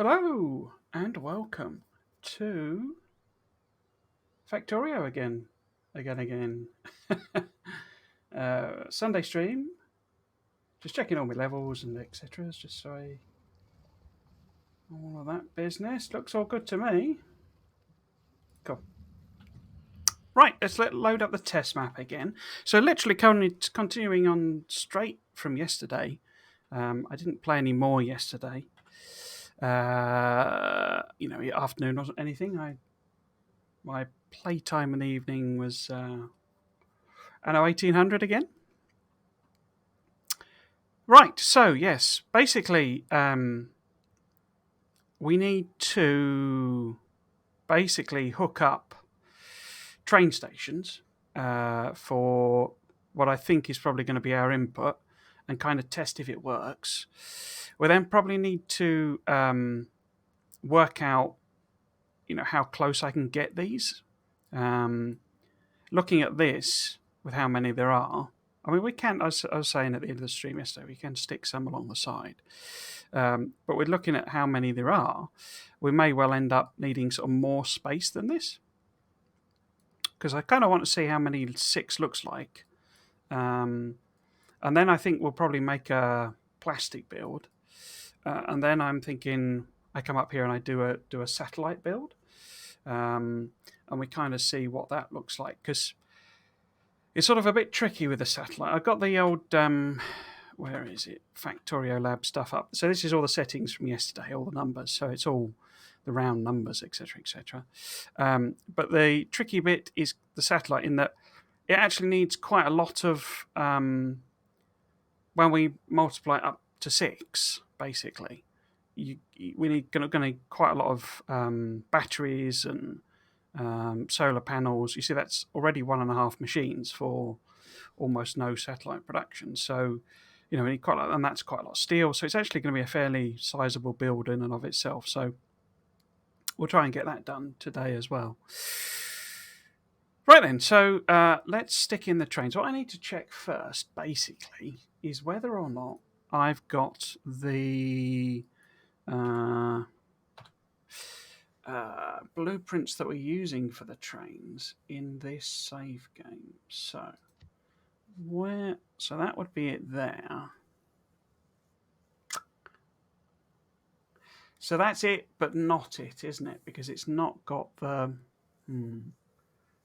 Hello and welcome to Factorio again. Sunday stream. Just checking all my levels and etc. Just so all of that business looks all good to me. Cool. Right, let's load up the test map again. So literally continuing on straight from yesterday. I didn't play any more yesterday. Afternoon wasn't anything. My playtime in the evening was anno 1800 again. Right, so yes, basically we need to basically hook up train stations for what I think is probably going to be our input and kind of test if it works. We then probably need to work out, how close I can get these. Looking at this with how many there are, I mean, we can, I was saying at the end of the stream yesterday, we can stick some along the side. But we're looking at how many there are. We may well end up needing sort of more space than this. Because I kind of want to see how many 6 looks like. And then I think we'll probably make a plastic build. And then I'm thinking I come up here and I do a satellite build. And we kind of see what that looks like. Because it's sort of a bit tricky with the satellite. I've got the old, where is it? Factorio Lab stuff up. So this is all the settings from yesterday, all the numbers. So it's all the round numbers, etc., etc. But the tricky bit is the satellite in that it actually needs quite a lot of, when we multiply it up to 6, basically, we need going to need quite a lot of batteries and solar panels. You see, that's already 1.5 machines for almost no satellite production. So, we need quite a lot, and that's quite a lot of steel. So it's actually going to be a fairly sizable build in and of itself. So we'll try and get that done today as well. Right then, so let's stick in the trains. What I need to check first, basically, is whether or not I've got the blueprints that we're using for the trains in this save game. So that would be it there. So that's it, but not it, isn't it? Because it's not got the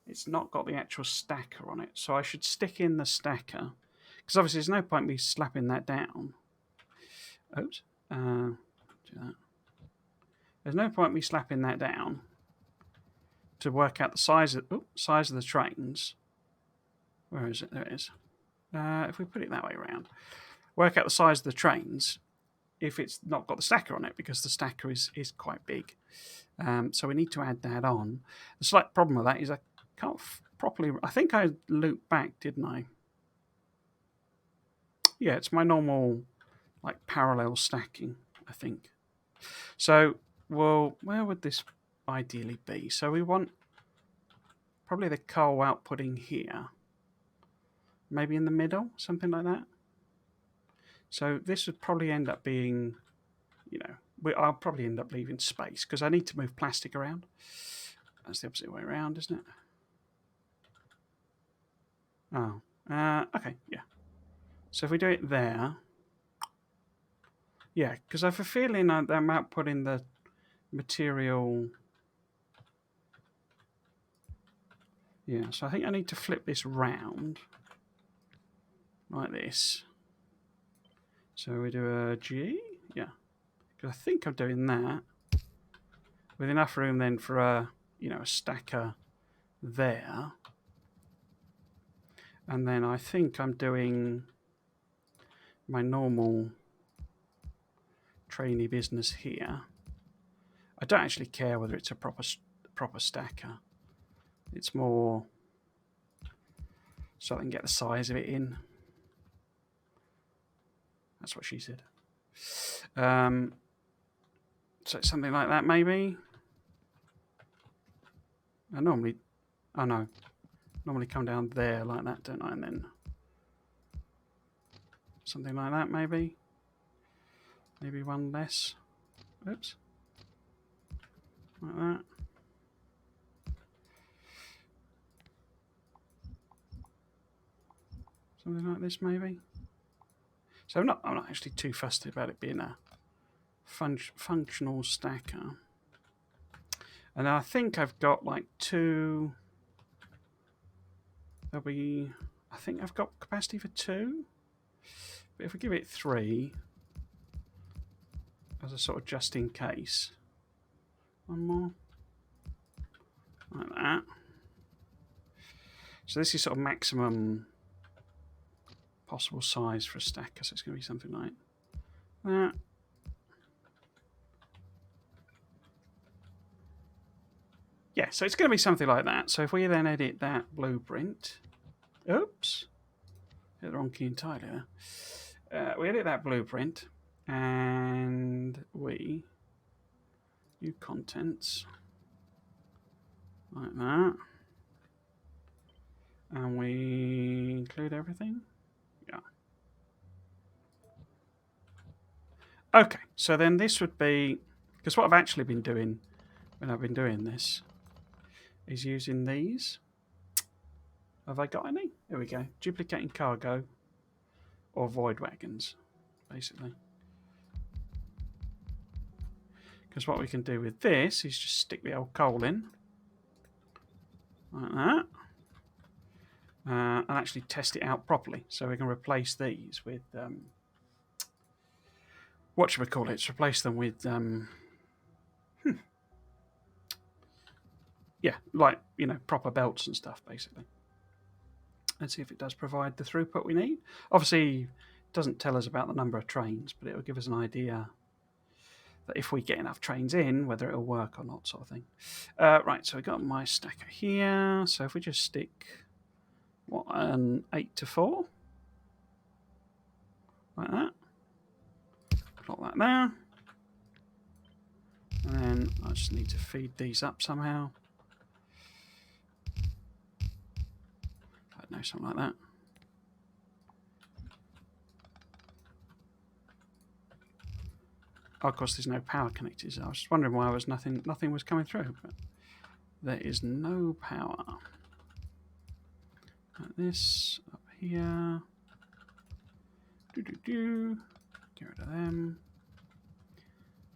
it's not got the actual stacker on it. So I should stick in the stacker, because obviously there's no point me slapping that down. Oops, do that. There's no point me slapping that down to work out the size of the trains. Where is it? There it is. If we put it that way around, work out the size of the trains if it's not got the stacker on it, because the stacker is quite big. So we need to add that on. The slight problem with that is I can't properly. I think I looped back, didn't I? Yeah, it's my normal parallel stacking, I think. So, well, where would this ideally be? So we want probably the coal outputting here. Maybe in the middle, something like that. So this would probably end up being, I'll probably end up leaving space because I need to move plastic around. That's the opposite way around, isn't it? Oh, okay, yeah. So if we do it there, yeah, because I have a feeling I'm outputting the material. Yeah, so I think I need to flip this round like this. So we do a G, yeah, because I think I'm doing that with enough room then for a stacker there, and then I think I'm doing my normal trainee business here. I don't actually care whether it's a proper stacker. It's more so I can get the size of it in. That's what she said. So it's something like that, maybe. I normally come down there like that, don't I? And then something like that, maybe. Maybe one less. Oops. like that. Something like this, maybe. So I'm not actually too fussed about it being a functional stacker. And I think I've got like two. I think I've got capacity for 2. But if we give it 3 as a sort of just in case. One more. Like that. So this is sort of maximum possible size for a stacker. So it's going to be something like that. Yeah, so it's going to be something like that. So if we then edit that blueprint. Oops. Hit the wrong key entirely there. We edit that blueprint. And we new contents. Like that. And we include everything. Yeah. Okay, so then this would be, because what I've actually been doing when I've been doing this is using these. Have I got any? Here we go. Duplicating cargo or void wagons, basically. Because what we can do with this is just stick the old coal in. Like that. And actually test it out properly. So we can replace these with, what should we call it? Let's replace them with, yeah, like, proper belts and stuff, basically. And see if it does provide the throughput we need. Obviously, it doesn't tell us about the number of trains, but it will give us an idea that if we get enough trains in, whether it'll work or not, sort of thing. Right, so we've got my stacker here. So if we just stick, an 8 to 4, like that. Plot that there. And then I just need to feed these up somehow. I don't know, something like that. Oh, of course, there's no power connected. I was just wondering why nothing was coming through. But there is no power. Like this up here. Get rid of them.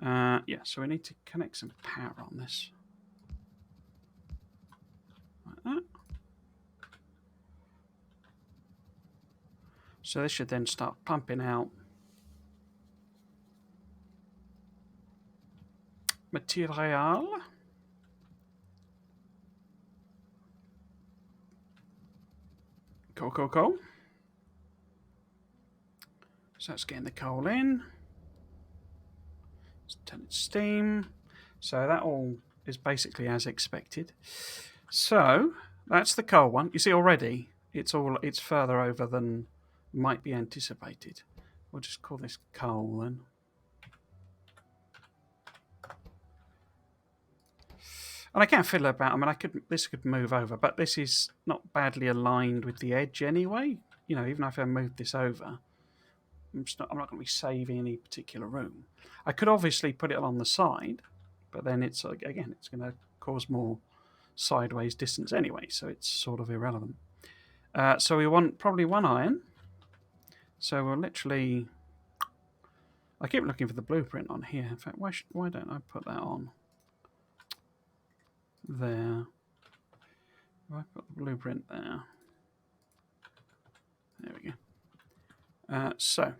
Yeah, so we need to connect some power on this. Like that. So this should then start pumping out material. Cool. So that's getting the coal in. Let's turn it to steam. So that all is basically as expected. So that's the coal one. You see already it's further over than might be anticipated. We'll just call this coal then. And I can't fiddle about. I mean, this could move over, but this is not badly aligned with the edge anyway. Even if I move this over, I'm not going to be saving any particular room. I could obviously put it on the side, but then it's going to cause more sideways distance anyway, so it's sort of irrelevant. So we want probably 1 iron. So we'll literally. I keep looking for the blueprint on here. In fact, why don't I put that on there? If I put the blueprint there. There we go. So,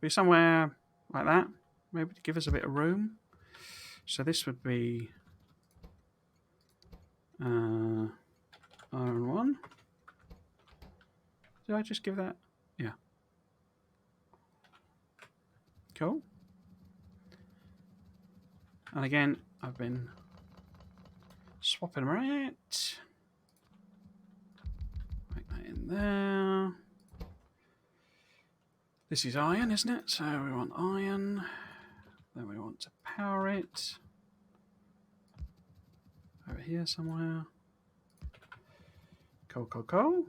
be somewhere like that, maybe to give us a bit of room. So this would be iron 1. Did I just give that? Yeah. Cool. And again, I've been swapping them around. Make that in there. This is iron, isn't it? So we want iron. Then we want to power it. Over here somewhere. Cool.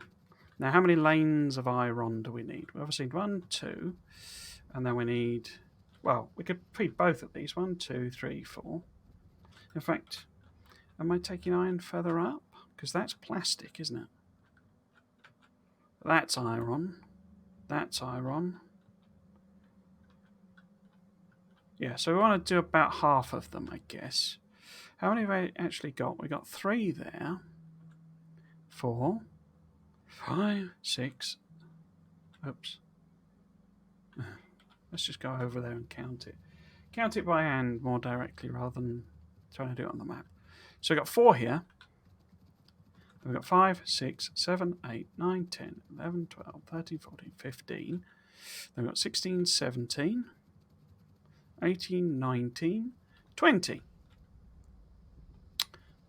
Now, how many lanes of iron do we need? We obviously need 1, 2, and then we need well, we could feed both of these. 1, 2, 3, 4. In fact, am I taking iron further up? Because that's plastic, isn't it? That's iron. That's iron. Yeah, so we want to do about half of them, I guess. How many have I actually got? We got 3 there. 4, 5, 6. Oops. Let's just go over there and count it. Count it by hand more directly rather than trying to do it on the map. So we've got 4 here. We've got 5, 6, 7, 8, 9, 10, 11, 12, 13, 14, 15. Then we've got 16, 17, 18, 19, 20.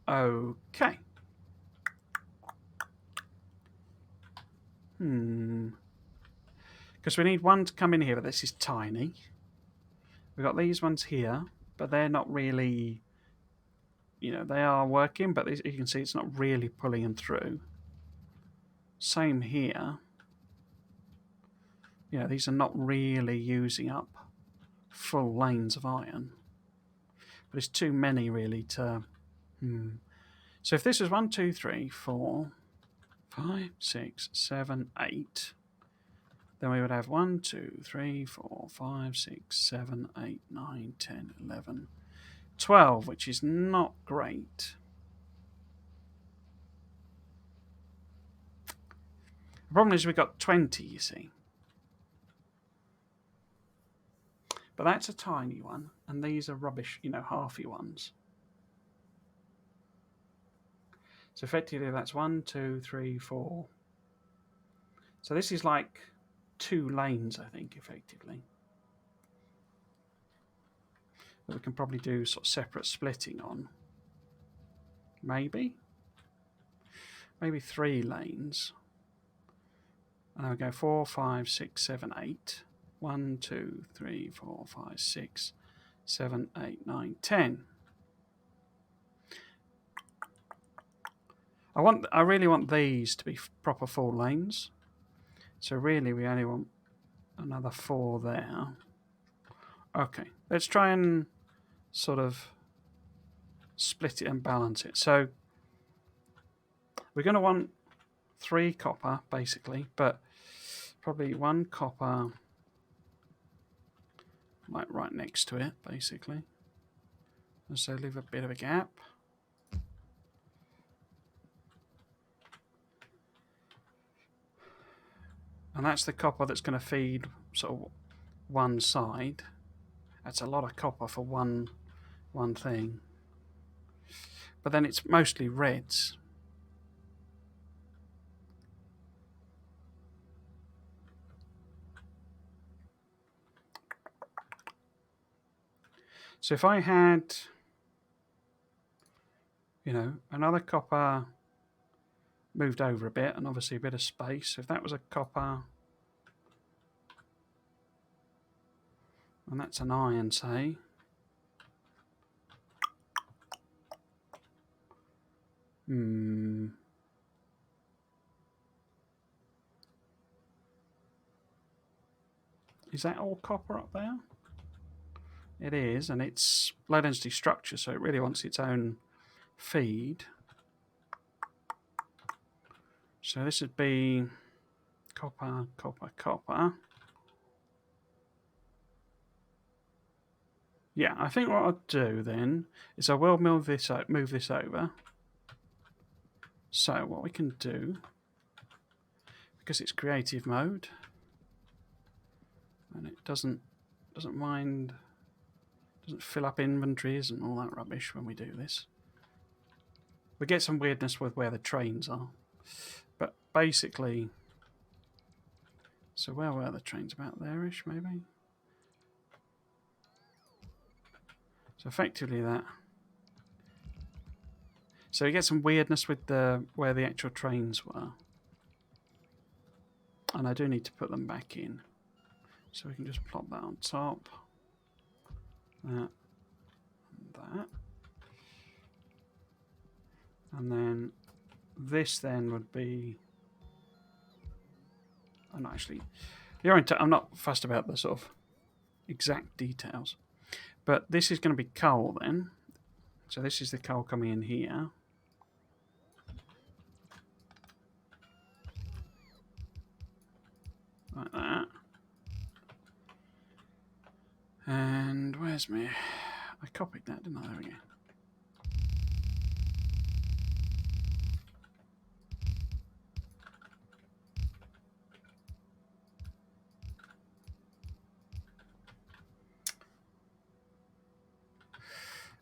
Okay. Because we need one to come in here, but this is tiny. We've got these ones here, but they're not really, they are working, but you can see it's not really pulling them through. Same here. These are not really using up full lanes of iron. But it's too many really to... So if this was 1, 2, 3, 4, 5, 6, 7, 8, then we would have 1, 2, 3, 4, 5, 6, 7, 8, 9, 10, 11, 12, which is not great. The problem is we've got 20, you see. But that's a tiny one, and these are rubbish, halfy ones. So effectively that's 1, 2, 3, 4. So this is like 2 lanes, I think, effectively. That we can probably do sort of separate splitting on. Maybe 3 lanes. And then we go 4, 5, 6, 7, 8. 1, 2, 3, 4, 5, 6, 7, 8, 9, 10. I really want these to be proper 4 lanes. So really we only want another 4 there. Okay, let's try and sort of split it and balance it. So we're going to want 3 copper basically, but probably 1 copper like right next to it basically. And so leave a bit of a gap. And that's the copper that's going to feed sort of one side. That's a lot of copper for one thing. But then it's mostly reds. So if I had, another copper moved over a bit, and obviously a bit of space. If that was a copper, and that's an iron, say. Is that all copper up there? It is, and it's low density structure, so it really wants its own feed. So this would be copper, copper, copper. Yeah, I think what I'll do then is I will move this over. So what we can do, because it's creative mode, and it doesn't mind, doesn't fill up inventories and all that rubbish when we do this. We get some weirdness with where the trains are, but basically, so where were the trains? About there-ish, maybe. So effectively that. So you get some weirdness with where the actual trains were. And I do need to put them back in. So we can just plop that on top. That. And that. And then this then would be... Oh, no, actually, I'm not fussed about the sort of exact details. But this is going to be coal then. So this is the coal coming in here. Like that. And where's me? I copied that, didn't I? There we go.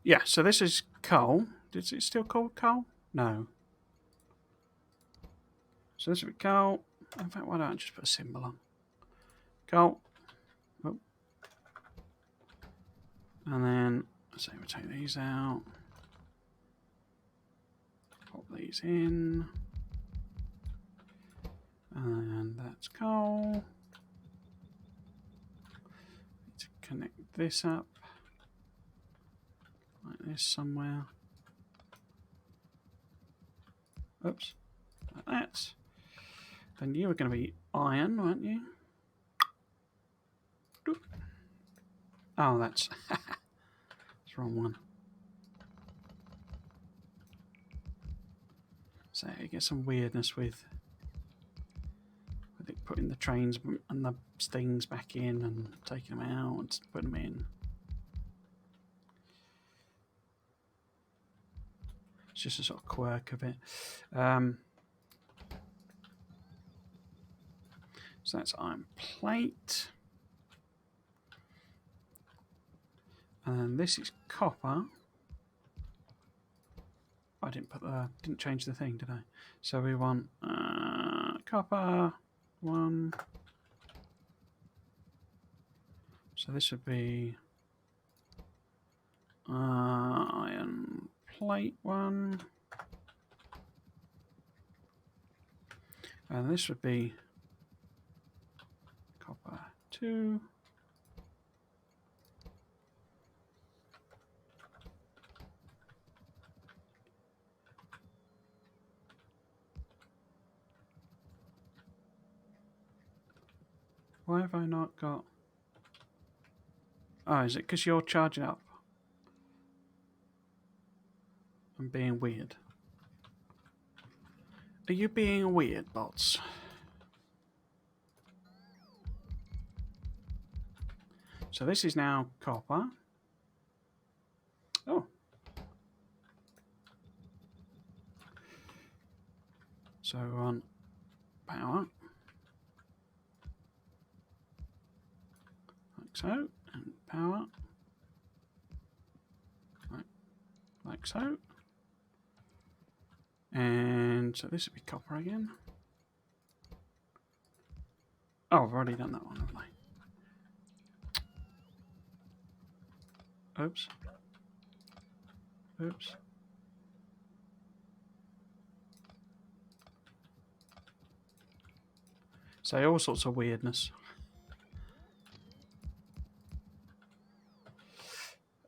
Yeah, so this is coal. Is it still called coal? No. So this would be coal. In fact, why don't I just put a symbol on? Coal. Oh. And then, so we'll take these out. Pop these in. And that's coal. Need to connect this up. Like this somewhere. Oops. Like that. Then you were going to be iron, weren't you? Doop. Oh, that's that's the wrong one. So you get some weirdness with it putting the trains and the stings back in and taking them out and putting them in. It's just a sort of quirk of it. So that's iron plate. And this is copper. I didn't change the thing, did I? So we want copper 1. So this would be iron plate 1. And this would be copper 2. Why have I not got... Oh, is it because you're charging up? I'm being weird. Are you being weird, bots? So this is now copper. Oh. So on power. Like so. And power. Like so. And so this would be copper again. Oh, I've already done that one, haven't I? Oops. Oops. So all sorts of weirdness.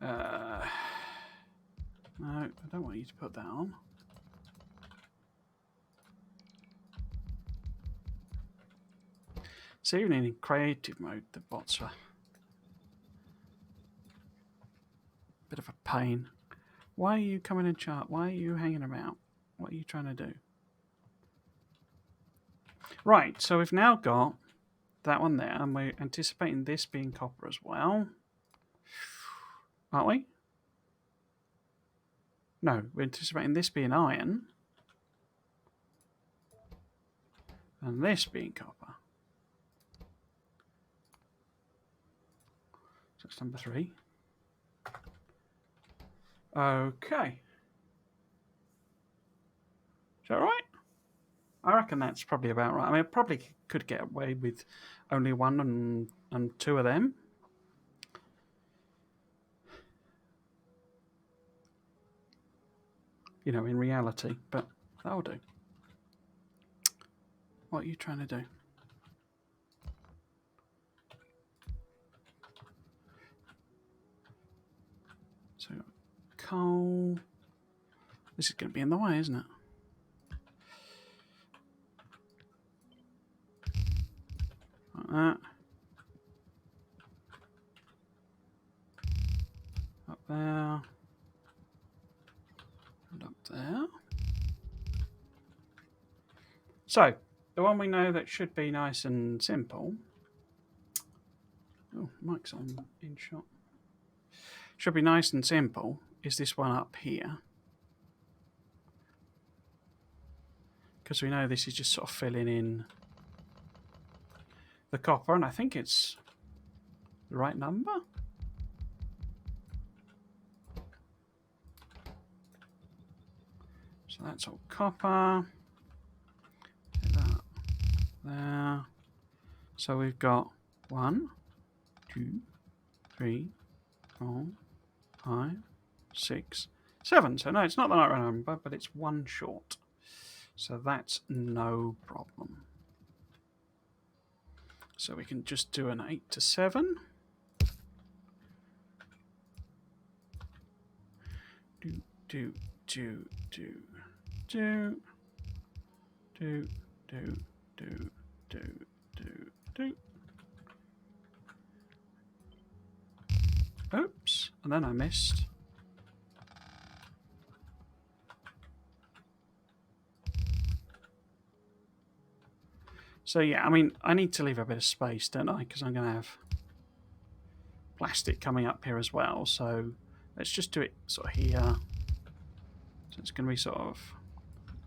No, I don't want you to put that on. So even in creative mode, the bots are a bit of a pain. Why are you coming in chart? Why are you hanging about? What are you trying to do? Right, so we've now got that one there, and we're anticipating this being copper as well. Aren't we? No, we're anticipating this being iron. And this being copper. So that's number 3. Okay. Is that right? I reckon that's probably about right. I mean, I probably could get away with only 1 and 2 of them. You know, in reality, but that'll do. What are you trying to do? So, coal. This is going to be in the way, isn't it? Like that. there. And up there. So, the one we know that should be nice and simple. Oh, mic's on in shot. Should be nice and simple is this one up here. Because we know this is just sort of filling in the copper, and I think it's the right number. So that's all copper. That there. So we've got 1, 2, 3, 4, 5, 6, 7. So no, it's not the right number, but it's 1 short. So that's no problem. So we can just do an 8 to 7. Do. Oops, and then I missed. So yeah, I mean, I need to leave a bit of space, don't I? Because I'm going to have plastic coming up here as well. So let's just do it sort of here. So it's going to be sort of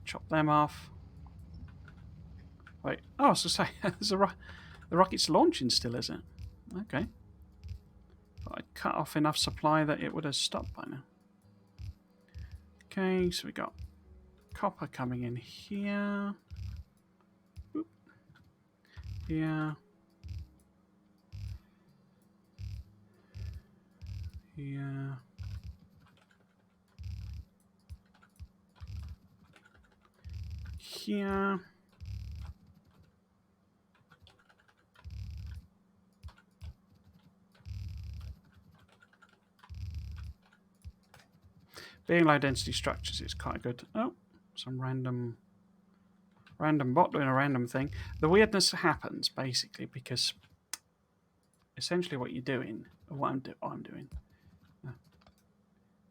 chop them off. Wait, oh, I was going to say, the rocket's launching still, is it? Okay. But I cut off enough supply that it would have stopped by now. Okay, so we got copper coming in here. Oop. Here. Here. Here. Being low density structures is quite good. Oh, some random bot doing a random thing. The weirdness happens basically because essentially what you're doing, or what I'm doing,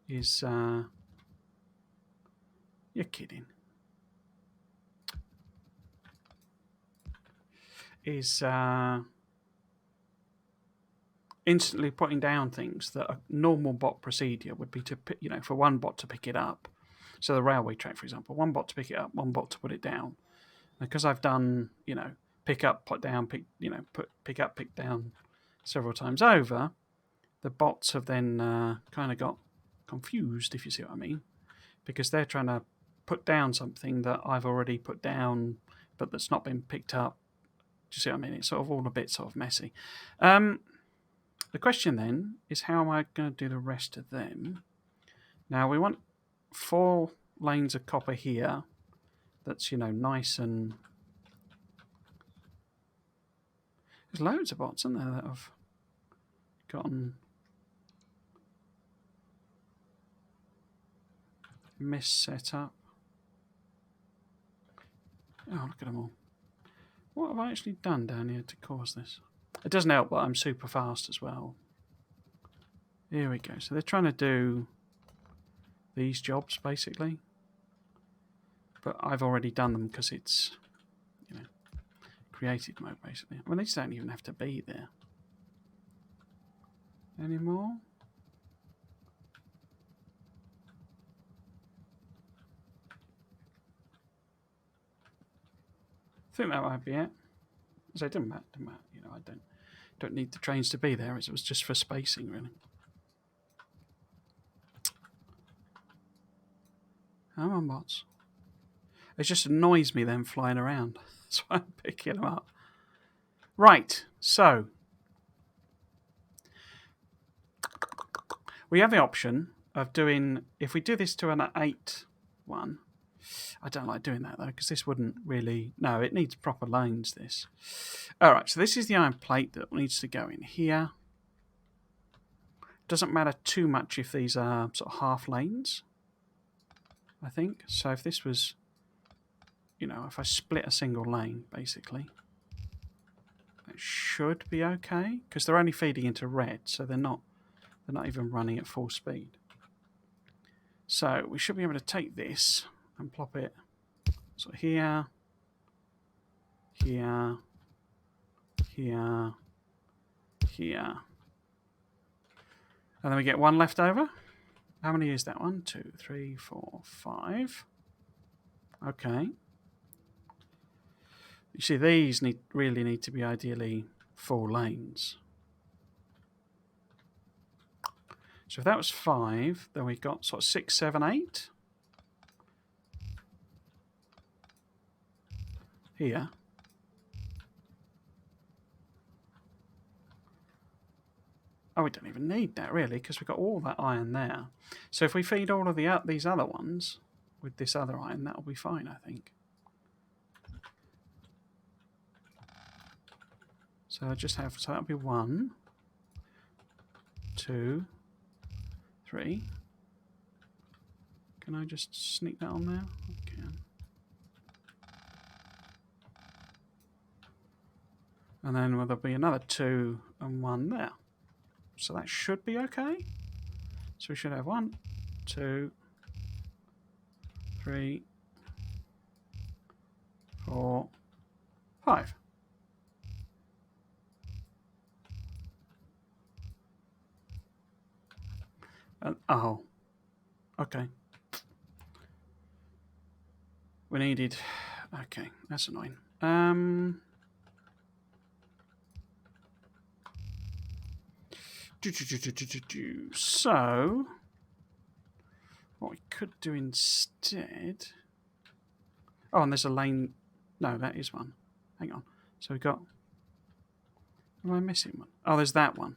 is you're kidding. Is instantly putting down things that a normal bot procedure would be to, for one bot to pick it up. So the railway track, for example, one bot to pick it up, one bot to put it down. Because I've done, pick up, put down, pick up, pick down several times over, the bots have then kind of got confused, if you see what I mean, because they're trying to put down something that I've already put down, but that's not been picked up. Do you see what I mean? It's sort of all a bit sort of messy. The question then is, how am I going to do the rest of them? Now we want 4 lanes of copper here. That's nice and there's loads of bots in there that have gotten mis-set up. Oh, look at them all. What have I actually done down here to cause this? It doesn't help that I'm super fast as well. Here we go. So they're trying to do these jobs basically, but I've already done them because it's creative mode basically. I mean, these don't even have to be there anymore. I think that might be it. So it doesn't matter. I don't need the trains to be there. It was just for spacing, really. Come on, bots. It just annoys me them flying around. That's why I'm picking them up. Right, so we have the option of doing, if we do this to an 8 one, I don't like doing that though, because this wouldn't really, no, it needs proper lanes, this. Alright, so this is the iron plate that needs to go in here. Doesn't matter too much if these are sort of half lanes, I think. So if this was, if I split a single lane, basically, that should be okay, because they're only feeding into red, so they're not They're not even running at full speed. So we should be able to take this and plop it so here, here, here, here. And then we get one left over. How many is that? 1, 2, 3, 4, 5. Okay. You see, these really need to be ideally 4 lanes. So if that was 5, then we've got sort of 6, 7, 8. Here. Oh, we don't even need that really, because we've got all that iron there. So if we feed all of these other ones with this other iron, that'll be fine, I think. So I just have, so that'll be 1, 2, 3. Can I just sneak that on there? I can. And then there'll be another 2 and 1 there. So that should be okay. So we should have 1, 2, 3, 4, 5. And, oh, okay. We needed. Okay, that's annoying. So, what we could do instead. Oh, and there's a lane. No, that is one. Hang on. So we've got. Am I missing one? Oh, there's that one.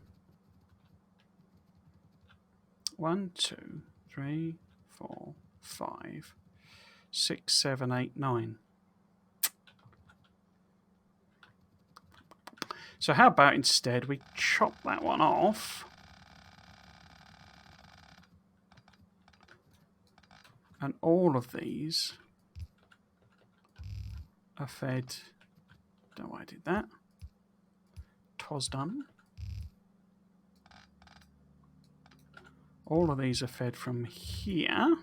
1, 2, 3, 4, 5, 6, 7, 8, 9. So how about instead we chop that one off and all of these are fed. Don't know why I did that. 'Twas done. All of these are fed from here.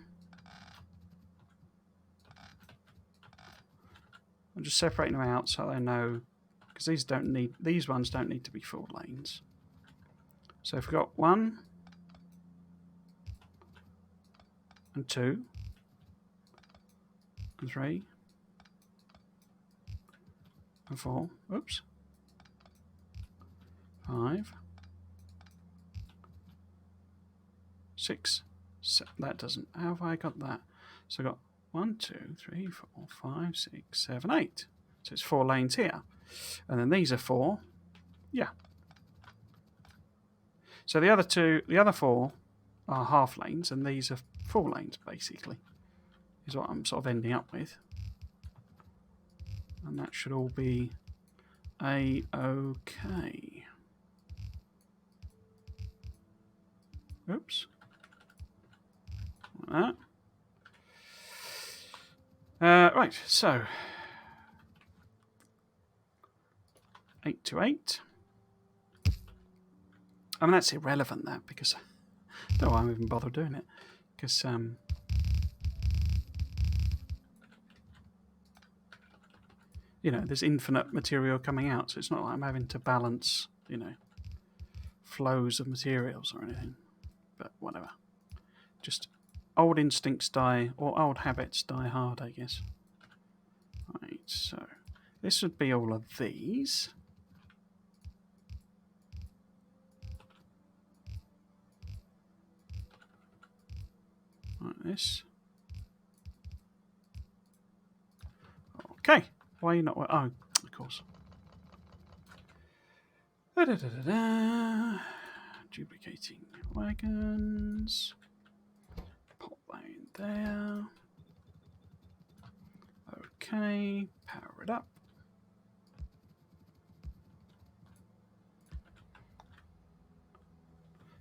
I'm just separating them out so they know, because these ones don't need to be 4 lanes. So if we've got 1 and 2 and 3 and 4, oops, 5, 6, 7, that doesn't, how have I got that? So I've got 1, 2, 3, 4, 5, 6, 7, 8. So it's 4 lanes here. And then these are 4. Yeah. So the other 4 are half lanes, and these are 4 lanes, basically, is what I'm sort of ending up with. And that should all be A-okay. Oops. Like that. Right, so 8 to 8. I mean, that's irrelevant, that, because I don't know why I'm even bothered doing it. Because, you know, there's infinite material coming out, so it's not like I'm having to balance, you know, flows of materials or anything. But whatever. Just old instincts die, or old habits die hard, I guess. Right, so this would be all of these. Like this. Okay. Why are you not? Oh, of course. Duplicating wagons. Pop that in there. Okay. Power it up.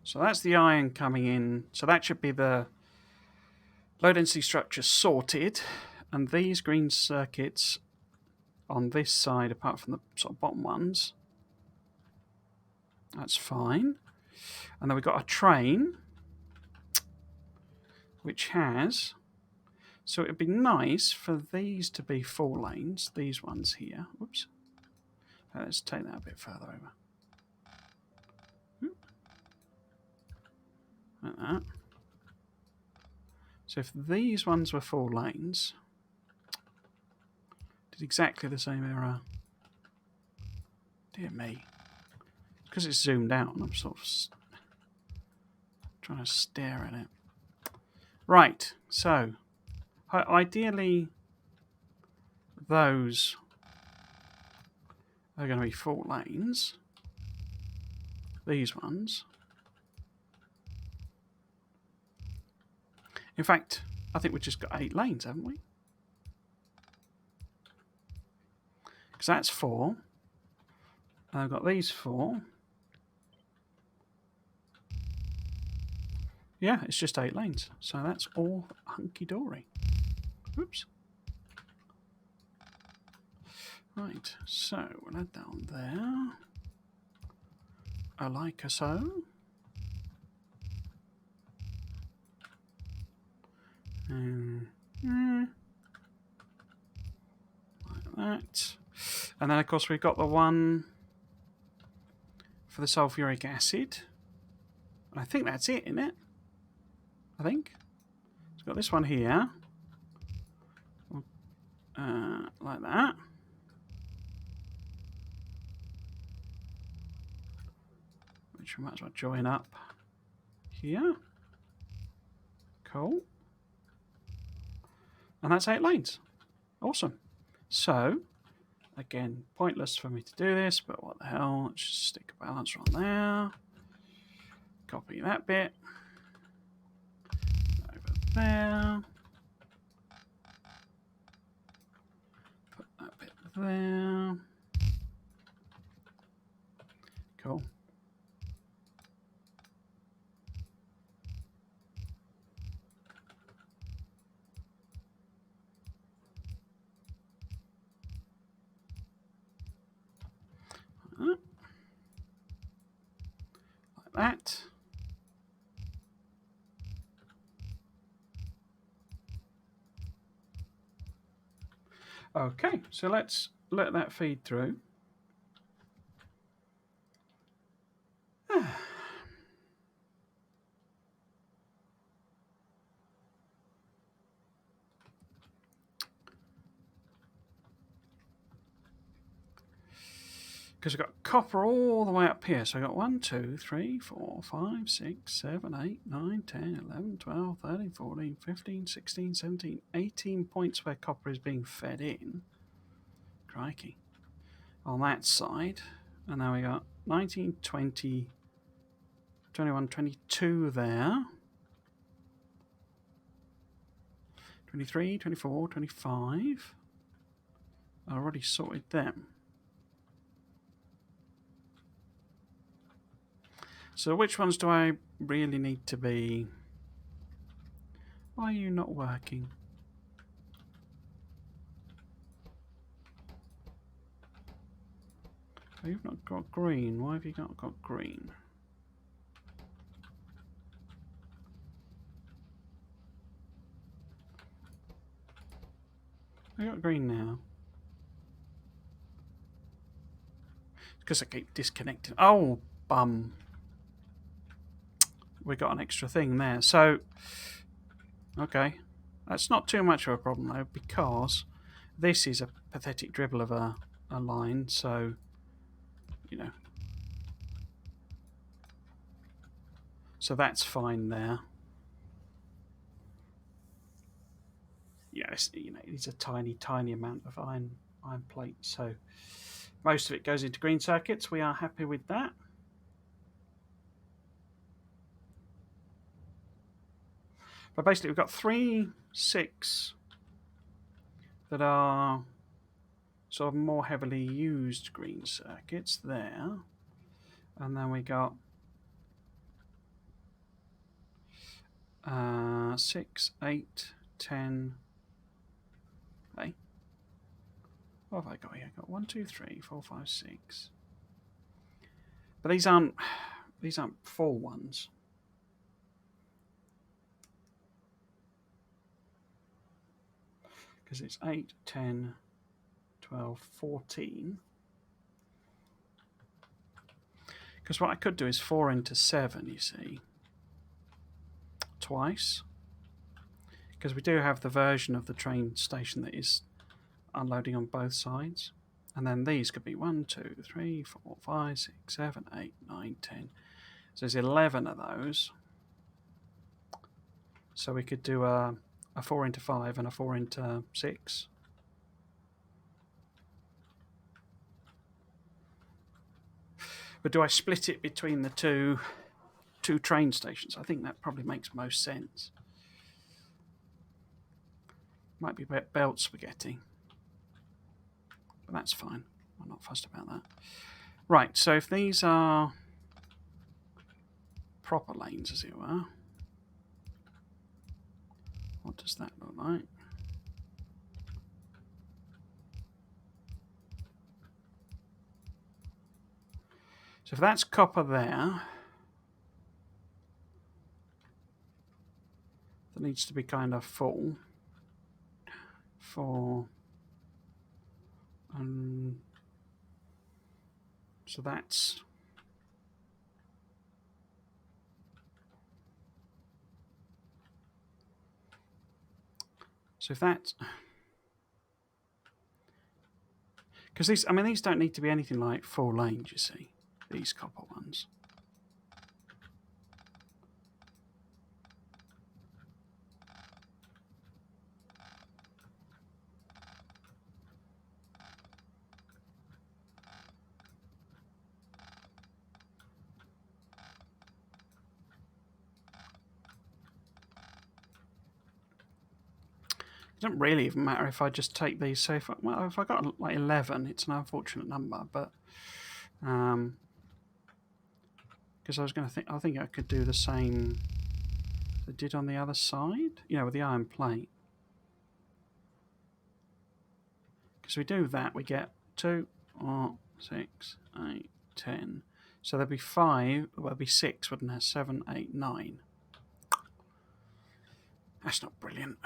So that's the iron coming in. So that should be the low density structure sorted. And these green circuits on this side, apart from the sort of bottom ones, that's fine. And then we've got a train, which has... So it'd be nice for these to be 4 lanes, these ones here. Whoops. Let's take that a bit further over. Like that. So if these ones were 4 lanes, did exactly the same error. Dear me. Because it's zoomed out and I'm sort of trying to stare at it. Right, so ideally those are going to be 4 lanes. These ones. In fact, I think we've just got 8 lanes, haven't we? Because that's 4. And I've got these 4. Yeah, it's just 8 lanes. So that's all hunky-dory. Oops. Right, so we'll add that on there. I like a so. Like that. And then, of course, we've got the one for the sulfuric acid. I think that's it, isn't it? I think. It's got this one here. Like that. Which we might as well join up here. Cool. And that's 8 lanes. Awesome. So, again, pointless for me to do this, but what the hell? Let's just stick a balancer on there. Copy that bit. Over there. Put that bit there. Cool. Like that. Okay, so let's let that feed through. Because I've got copper all the way up here. So I've got 1, 2, 3, 4, 5, 6, 7, 8, 9, 10, 11, 12, 13, 14, 15, 16, 17, 18 points where copper is being fed in. Crikey. On that side. And now we got 19, 20, 21, 22 there. 23, 24, 25. I already sorted them. So which ones do I really need to be? Why are you not working? Oh, you've not got green. Why have you not got green? I got green now. Because I keep disconnecting. Oh, bum. We got an extra thing there. So, okay. That's not too much of a problem, though, because this is a pathetic dribble of a line. So, you know. So that's fine there. Yeah, it's a tiny, tiny amount of iron plate. So most of it goes into green circuits. We are happy with that. But basically, we've got 3, 6 that are sort of more heavily used green circuits there. And then we got 6, 8, 10. Hey, what have I got here? I've got 1, 2, 3, 4, 5, 6. But these aren't these aren't full ones. Because it's 8, 10, 12, 14. Because what I could do is 4 into 7, you see, twice. Because we do have the version of the train station that is unloading on both sides. And then these could be 1, 2, 3, 4, 5, 6, 7, 8, 9, 10. So there's 11 of those. So we could do a 4 into 5 and a 4 into 6. But do I split it between the two train stations? I think that probably makes most sense. Might be belt spaghetti. But that's fine. I'm not fussed about that. Right, so if these are proper lanes, as it were, what does that look like? So if that's copper there, that needs to be kind of full for, so that's, so if that, because these, I mean, these don't need to be anything like 4 lanes, you see, these copper ones. It doesn't really even matter if I just take these. So if I got like 11, it's an unfortunate number, but because I was going to think, I think I could do the same as I did on the other side, you know, with the iron plate. Because we do that, we get 2, 4, 6, 8, 10. So there'd be 5. Well, there'd be 6, wouldn't there? 7, 8, 9. That's not brilliant.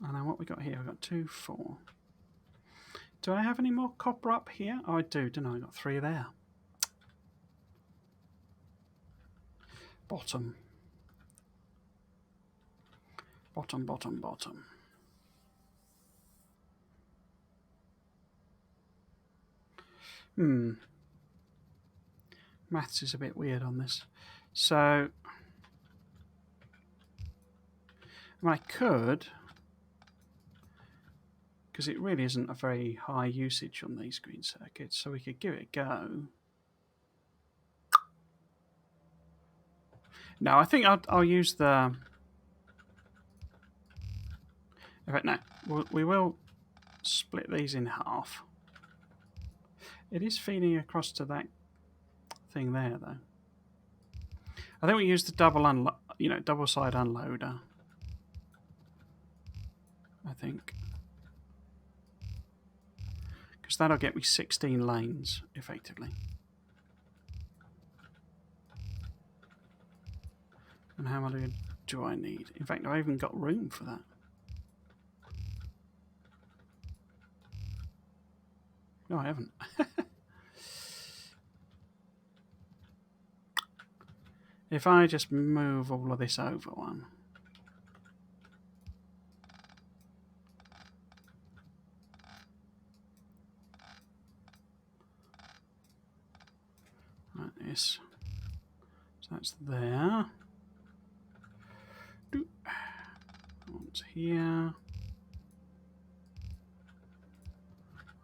And then what we got here? We've got 2, 4. Do I have any more copper up here? Oh, I do, don't I? I got 3 there. Bottom. Bottom, bottom, bottom. Maths is a bit weird on this. So, I mean, I could, because it really isn't a very high usage on these green circuits, so we could give it a go. No, I think I'll use the... In fact, no, we will split these in half. It is feeding across to that thing there, though. I think we use the double side unloader. I think, because that'll get me 16 lanes effectively. And how many do I need? In fact, I've even got room for that. No, I haven't. If I just move all of this over one. Like this. So that's there. One's here.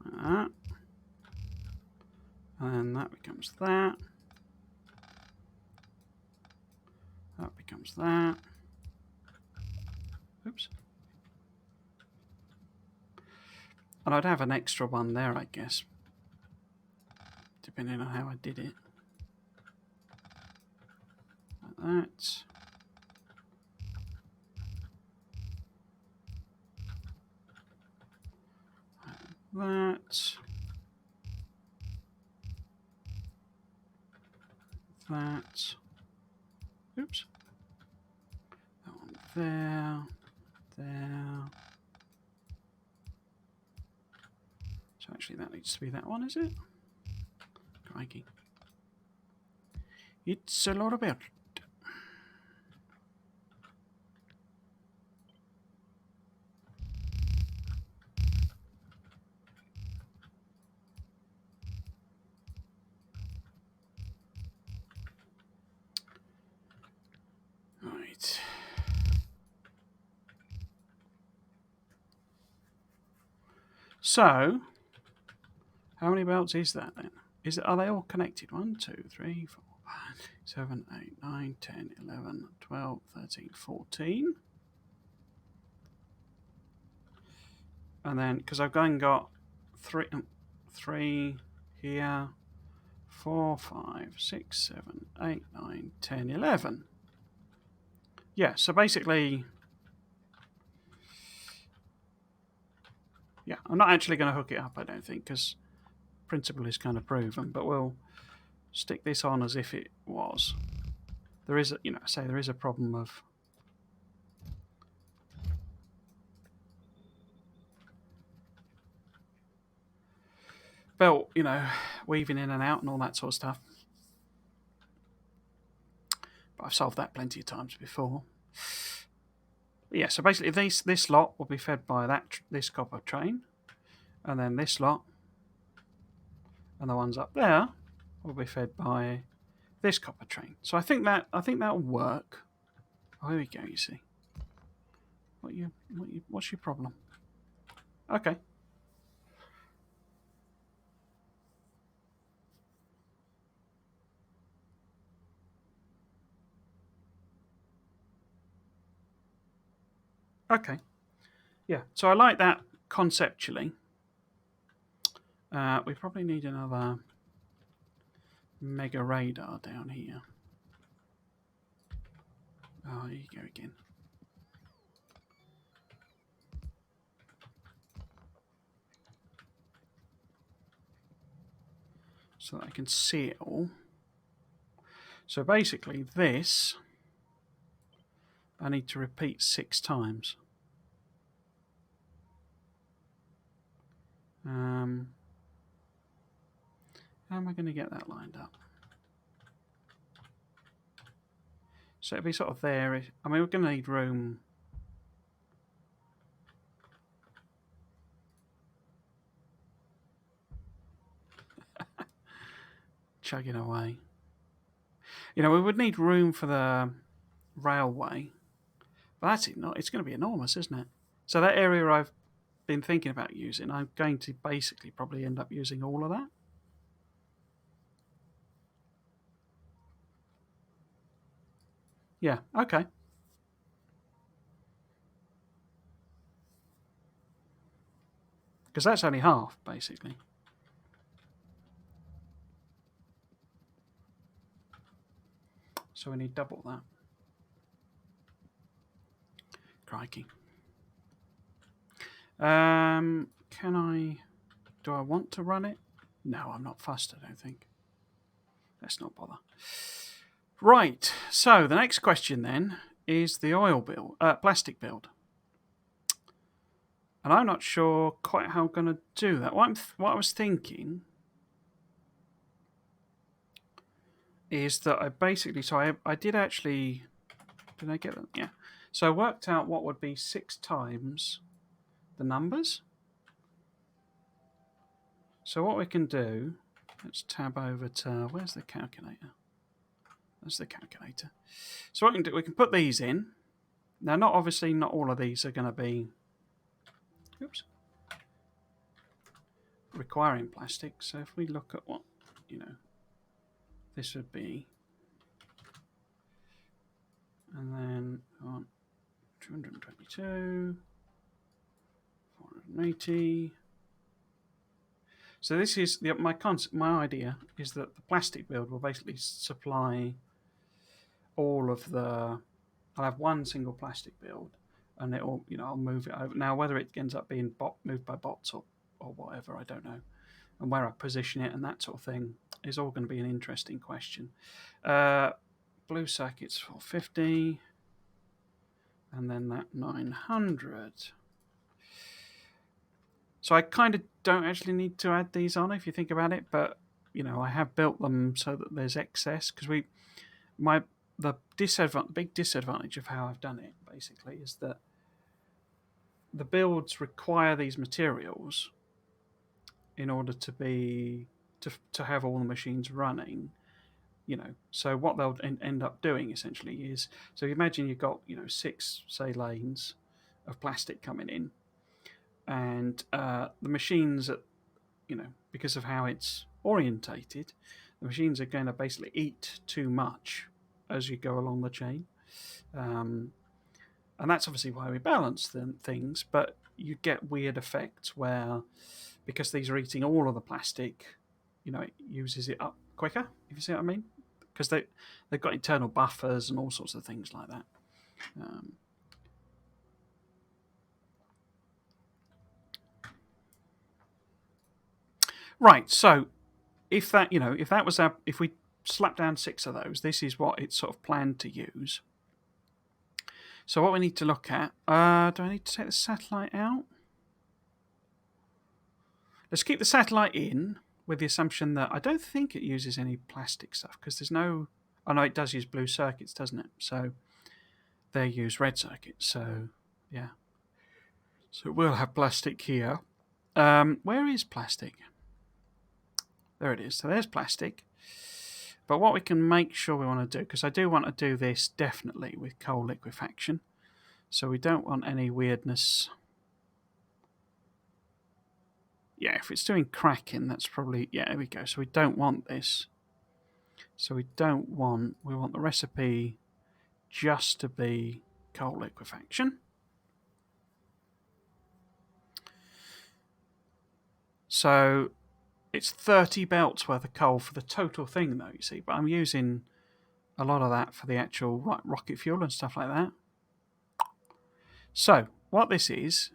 Like that. And then that becomes that. That becomes that. Oops. And I'd have an extra one there, I guess, depending on how I did it. Like that. that. That. Oops. That one there. There. So actually that needs to be that one, is it? Crikey. It's a lot of it. Right. So, how many belts is that then? Are they all connected? 1, 2, 3, 4, 5, 7, 8, 9, 10, 11, 12, 13, 14. And then, because I've got three here, 4, 5, 6, 7, 8, 9, 10, 11. Yeah, so basically, yeah, I'm not actually going to hook it up, I don't think, because principle is kind of proven, but we'll stick this on as if it was. There is, there is a problem of belt, weaving in and out and all that sort of stuff. But I've solved that plenty of times before. But yeah, so basically this lot will be fed by this copper train, and then this lot and the ones up there will be fed by this copper train. So I think that'll work. Oh, here we go. You see, what's your problem? Okay. Okay. Yeah. So I like that conceptually. We probably need another mega radar down here. Oh, here you go again. So that I can see it all. So basically this I need to repeat 6 times. How am I going to get that lined up? So it'll be sort of there. I mean, we're going to need room. Chugging away. We would need room for the railway. But that's it. It's going to be enormous, isn't it? So that area I've been thinking about using, I'm going to basically probably end up using all of that. Yeah, okay. Because that's only half, basically. So we need double that. Crikey. Do I want to run it? No, I'm not fussed, I don't think. Let's not bother. Right, so the next question then is the oil build, plastic build. And I'm not sure quite how I'm going to do that. What I was thinking is that I basically, I did actually, did I get them? Yeah. So I worked out what would be 6 times the numbers. So what we can do, let's tab over to, where's the calculator? That's the calculator. So what we can do, we can put these in. Now, obviously not all of these are going to be, requiring plastic. So if we look at what, this would be, and then 222, 480. So this is my concept. My idea is that the plastic build will basically supply all of the. I'll have one single plastic build, and it'll, I'll move it over. Now, whether it ends up being moved by bots or or whatever, I don't know. And where I position it and that sort of thing is all going to be an interesting question. Blue circuits 450, and then that 900. So I kind of don't actually need to add these on if you think about it, but I have built them so that there's excess, because the big disadvantage of how I've done it basically is that the builds require these materials in order to have all the machines running. So what they'll end up doing essentially is, so imagine you've got 6, say, lanes of plastic coming in, and the machines because of how it's orientated, the machines are going to basically eat too much as you go along the chain. And that's obviously why we balance things, but you get weird effects where, because these are eating all of the plastic, it uses it up quicker, if you see what I mean, because they've got internal buffers and all sorts of things like that. Right, so if we slap down 6 of those, this is what it's sort of planned to use. So what we need to look at, do I need to take the satellite out? Let's keep the satellite in with the assumption that I don't think it uses any plastic stuff, because there's no... Oh no, it does use blue circuits, doesn't it? So they use red circuits, so yeah. So we'll have plastic here. Where is plastic? There it is. So there's plastic. But what we can make sure we want to do, because I do want to do this definitely with coal liquefaction, so we don't want any weirdness. Yeah, if it's doing cracking, that's probably... Yeah, there we go. So we don't want this. So we want the recipe just to be coal liquefaction. So it's 30 belts worth of coal for the total thing, though, you see. But I'm using a lot of that for the actual rocket fuel and stuff like that. So what this is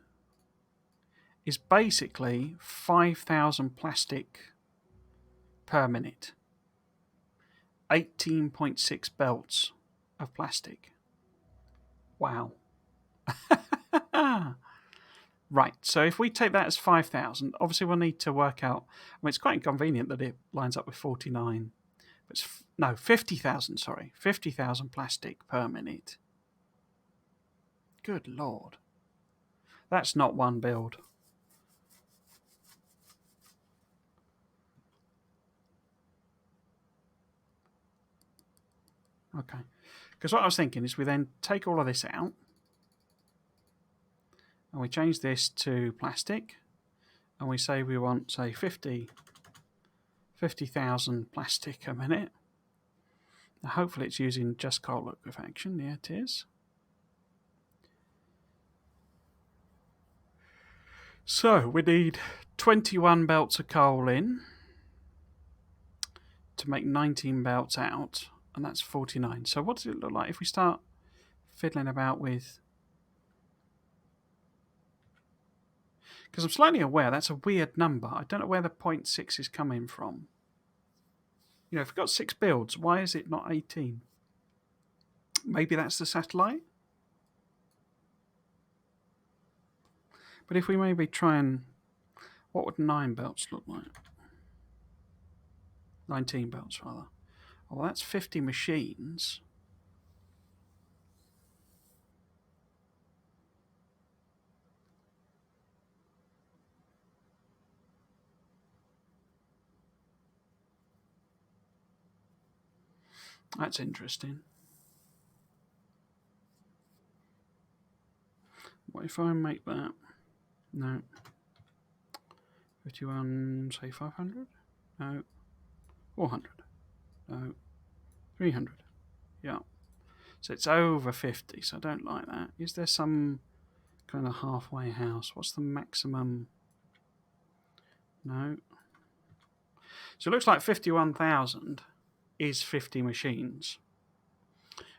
basically 5,000 plastic per minute. 18.6 belts of plastic. Wow. Right, so if we take that as 5,000, obviously we'll need to work out... I mean, it's quite inconvenient that it lines up with 49. No, 50,000, sorry. 50,000 plastic per minute. Good Lord. That's not one build. Okay. Because what I was thinking is we then take all of this out, and we change this to plastic, and we say we want, say, 50,000 plastic a minute. Now, hopefully it's using just coal liquefaction. Yeah, it is. So we need 21 belts of coal in to make 19 belts out, and that's 49. So what does it look like if we start fiddling about with... Because I'm slightly aware that's a weird number. I don't know where the 0.6 is coming from. If we've got 6 builds, why is it not 18? Maybe that's the satellite? But if we maybe try and... What would 9 belts look like? 19 belts, rather. Oh, well, that's 50 machines. That's interesting. What if I make that? No. 51, say 500? No. 400? No. 300? Yeah. So it's over 50, so I don't like that. Is there some kind of halfway house? What's the maximum? No. So it looks like 51,000 is 50 machines.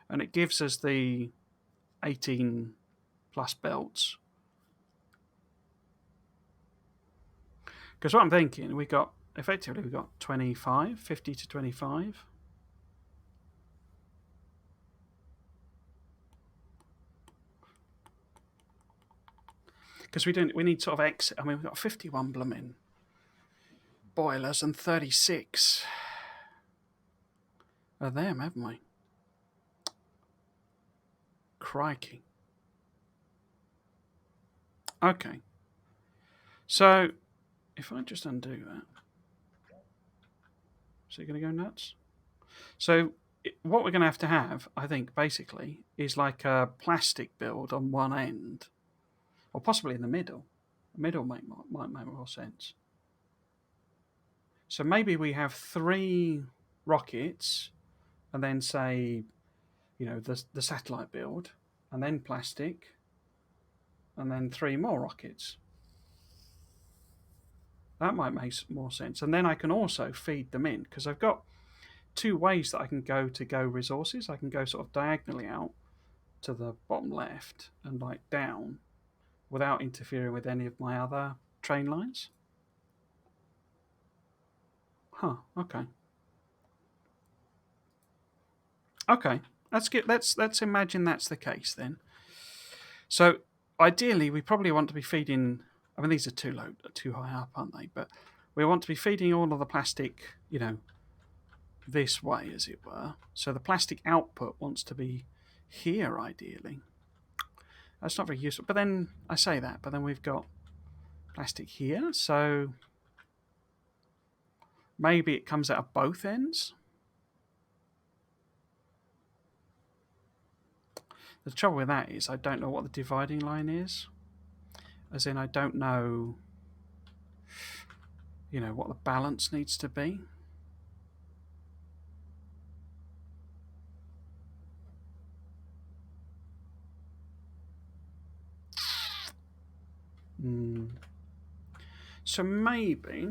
And it gives us the 18 plus belts. Because what I'm thinking, we got 25, 50 to 25. Because we need sort of exit. I mean, we've got 51 blooming boilers and 36 of them, haven't we? Crikey. Okay. So, if I just undo that, is it going to go nuts? So, what we're going to have, I think, basically, is like a plastic build on one end, or possibly in the middle. The middle might make more sense. So maybe we have 3 rockets, and then say, the satellite build, and then plastic, and then 3 more rockets. That might make more sense. And then I can also feed them in, because I've got 2 ways that I can go resources. I can go sort of diagonally out to the bottom left and like down without interfering with any of my other train lines. Huh, okay. Okay, let's imagine that's the case then. So ideally, we probably want to be feeding. I mean, these are too high up, aren't they? But we want to be feeding all of the plastic, this way, as it were. So the plastic output wants to be here, ideally. That's not very useful. But then I say that, but then we've got plastic here, so maybe it comes out of both ends. The trouble with that is I don't know what the dividing line is. As in, I don't know, what the balance needs to be. So maybe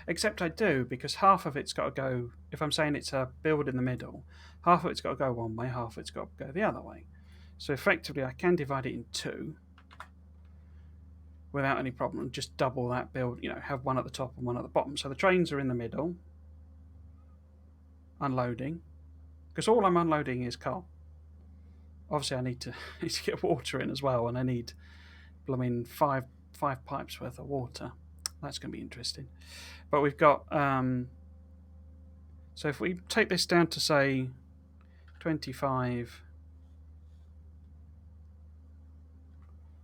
except I do, because half of it's got to go, if I'm saying it's a build in the middle, half of it's got to go one way, half of it's got to go the other way. So effectively I can divide it in 2 without any problem, just double that build, have one at the top and one at the bottom. So the trains are in the middle, unloading, because all I'm unloading is coal. Obviously I need to get water in as well, and I need blooming five pipes worth of water. That's going to be interesting. But we've got, so if we take this down to say 25,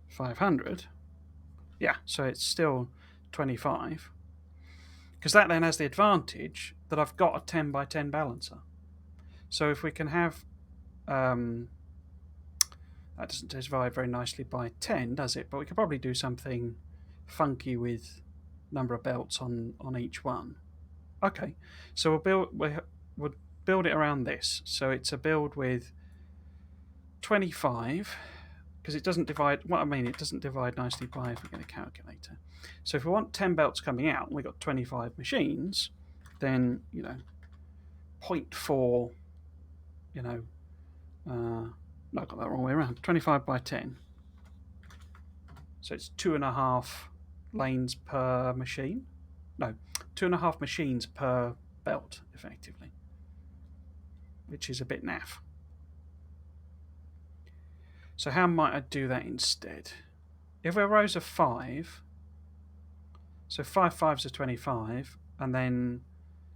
500, yeah, so it's still 25, because that then has the advantage that I've got a 10 by 10 balancer. So if we can have, that doesn't divide very nicely by 10, does it? But we could probably do something funky with number of belts on each one. Okay, so we'll build it around this. So it's a build with 25, because it doesn't divide. What I mean, it doesn't divide nicely by, if we get a calculator. So if we want 10 belts coming out, and we've got 25 machines, then 0.4. No, I got that wrong way around. 25 by 10. So it's 2.5 lanes per machine. No, 2.5 machines per belt, effectively, which is a bit naff. So how might I do that instead? If we're rows of 5, so 5 5s are 25, and then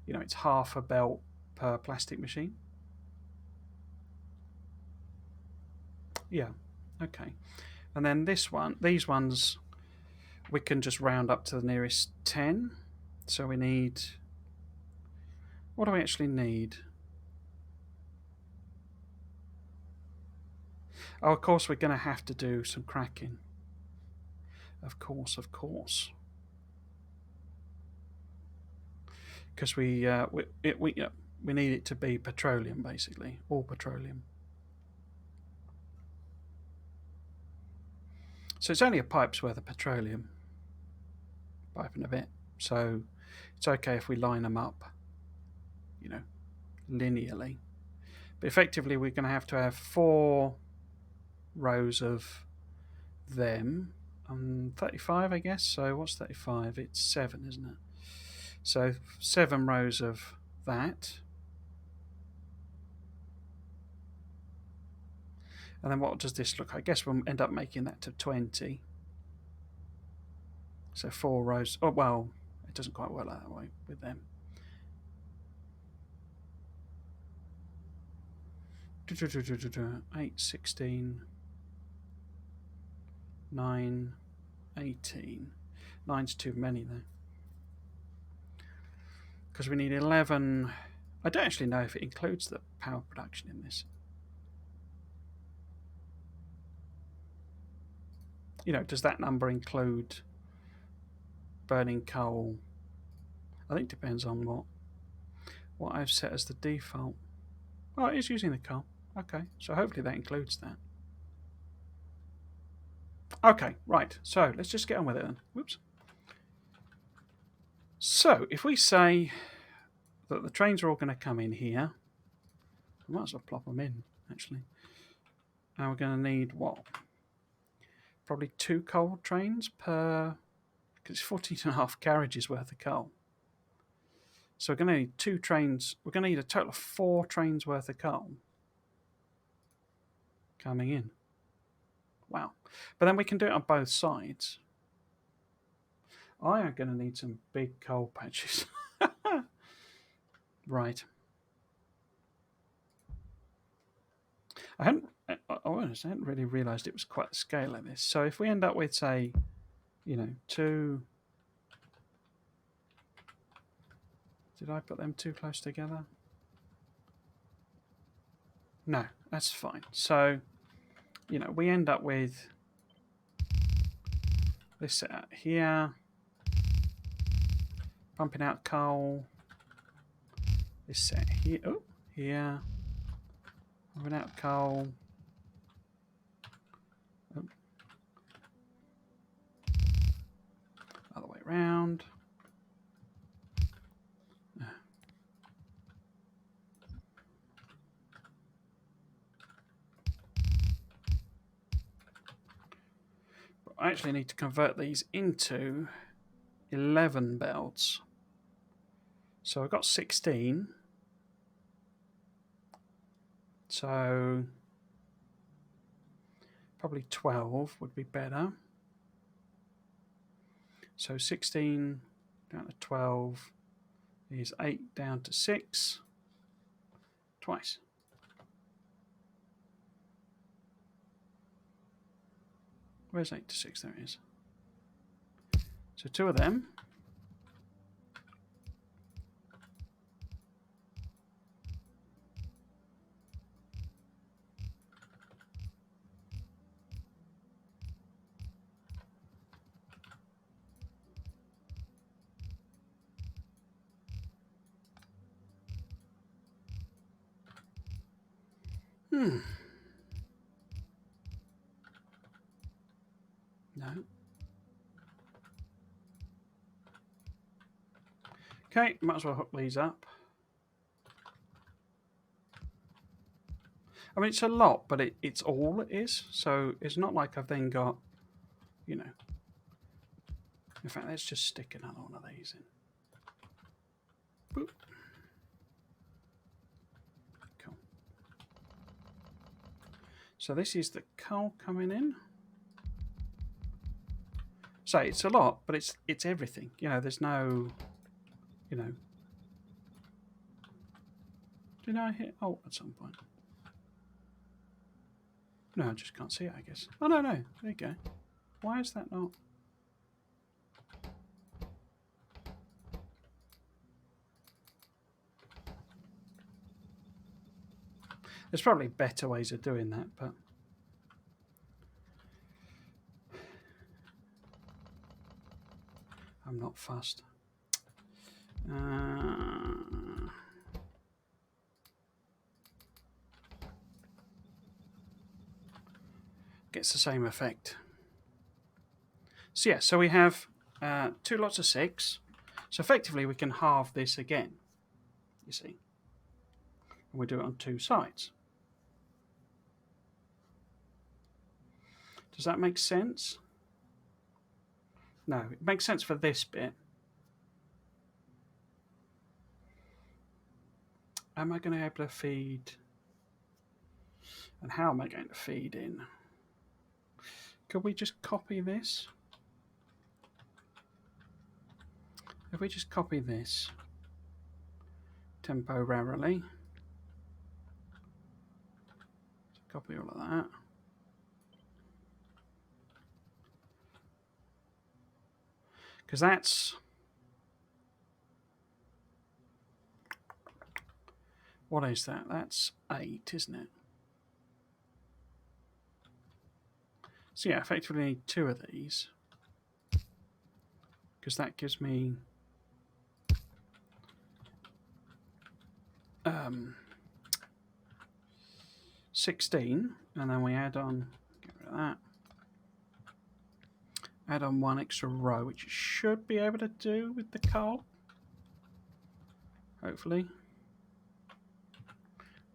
it's half a belt per plastic machine. Yeah, okay. And then these ones, we can just round up to the nearest 10. So we need, what do we actually need? Oh, of course, we're going to have to do some cracking. Of course. Because we need it to be petroleum, basically, all petroleum. So it's only a pipe's worth of petroleum, pipe and a bit. So it's okay if we line them up, linearly. But effectively, we're going to have 4 rows of them. 35, I guess. So what's 35? It's 7, isn't it? So 7 rows of that. And then what does this look like? I guess we'll end up making that to 20. So 4 rows. Oh, well, it doesn't quite work that way with them. 8, 16, 9, 18. 9's too many, though. Because we need 11. I don't actually know if it includes the power production in this. You know, does that number include burning coal? I think it depends on what I've set as the default. Oh, it is using the coal. Okay, so hopefully that includes that. Okay, right. So let's just get on with it then. Whoops. So if we say that the trains are all going to come in here, we might as well plop them in, actually. And we're going to need what? Probably 2 coal trains per, because it's 14.5 carriages worth of coal. So we're going to need 2 trains. We're going to need a total of 4 trains worth of coal coming in. Wow. But then we can do it on both sides. I am going to need some big coal patches. Right. I hadn't really realised it was quite the scale of this. So if we end up with, say, 2... Did I put them too close together? No, that's fine. So, we end up with this set out here, pumping out coal. This set here, here, pumping out coal. Other way around. But I actually need to convert these into 11 belts. So I've got 16. So probably 12 would be better. So 16 down to 12 is 8 down to 6 twice. Where's 8 to 6? There it is. So 2 of them. No. Okay, might as well hook these up. I mean, it's a lot, but it's all it is. So it's not like I've then got, In fact, let's just stick another one of these in. Boop. Cool. So this is the coal coming in. So it's a lot, but it's everything. There's no, Did I hit alt at some point? No, I just can't see it, I guess. Oh, no. There you go. Why is that not? There's probably better ways of doing that, but I'm not fussed. Gets the same effect. So yeah, so we have 2 lots of 6. So effectively we can halve this again, you see. And we do it on 2 sides. Does that make sense? No, it makes sense for this bit. Am I going to be able to feed? And how am I going to feed in? Could we just copy this? If we just copy this temporarily, copy all of that. Because that's, what is that? That's 8, isn't it? So yeah, effectively need 2 of these. Because that gives me 16, and then we add on, get rid of that, add on 1 extra row, which you should be able to do with the coal. Hopefully.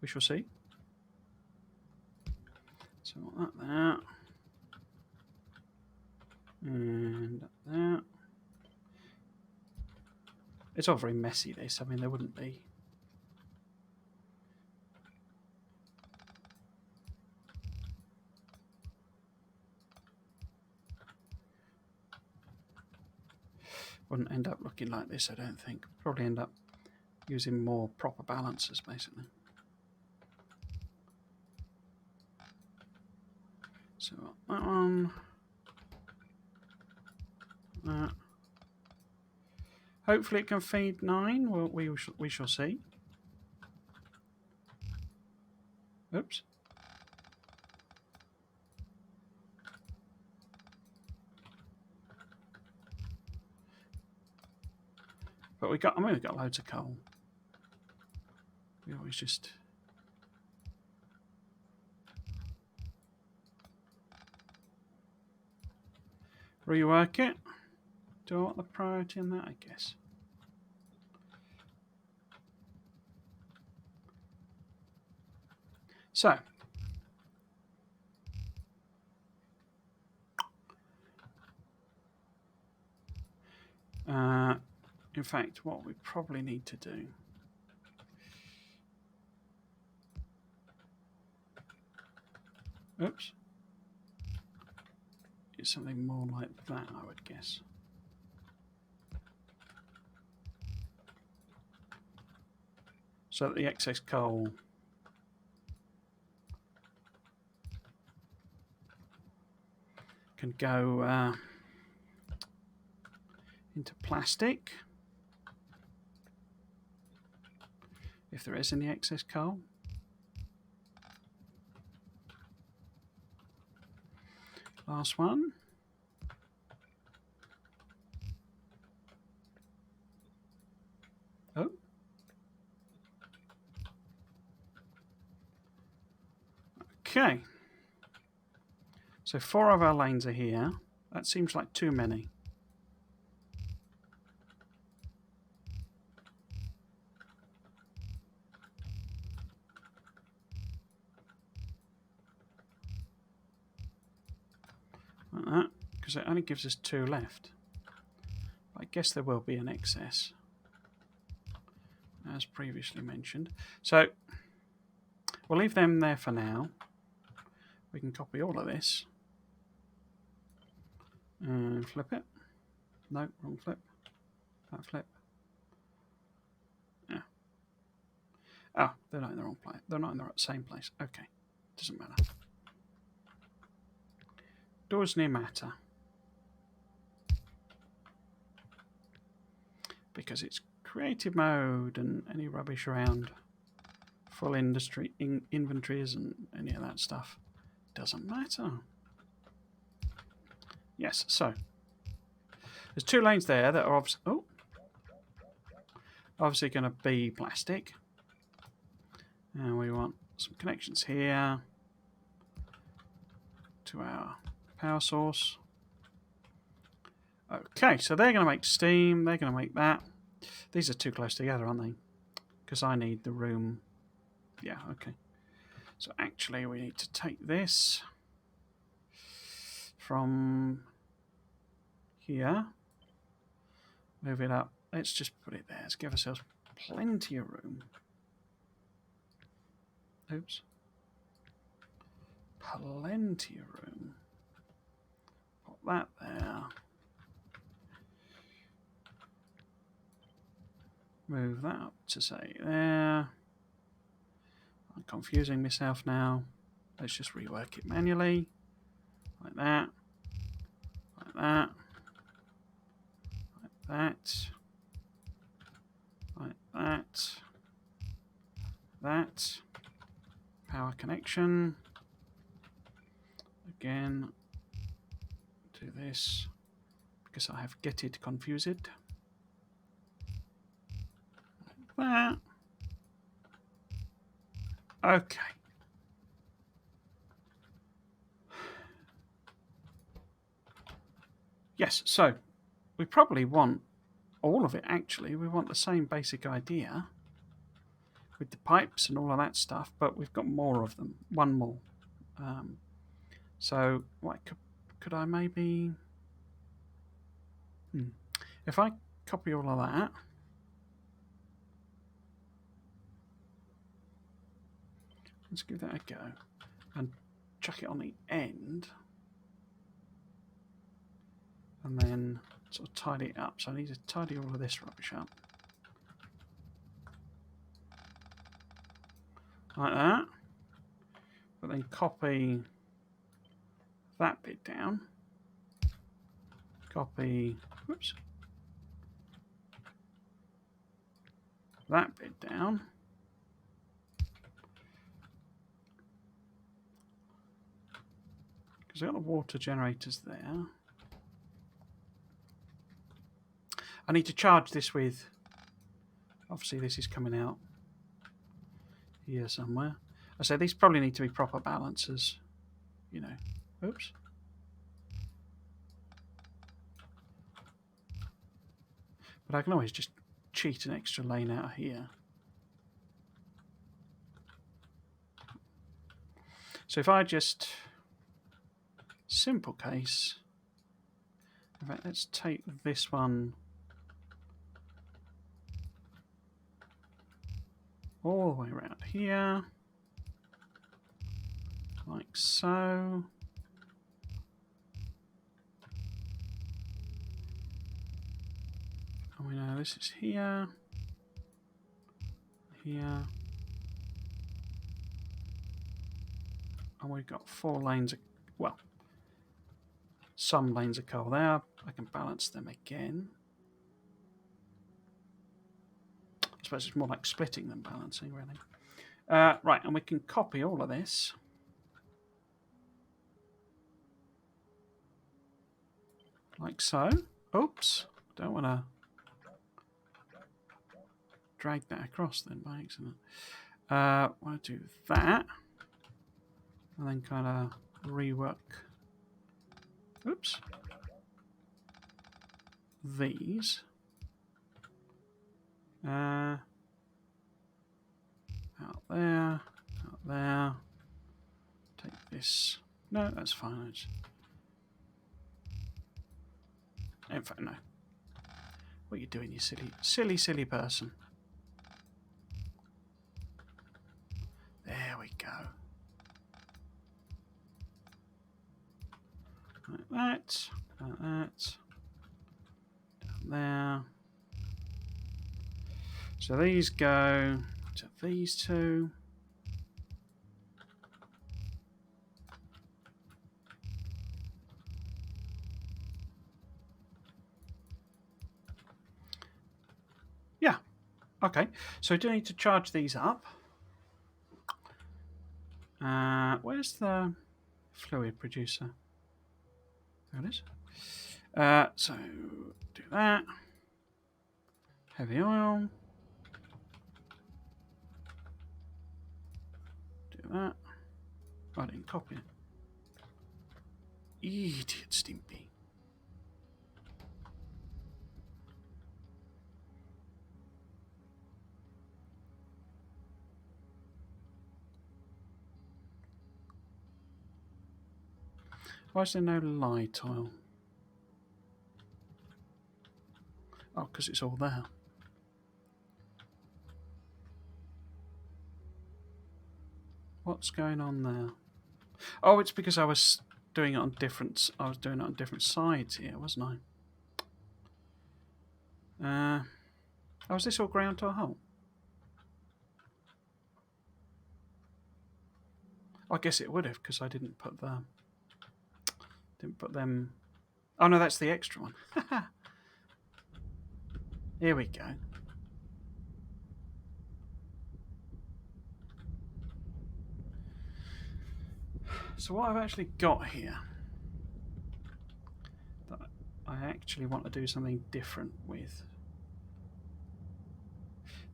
We shall see. So that, and that. It's all very messy, this. I mean, there wouldn't be. Wouldn't end up looking like this, I don't think. Probably end up using more proper balances, basically. So that one. That. Hopefully it can feed 9. Well, we shall see. Oops. But we've got loads of coal. We always just rework it. Do I want the priority in that, I guess? So, in fact, what we probably need to do is something more like that, I would guess. So that the excess coal can go into plastic, if there is any excess coal. Last one. Oh. Okay. So 4 of our lanes are here. That seems like too many. Like that, because it only gives us 2 left. I guess there will be an excess, as previously mentioned. So we'll leave them there for now. We can copy all of this and flip it. No, wrong flip. That flip. Yeah. Oh, they're not in the wrong place. They're not in the same place. Okay, doesn't matter. Doesn't matter. Because it's creative mode and any rubbish around full industry inventories and any of that stuff doesn't matter. Yes, so there's 2 lanes there that are obviously going to be plastic, and we want some connections here to our power source. Okay, so they're going to make steam, they're going to make that. These are too close together, aren't they? Because I need the room Yeah, okay. So actually we need to take this from here, move it up. Let's just put it there. Let's give ourselves plenty of room. Oops. Plenty of room. Put that there. Move that up to say there. I'm confusing myself now. Let's just rework it manually. Like that. Like that. Like that. Like that. That. Power connection. Again, do this because I have get it confused. Like that. Okay. Yes, so we probably want all of it actually. We want the same basic idea with the pipes and all of that stuff, but we've got more of them. One more. So what could I maybe... If I copy all of that, let's give that a go and chuck it on the end and then sort of tidy it up. So I need to tidy all of this rubbish up. Like that. But then copy that bit down. Copy, whoops, that bit down. Because I've got the water generators there. I need to charge this with, obviously this is coming out here somewhere. I say these probably need to be proper balancers, you know. Oops. But I can always just cheat an extra lane out here. So if I just, simple case, in fact, let's take this one all the way around here, like so. And we know this is here, here, and we've got 4 lanes of, well, some lanes of coal there. I can balance them again. I suppose it's more like splitting than balancing, really. Right, and we can copy all of this. Like so. Oops, don't want to drag that across then by accident. I want to do that. And then kind of rework. Oops. These. Out there. Out there. Take this. No, that's fine. In fact, no. What are you doing, you silly person? There we go. Like that. Like that. Down there. So these go to these two. Yeah. Okay. So we do need to charge these up. Where's the fluid producer? There it is. So do that. Heavy oil. Do that. Oh, I didn't copy it. Idiot Stimpy. Why is there no lie tile? Oh, because it's all there. What's going on there? Oh, it's because I was doing it on different. I was doing it on different sides here, wasn't I? Oh, is this all ground to a halt? I guess it would have because I didn't put them. Oh no, that's the extra one. Here we go. So what I've actually got here that I actually want to do something different with.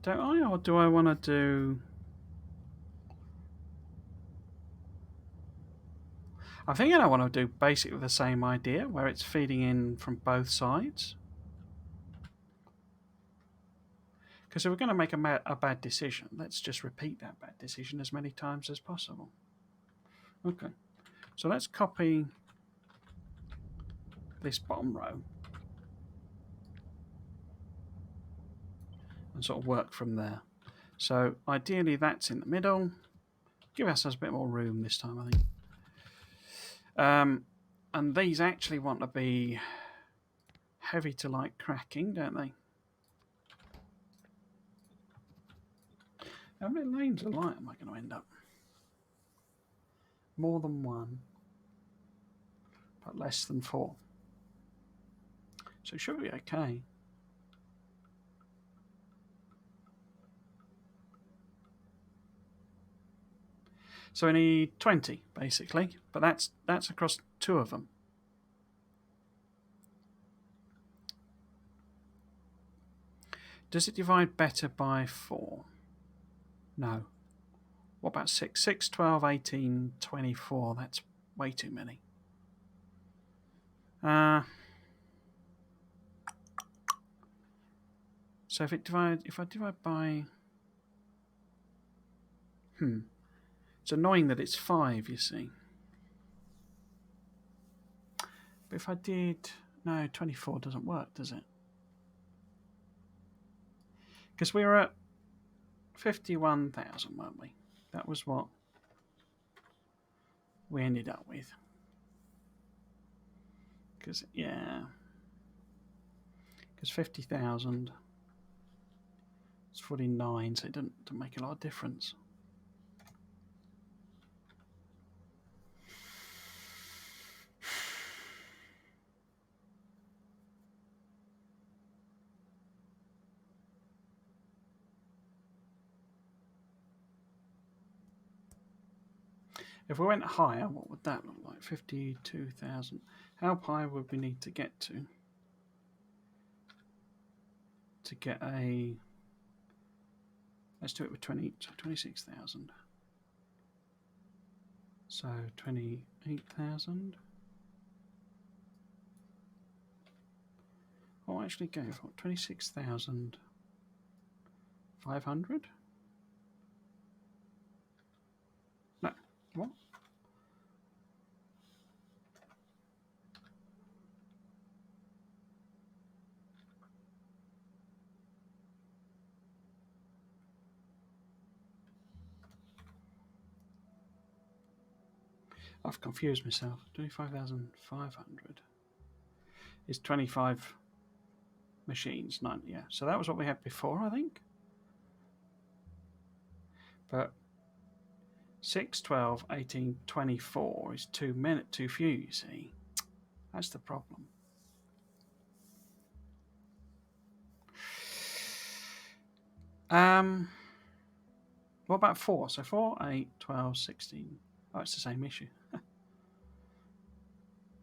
Don't I? Or do I want to do... I think I want to do basically the same idea where it's feeding in from both sides. Because if we're going to make a bad decision, let's just repeat that bad decision as many times as possible. Okay, so let's copy this bottom row and sort of work from there. So ideally that's in the middle. Give ourselves a bit more room this time, I think. And these actually want to be heavy to light cracking, don't they? How many lanes of light am I going to end up? More than one, but less than 4. So it should be okay. So we need 20 basically, but that's across 2 of them. Does it divide better by 4? No. What about 6? 6, 12, 18, 24. That's way too many. So if I divide by... It's annoying that it's 5, you see. But if I did... No, 24 doesn't work, does it? Because we were at 51,000, weren't we? That was what we ended up with. Because, yeah. Because 50,000 is 49, so it doesn't make a lot of difference. If we went higher, what would that look like? 52,000. How high would we need to get to get a... Let's do it with 26,000. So 28,000. I'll actually go for 26,500. No, what? I've confused myself. 25,500 is 25 machines. 9, yeah. So that was what we had before, I think. But 6, 12, 18, 24 is too few, you see. That's the problem. What about 4? So 4, 8, 12, 16. Oh, it's the same issue.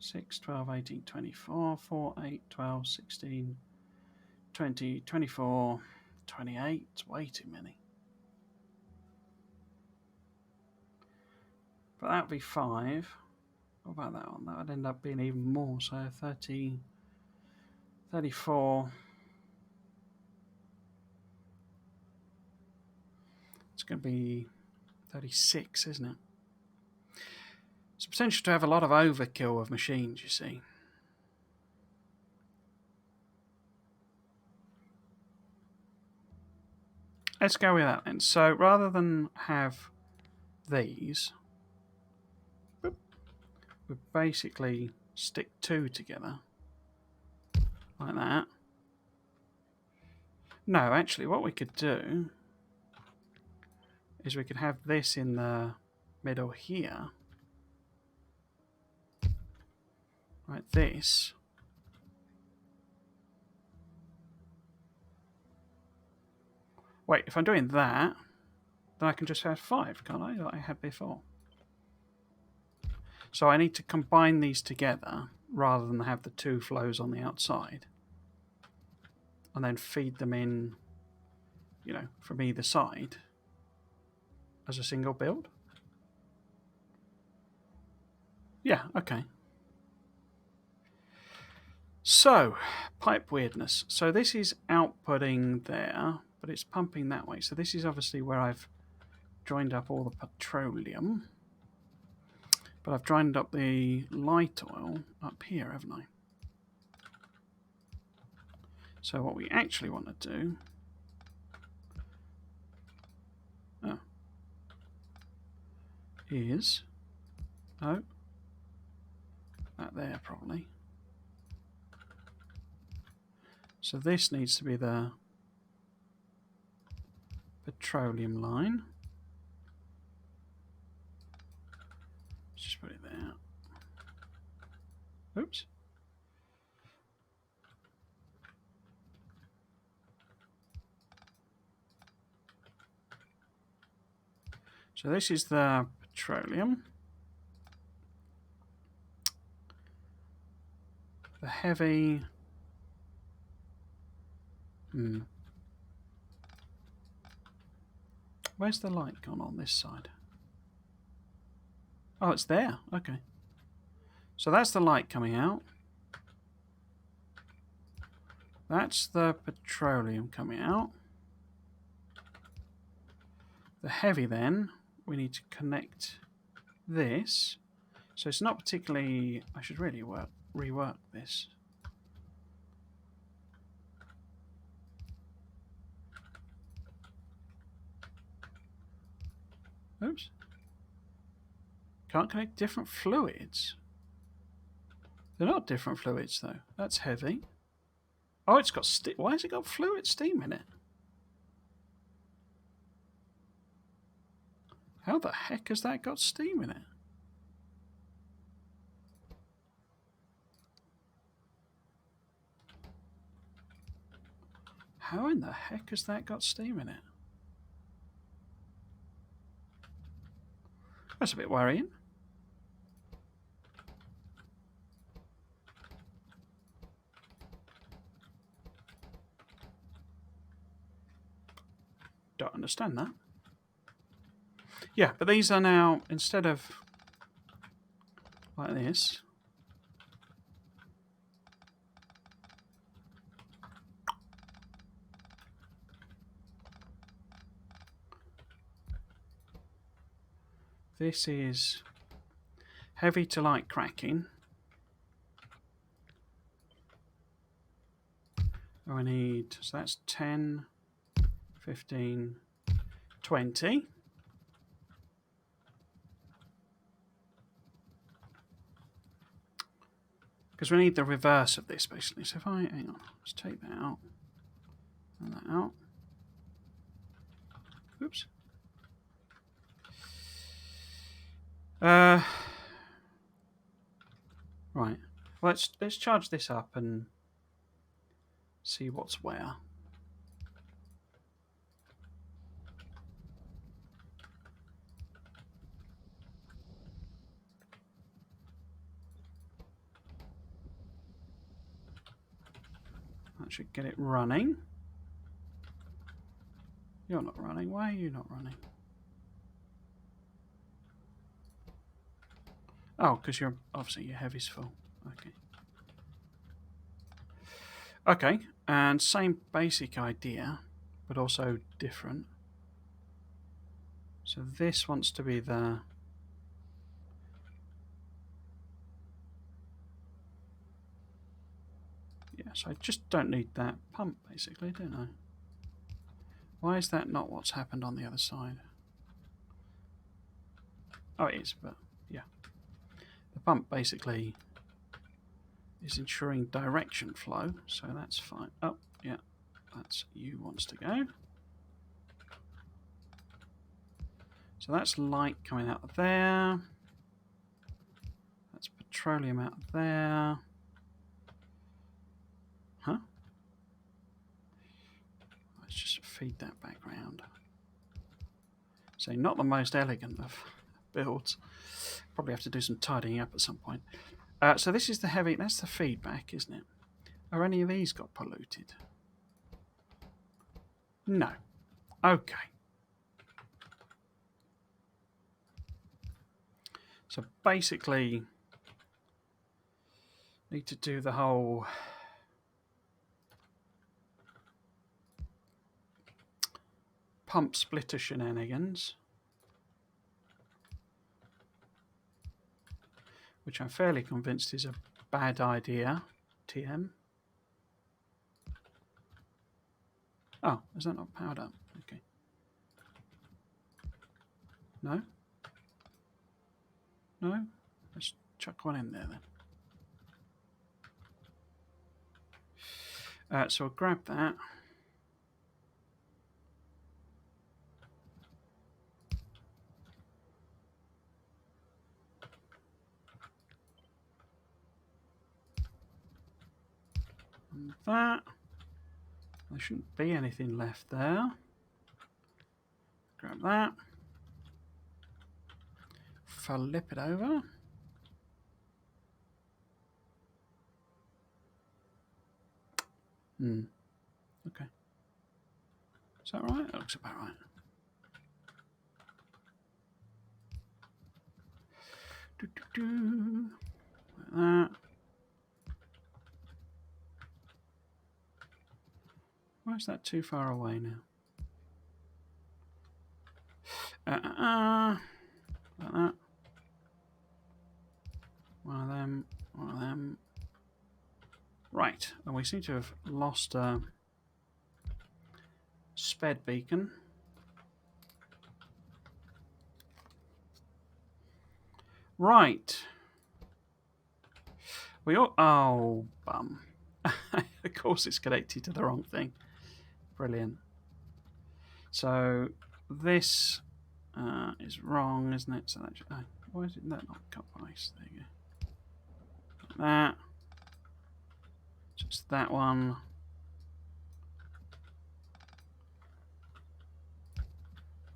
6, 12, 18, 24, 4, 8, 12, 16, 20, 24, 28. It's way too many. But that would be 5. What about that one? That would end up being even more. So 30, 34. It's going to be 36, isn't it? So potential to have a lot of overkill of machines, you see. Let's go with that then. So rather than have these, we basically stick 2 together like that. No, actually what we could do is we could have this in the middle here, like this. Wait, if I'm doing that, then I can just have 5, can't I, like I had before? So I need to combine these together rather than have the 2 flows on the outside, and then feed them in, you know, from either side as a single build. Yeah, okay. So, pipe weirdness. So this is outputting there, but it's pumping that way. So this is obviously where I've joined up all the petroleum. But I've joined up the light oil up here, haven't I? So what we actually want to do... is... Oh. That there, probably. So this needs to be the petroleum line. Let's just put it there. Oops. So this is the petroleum. The heavy... Where's the light gone on this side? Oh, it's there. Okay. So that's the light coming out. That's the petroleum coming out. The heavy then, we need to connect this. So it's not particularly... I should really rework this. Oops. Can't connect different fluids. They're not different fluids though. That's heavy. Oh, it's got steam. Why has it got fluid steam in it? How the heck has that got steam in it? How in the heck has that got steam in it? That's a bit worrying. Don't understand that. Yeah, but these are now, instead of like this, this is heavy to light cracking. Oh, I need, so that's 10, 15, 20. Because we need the reverse of this, basically. So if I, hang on, let's take that out, and that out. Oops. Right. Well, let's charge this up and see what's where. That should get it running. You're not running. Why are you not running? Oh, because you're obviously your heavy's full. Okay. Okay, and same basic idea, but also different. So this wants to be the So I just don't need that pump, basically, don't I? Why is that not what's happened on the other side? Oh, it is, but yeah. The pump basically is ensuring direction flow, so that's fine. Oh, yeah, that's U wants to go. So that's light coming out of there. That's petroleum out of there. Huh? Let's just feed that back round. So not the most elegant of builds. Probably have to do some tidying up at some point. So this is the heavy, that's the feedback, isn't it? Are any of these got polluted? No. Okay. So basically, need to do the whole pump splitter shenanigans, which I'm fairly convinced is a bad idea. TM. Oh, is that not powered up? Okay. No? No? Let's chuck one in there then. So I'll grab that. And that. There shouldn't be anything left there. Grab that. Flip it over. Okay. Is that right? That looks about right. Like that. Why is that too far away now? Like that. One of them. One of them. Right, and we seem to have lost a sped beacon. Right. We all. Oh, bum. Of course, it's connected to the wrong thing. Brilliant. So this is wrong, isn't it? So that should, why is it that not cut ice? There you go. That. Just that one.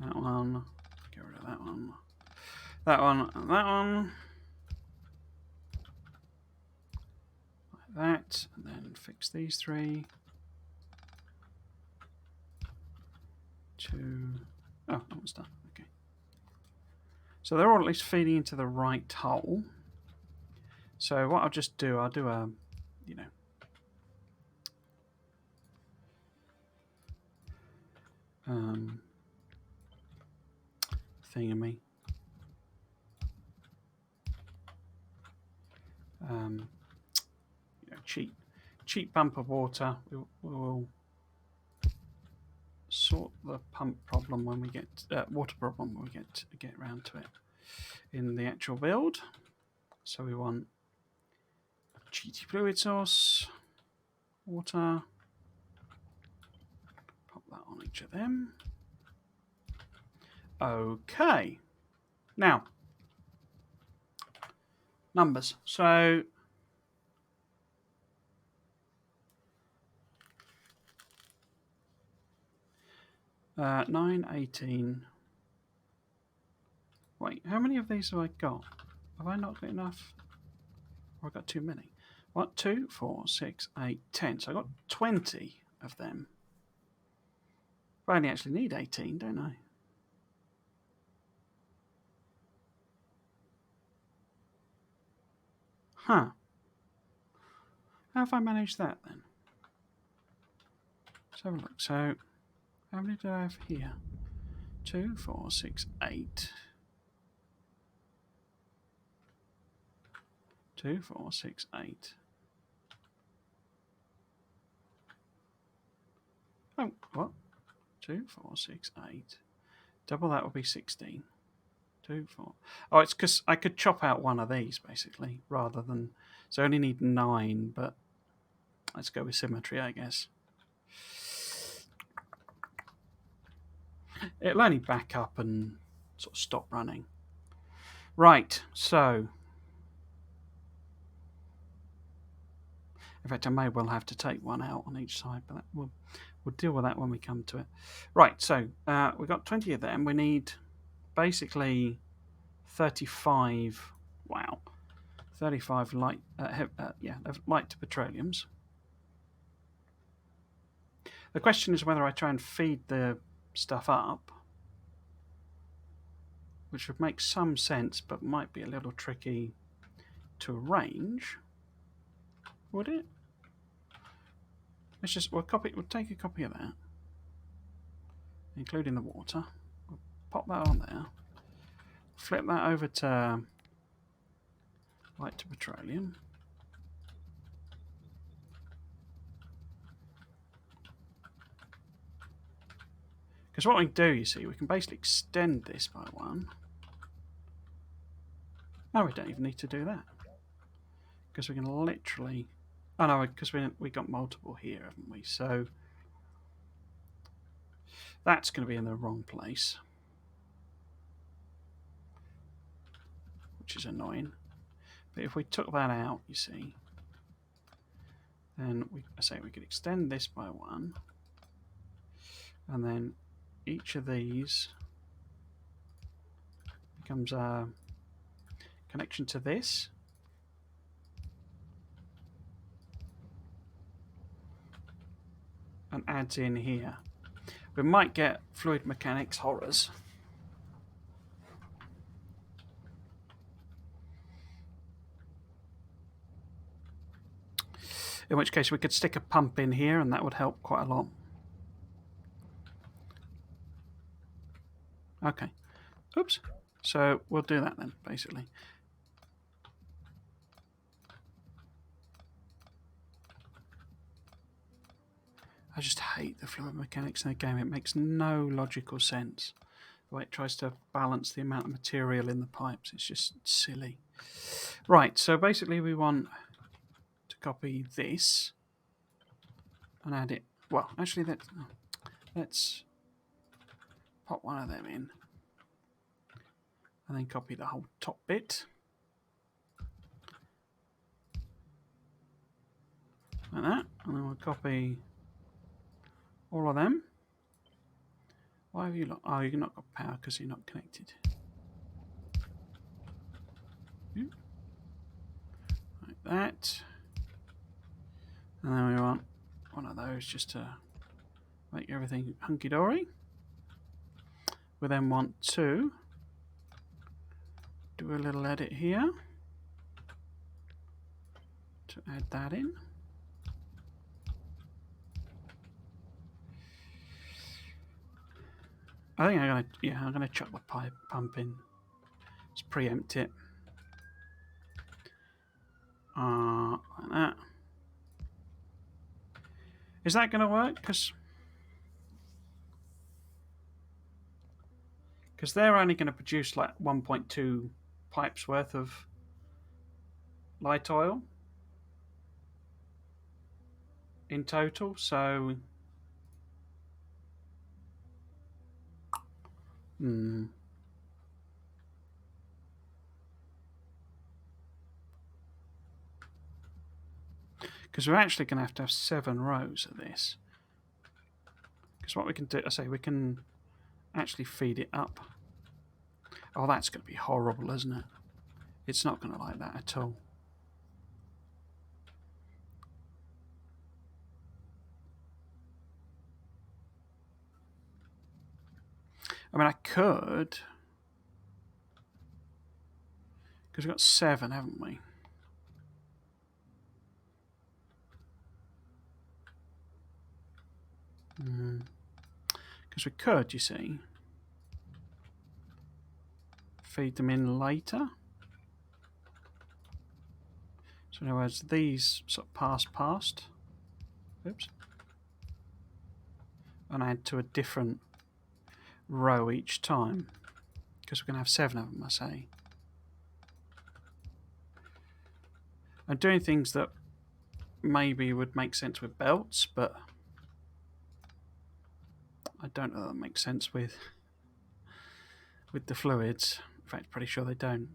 That one. Get rid of that one. That one and that one. Like that. And then fix these three. Two. Oh, that one's done. Okay. So they're all at least feeding into the right hole. So what I'll just do, I'll do a, thingamy. Cheap bumper water. We will sort the pump problem when we get water problem when we get around to it in the actual build. So we want GT fluid source, water. Pop that on each of them. Okay. Now numbers. So 9, 18. Wait, how many of these have I got? Have I not got enough? Or I've got too many? 1, 2, 4, 6, 8, 10. So I've got 20 of them. I only actually need 18, don't I? Huh. How have I managed that then? Let's have a look. So, how many do I have here? 2, 4, 6, 8. 2, 4, 6, 8. what? 2, 4, 6, 8. Double that would be 16. 2, 4. Oh, it's because I could chop out one of these, basically, rather than... So I only need 9, but let's go with symmetry, I guess. It'll only back up and sort of stop running. Right, so... In fact, I may well have to take one out on each side, but we'll deal with that when we come to it. Right, so we've got 20 of them. We need basically 35... Wow. 35 light, light to petroleums. The question is whether I try and feed the stuff up, which would make some sense, but might be a little tricky to arrange. Would it? Let's just we'll take a copy of that, including the water. We'll pop that on there. Flip that over to light to petroleum. Because what we can do, you see, we can basically extend this by 1. No, we don't even need to do that. Because we can literally... Oh no, because we got multiple here, haven't we? So that's going to be in the wrong place, which is annoying. But if we took that out, you see, then we could extend this by 1, and then each of these becomes a connection to this. And adds in here. We might get fluid mechanics horrors. In which case we could stick a pump in here and that would help quite a lot. Okay. Oops. So we'll do that then, basically. I just hate the fluid mechanics in the game. It makes no logical sense. The way it tries to balance the amount of material in the pipes. It's just silly. Right, so basically we want to copy this and add it. Well, actually, let's pop one of them in. And then copy the whole top bit. Like that. And then we'll copy all of them. Why have you not? Oh, you've not got power because you're not connected. Like that. And then we want one of those just to make everything hunky-dory. We then want to do a little edit here to add that in. I think I'm gonna chuck the pipe pump in. Let's preempt it. Like that. Is that gonna work? Because they're only going to produce like 1.2 pipes worth of light oil in total. So because we're actually going to have 7 rows of this. Because what we can do, we can actually feed it up. Oh, that's going to be horrible, isn't it? It's not going to like that at all. I mean, I could, because we've got 7, haven't we? Because we could, you see, feed them in later. So in other words, these sort of pass past. Oops. and add to a different row each time, because we're going to have 7 of them, I say. I'm doing things that maybe would make sense with belts, but I don't know that makes sense with the fluids. In fact, pretty sure they don't.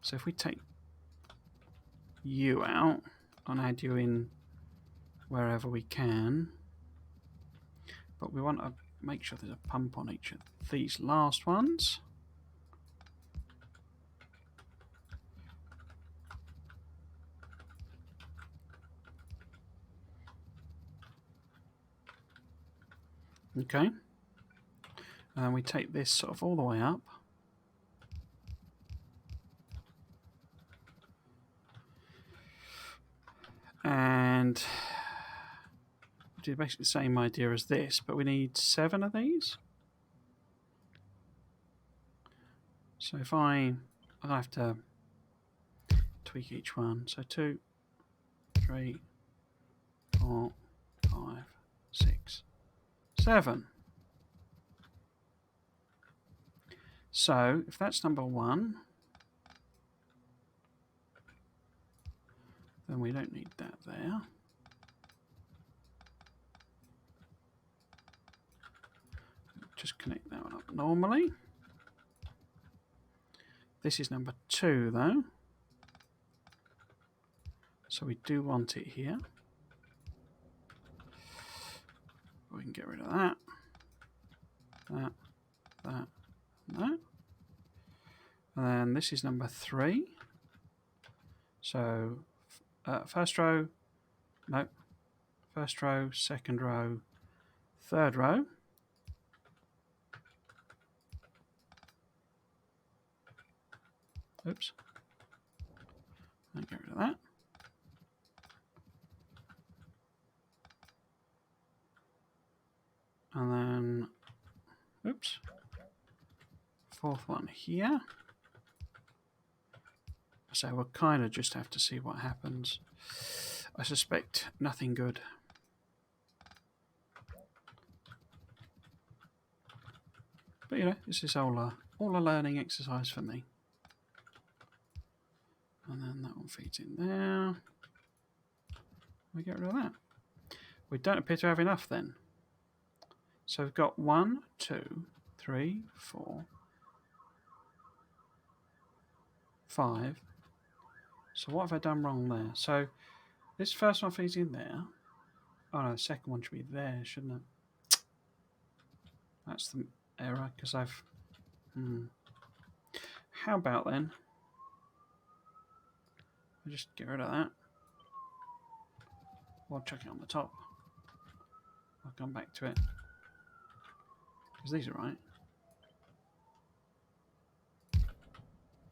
So if we take you out and add you in wherever we can, but we want to make sure there's a pump on each of these last ones. Okay, and then we take this sort of all the way up. And do basically the same idea as this, but we need 7 of these. So if I'll have to tweak each one. So 2, 3, 4, 5, 6, 7. So if that's number 1, then we don't need that there. Just connect that one up normally. This is number 2 though, so we do want it here. We can get rid of that, that, and that. And then this is number 3. So first row, no, first row, second row, third row. Oops. I'll get rid of that. And then, oops, 4th one here. So we'll kind of just have to see what happens. I suspect nothing good. But you know, this is all a learning exercise for me. And then that one feeds in there. We get rid of that. We don't appear to have enough then. So we've got 1, 2, 3, 4, 5. So what have I done wrong there? So this first one feeds in there. Oh no, the second one should be there, shouldn't it? That's the error, because I've... How about then? I'll just get rid of that. Or chuck it on the top. I'll come back to it. Because these are right.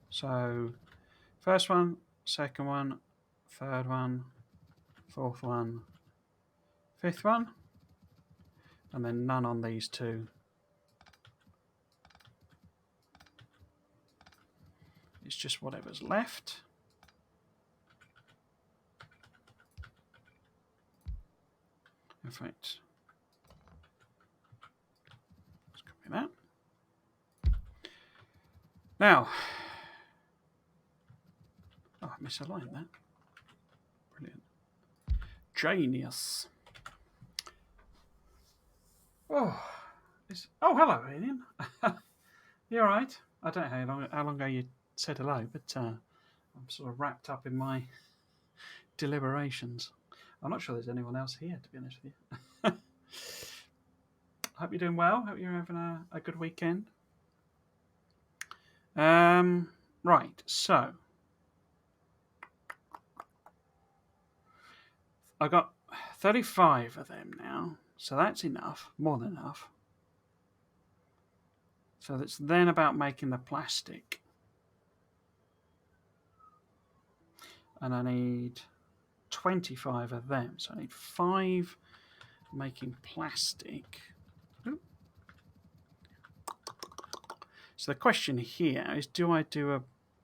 So, first one, second one, third one, 4th one, 5th one, and then none on these 2. It's just whatever's left. In fact, let's copy that. Now, oh, I misaligned that. Brilliant. Genius. Oh, hello, Ian. You all right? I don't know how long ago you said hello, but I'm sort of wrapped up in my deliberations. I'm not sure there's anyone else here, to be honest with you. Hope you're doing well. Hope you're having a good weekend. Right, so I got 35 of them now, so that's enough, more than enough. So it's then about making the plastic. And I need 25 of them, so I need 5 making plastic. Oop. So the question here is, do I do a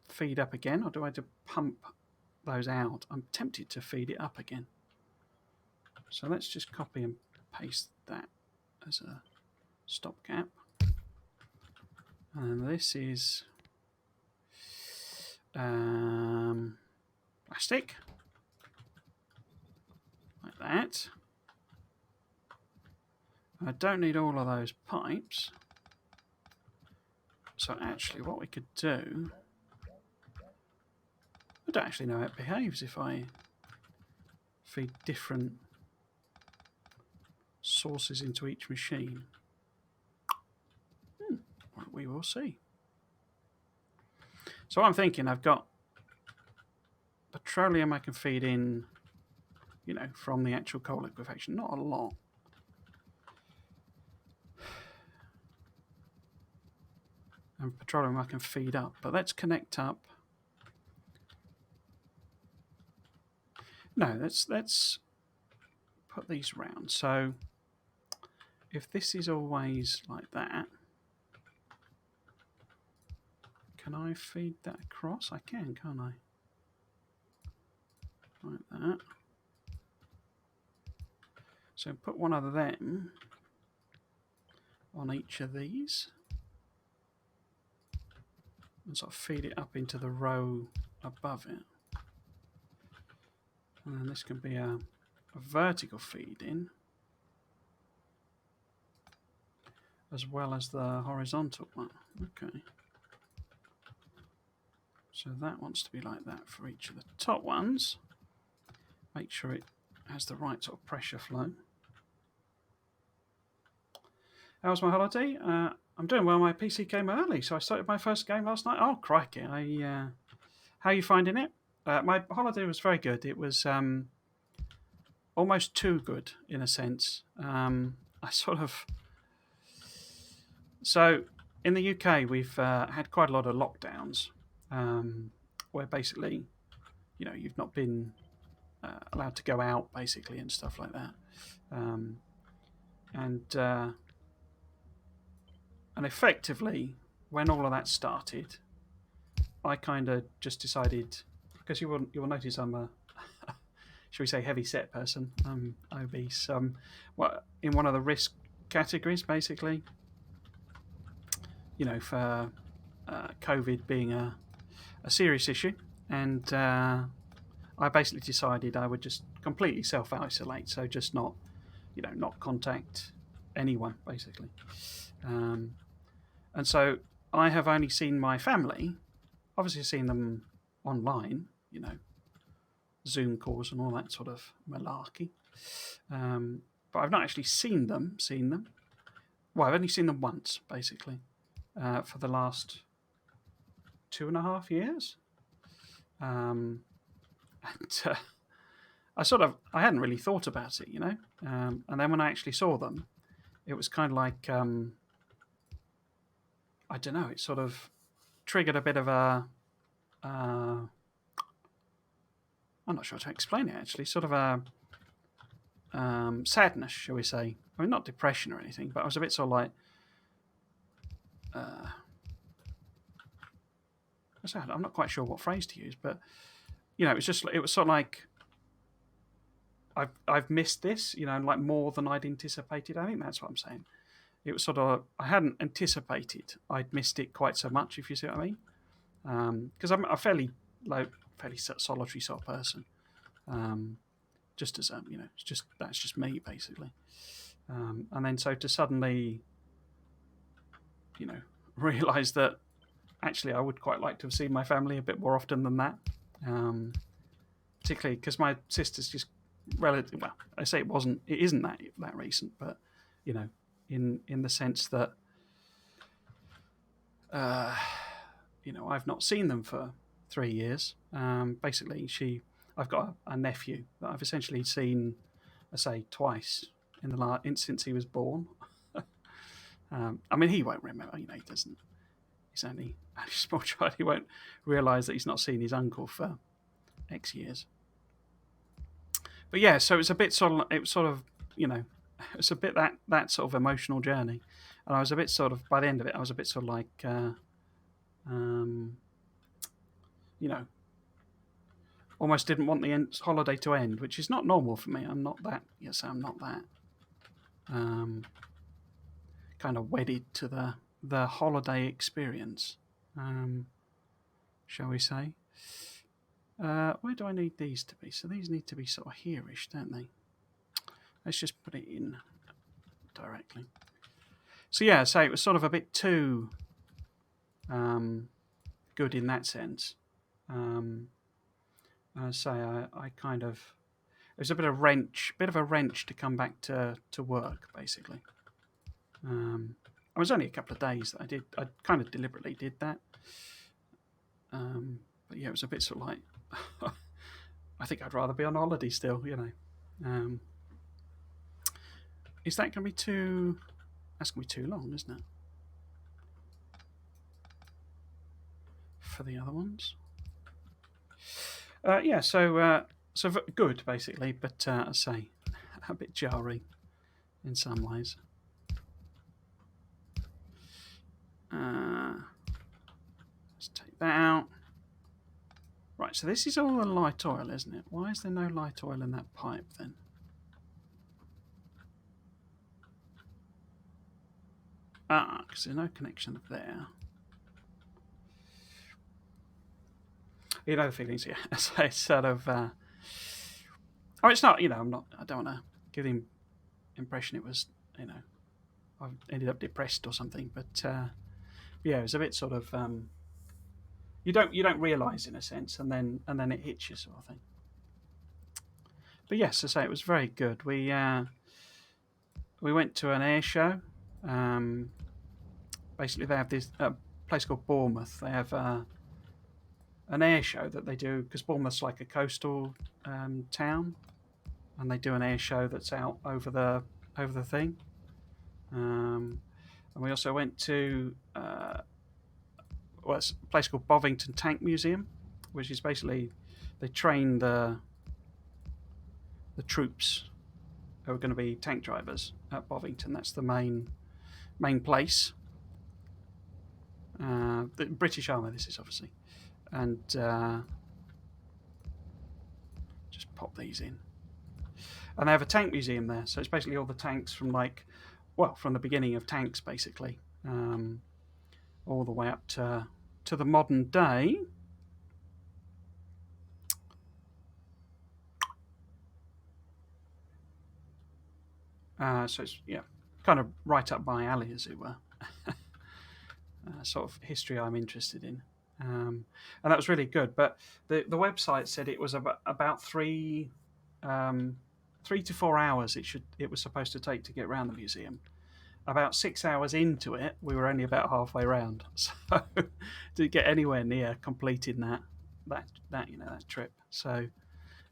feed up again, or do I do pump those out? I'm tempted to feed it up again. So let's just copy and paste that as a stopgap. And this is plastic, like that. I don't need all of those pipes. So actually what we could do, I don't actually know how it behaves if I feed different sources into each machine. We will see. So I'm thinking I've got petroleum I can feed in, you know, from the actual coal liquefaction. Not a lot. And petroleum I can feed up. But let's connect up. No, let's put these round. So if this is always like that, can I feed that across? I can, can't I? Like that. So put one of them on each of these and sort of feed it up into the row above it. And then this can be a vertical feed in as well as the horizontal one. Okay. So that wants to be like that for each of the top ones. Make sure it has the right sort of pressure flow. How was my holiday? I'm doing well. My PC came early, so I started my first game last night. Oh, crikey. How are you finding it? My holiday was very good. It was almost too good, in a sense. I sort of... So, in the UK, we've had quite a lot of lockdowns, where basically, you know, you've not been allowed to go out, basically, and stuff like that. And effectively, when all of that started, I kind of just decided, because you will notice I'm a, shall we say, heavy set person. I'm obese. In one of the risk categories, basically. You know, for COVID being a serious issue, and I basically decided I would just completely self-isolate, so just not, you know, not contact anyone, basically. And so I have only seen my family, obviously seen them online, you know, Zoom calls and all that sort of malarkey. But I've not actually seen them. Well, I've only seen them once, basically, for the last 2.5 years. And I hadn't really thought about it, you know. And then when I actually saw them, it was kind of like, I don't know, it sort of triggered a bit of a, I'm not sure how to explain it actually, sort of a sadness, shall we say. I mean, not depression or anything, but I was a bit sort of like, I'm not quite sure what phrase to use, but, you know, it was sort of like, I've missed this, you know, like more than I'd anticipated. I think that's what I'm saying. It was sort of, I hadn't anticipated I'd missed it quite so much, if you see what I mean. Because I'm a fairly solitary sort of person. Just as you know, that's just me basically. And then so to suddenly, you know, realise that actually I would quite like to have seen my family a bit more often than that. Particularly because my sister's just relative. Well, I say it isn't that recent, but you know, in the sense that you know, I've not seen them for 3 years. Basically, I've got a nephew that I've essentially seen, I say, twice since he was born. I mean, he won't remember. You know, he doesn't. He's only a small child. He won't realise that he's not seen his uncle for X years. But yeah, so it was sort of, you know, it's a bit that sort of emotional journey, and I was a bit sort of, by the end of it, I was a bit sort of like, you know, almost didn't want the holiday to end, which is not normal for me. I'm not that. Yes, I'm not that. kind of wedded to the holiday experience, shall we say. Where do I need these to be? So these need to be sort of here-ish, don't they? Let's just put it in directly. So yeah, so it was sort of a bit too good in that sense. I kind of, it was a bit of a wrench to come back to work, basically. It was only a couple of days that I kind of deliberately did that. But yeah, it was a bit sort of like, I think I'd rather be on holiday still, you know. Is that going to be too, that's going to be too long, isn't it? For the other ones? Yeah, so good, basically, but I say, a bit jarring in some ways. Let's take that out. Right, so this is all the light oil, isn't it? Why is there no light oil in that pipe then? Because there's no connection there. You know the feelings, yeah. So it's sort of. It's not. You know, I don't want to give the impression it was. You know, I ended up depressed or something. But yeah, it was a bit sort of. You don't realise in a sense, and then it hits you, sort of thing. But yes, I say it was very good. We went to an air show. Basically, they have this place called Bournemouth. They have an air show that they do because Bournemouth's like a coastal town, and they do an air show that's out over the thing. And we also went to it's a place called Bovington Tank Museum, which is basically they train the troops who are going to be tank drivers at Bovington. That's the main place. The British Army, this is obviously, and just pop these in. And they have a tank museum there, so it's basically all the tanks from from the beginning of tanks, basically, all the way up to the modern day. So it's kind of right up my alley, as it were. Sort of history I'm interested in, and that was really good. But the website said it was about 3 to 4 hours it was supposed to take to get around the museum. About 6 hours into it, we were only about halfway round, so didn't get anywhere near completing that trip. So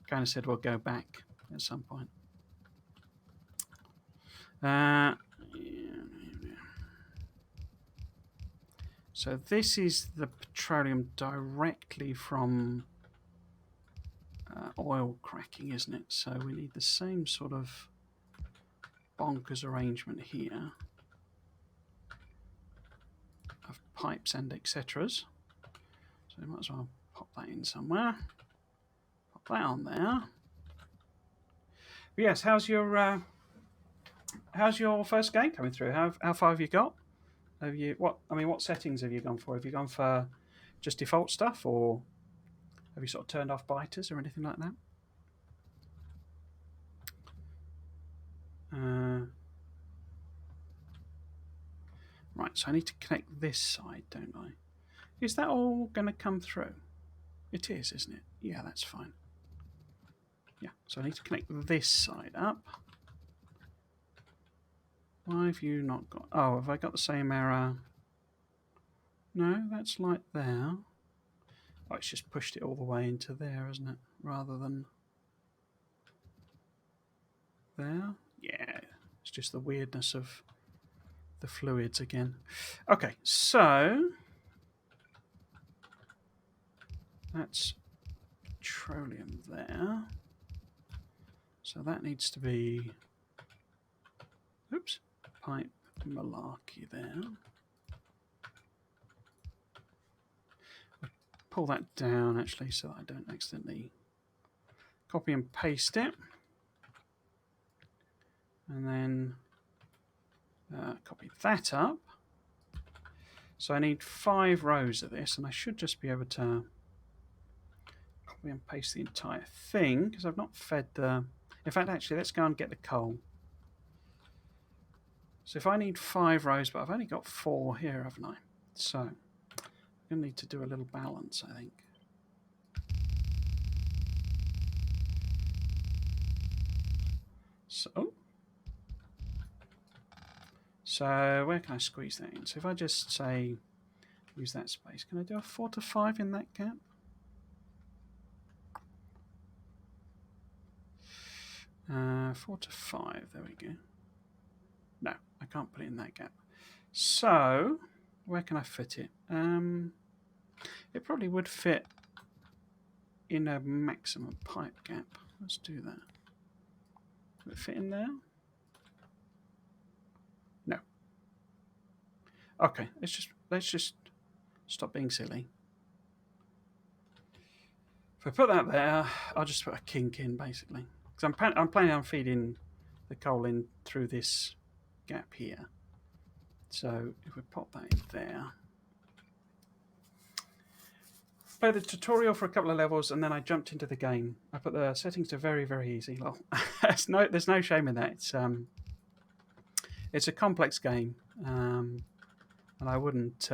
kind of said we'll go back at some point. So this is the petroleum directly from oil cracking, isn't it? So we need the same sort of bonkers arrangement here of pipes and etc. So we might as well pop that in somewhere. Pop that on there. But yes, how's your first game coming through? How far have you got? What settings have you gone for? Have you gone for just default stuff, or have you sort of turned off biters or anything like that? Right, so I need to connect this side, don't I? Is that all going to come through? It is, isn't it? Yeah, that's fine. Yeah, so I need to connect this side up. Why have you not got... Oh, have I got the same error? No, that's like there. Oh, it's just pushed it all the way into there, isn't it? Rather than there. Yeah, it's just the weirdness of the fluids again. Okay, so that's petroleum there. So that needs to be, oops, pipe malarkey there. Pull that down actually so that I don't accidentally copy and paste it. And then Copy that up. So I need 5 rows of this, and I should just be able to copy and paste the entire thing, because I've not fed the... In fact, actually, let's go and get the coal. So if I need 5 rows, but I've only got 4 here, haven't I? So I'm going to need to do a little balance, I think. So where can I squeeze that in? So if I just say, use that space, can I do a 4 to 5 in that gap? Uh, 4 to 5, there we go. No, I can't put it in that gap. So where can I fit it? It probably would fit in a maximum pipe gap. Let's do that. Will it fit in there? No. Okay, let's just stop being silly. If I put that there, I'll just put a kink in basically, because I'm planning on feeding the coal in through this gap here. So if we pop that in there, play the tutorial for a couple of levels, and then I jumped into the game. I put the settings to very, very easy. Well, there's no shame in that. It's a complex game, and I wouldn't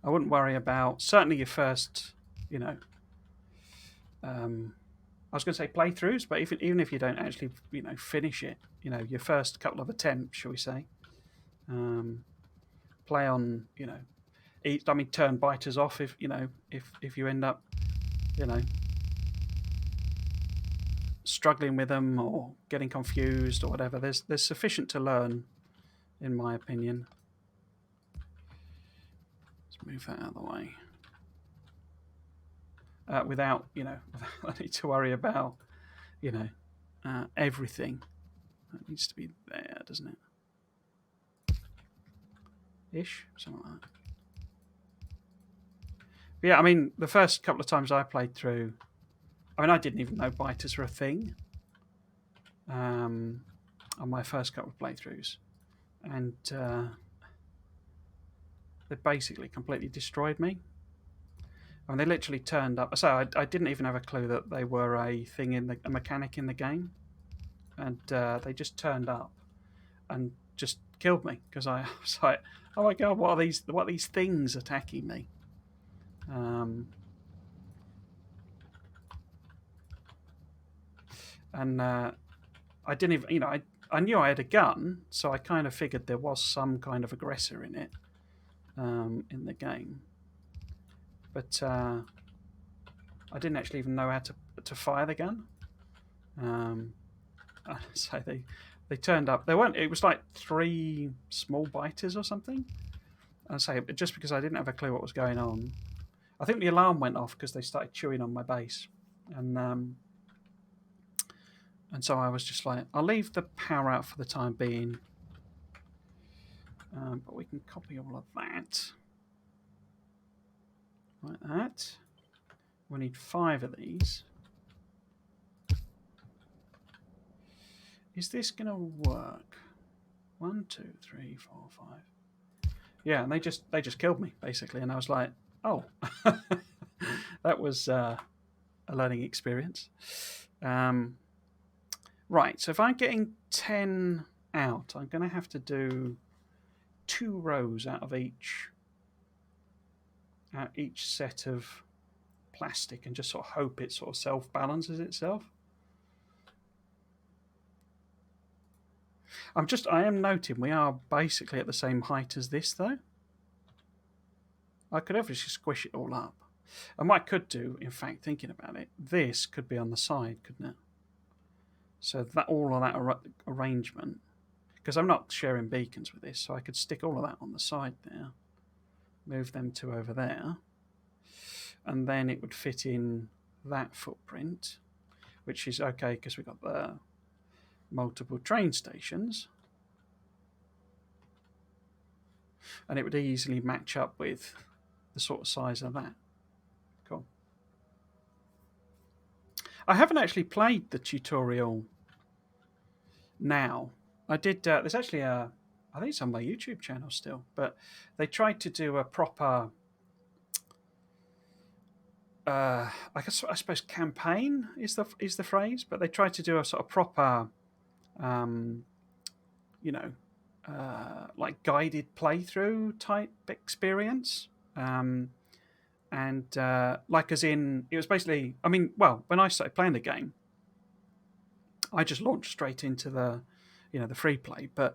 worry about certainly your first, I was going to say playthroughs, but even if you don't actually, finish it, your first couple of attempts, shall we say, play on, turn biters off if you end up, struggling with them or getting confused or whatever. There's sufficient to learn, in my opinion. Let's move that out of the way. Without I need to worry about everything. That needs to be there, doesn't it? Ish, something like that. But yeah, I mean, the first couple of times I played through, I didn't even know biters were a thing on my first couple of playthroughs, and they basically completely destroyed me. They literally turned up. So I didn't even have a clue that they were a thing a mechanic in the game, and they just turned up and just killed me because I was like, "Oh my god, what are these things attacking me?" And I didn't even, I knew I had a gun, so I kind of figured there was some kind of aggressor in it, in the game, but I didn't actually even know how to fire the gun. So they turned up. They weren't. It was like 3 small biters or something. And say just because I didn't have a clue what was going on, I think the alarm went off because they started chewing on my base, and so I was just like, I'll leave the power out for the time being, but we can copy all of that like that. We need 5 of these. Is this gonna work? 1, 2, 3, 4, 5. Yeah, and they just killed me basically, and I was like, oh, that was a learning experience. Right, so if I'm getting 10 out, I'm going to have to do 2 rows out of each set of plastic, and just sort of hope it sort of self-balances itself. I am noting we are basically at the same height as this, though. I could obviously squish it all up. And what I could do, in fact, thinking about it, this could be on the side, couldn't it? So that all of that arrangement, because I'm not sharing beacons with this, so I could stick all of that on the side there, move them to over there, and then it would fit in that footprint, which is okay because we've got the multiple train stations, and it would easily match up with the sort of size of that. Cool. I haven't actually played the tutorial now. I did. There's actually I think it's on my YouTube channel still, but they tried to do a proper, I suppose campaign is the phrase, but they tried to do a sort of proper, um, you know, like guided playthrough type experience. And like as in, it was basically, I mean, well, when I started playing the game, I just launched straight into the, the free play. But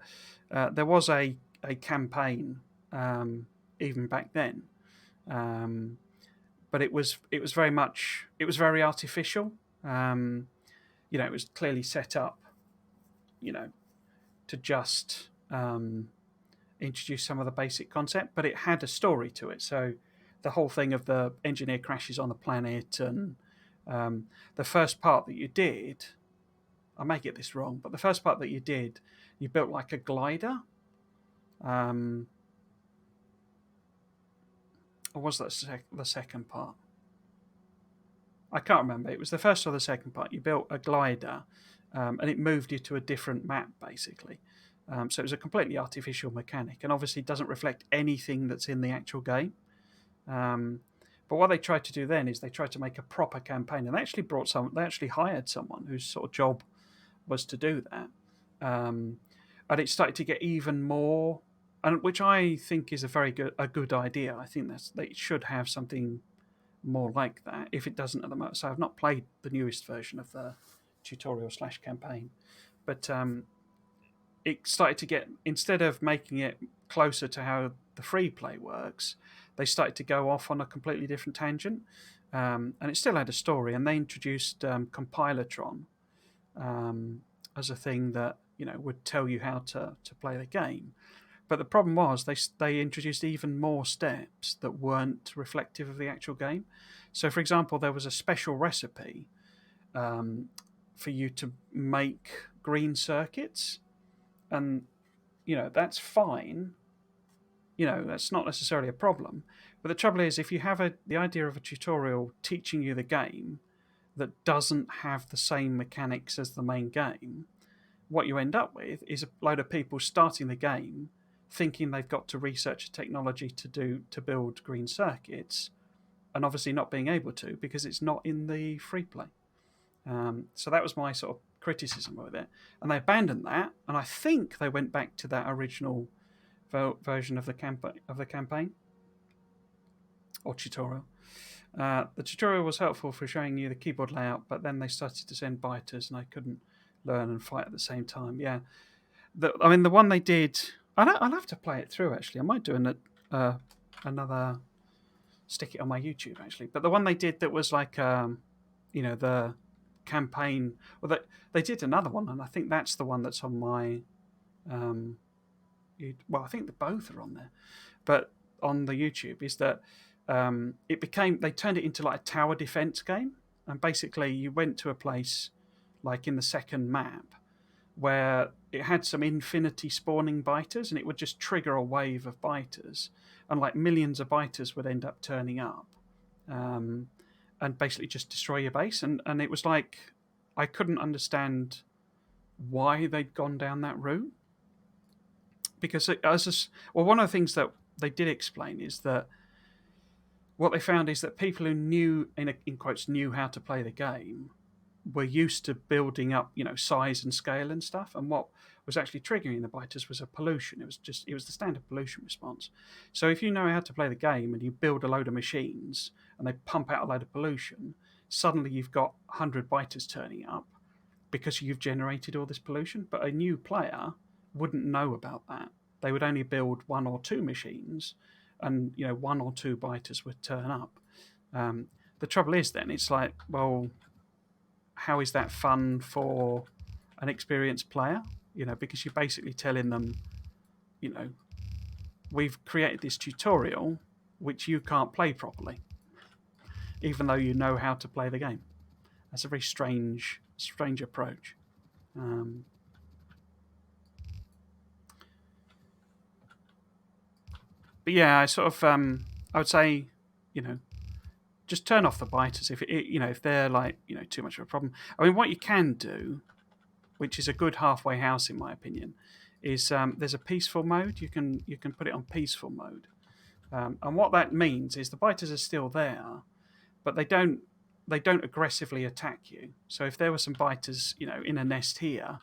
there was a campaign even back then, um, but it was very much it was very artificial. Um, it was clearly set up, you know, to just introduce some of the basic concept, but it had a story to it. So the whole thing of the engineer crashes on the planet, and the first part that you did, I may get this wrong, but the first part that you did, you built like a glider. Um, or was that the second part? I can't remember. It was the first or the second part. You built a glider, and it moved you to a different map, basically. So it was a completely artificial mechanic, and obviously doesn't reflect anything that's in the actual game. Um, but what they tried to do then is they tried to make a proper campaign, and they actually they actually hired someone whose sort of job was to do that. Um, and it started to get even more, and which I think is a good idea. I think they should have something more like that. If it doesn't at the moment, so I've not played the newest version of the tutorial / campaign, but it started to get, instead of making it closer to how the free play works, they started to go off on a completely different tangent. And it still had a story, and they introduced Compilatron as a thing that would tell you how to play the game. But the problem was they introduced even more steps that weren't reflective of the actual game. So, for example, there was a special recipe for you to make green circuits, and that's fine. That's not necessarily a problem. But the trouble is, if you have the idea of a tutorial teaching you the game that doesn't have the same mechanics as the main game, what you end up with is a load of people starting the game thinking they've got to research a technology to build green circuits, and obviously not being able to because it's not in the free play. So that was my sort of criticism with it, and they abandoned that, and I think they went back to that original version of the campaign or tutorial. The tutorial was helpful for showing you the keyboard layout, but then they started to send biters, and I couldn't learn and fight at the same time. Yeah, the one they did, I'll have to play it through. Actually, I might do another stick it on my YouTube actually. But the one they did that was like, the campaign. Well, they did another one, and I think that's the one that's on my. Well, I think both are on there, but on the YouTube is that they turned it into like a tower defense game, and basically you went to a place like in the second map where it had some infinity spawning biters, and it would just trigger a wave of biters, and like millions of biters would end up turning up, and basically just destroy your base. And it was like I couldn't understand why they'd gone down that route, because one of the things that they did explain is that what they found is that people who knew, in quotes, knew how to play the game were used to building up, size and scale and stuff. And what was actually triggering the biters was a pollution. It was the standard pollution response. So if you know how to play the game and you build a load of machines and they pump out a load of pollution, suddenly you've got 100 biters turning up because you've generated all this pollution. But a new player wouldn't know about that. They would only build one or two machines, and one or two biters would turn up. The trouble is, then it's like, well, how is that fun for an experienced player? Because you're basically telling them, we've created this tutorial which you can't play properly, even though you know how to play the game. That's a very strange approach. But yeah, I would say, just turn off the biters if if they're like too much of a problem. I mean, what you can do which is a good halfway house in my opinion, is there's a peaceful mode. You can put it on peaceful mode, and what that means is the biters are still there, but they don't aggressively attack you. So if there were some biters, in a nest here,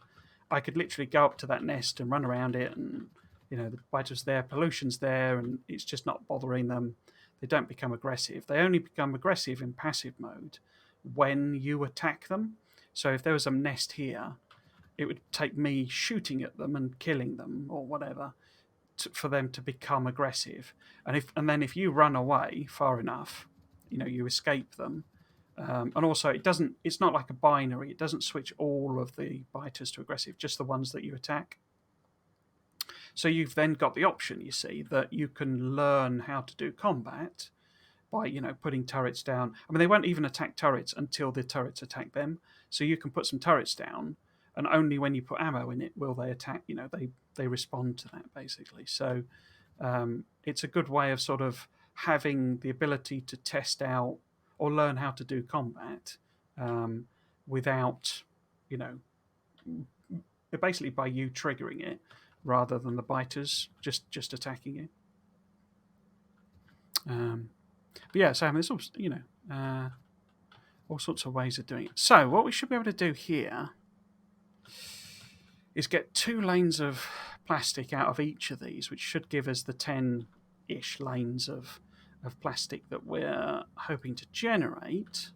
I could literally go up to that nest and run around it, and the biters there, pollution's there, and it's just not bothering them. They don't become aggressive. They only become aggressive in passive mode when you attack them. So if there was a nest here, it would take me shooting at them and killing them or whatever for them to become aggressive. And then if you run away far enough, you escape them. And also, it's not like a binary. It doesn't switch all of the biters to aggressive, just the ones that you attack. So you've then got the option, you see, that you can learn how to do combat by putting turrets down. I mean, they won't even attack turrets until the turrets attack them. So you can put some turrets down, and only when you put ammo in it will they attack. They respond to that basically. So it's a good way of sort of having the ability to test out or learn how to do combat without, basically by you triggering it rather than the biters just attacking you. But yeah, so there's all sorts of ways of doing it. So what we should be able to do here is get 2 lanes of plastic out of each of these, which should give us the 10-ish lanes of plastic that we're hoping to generate.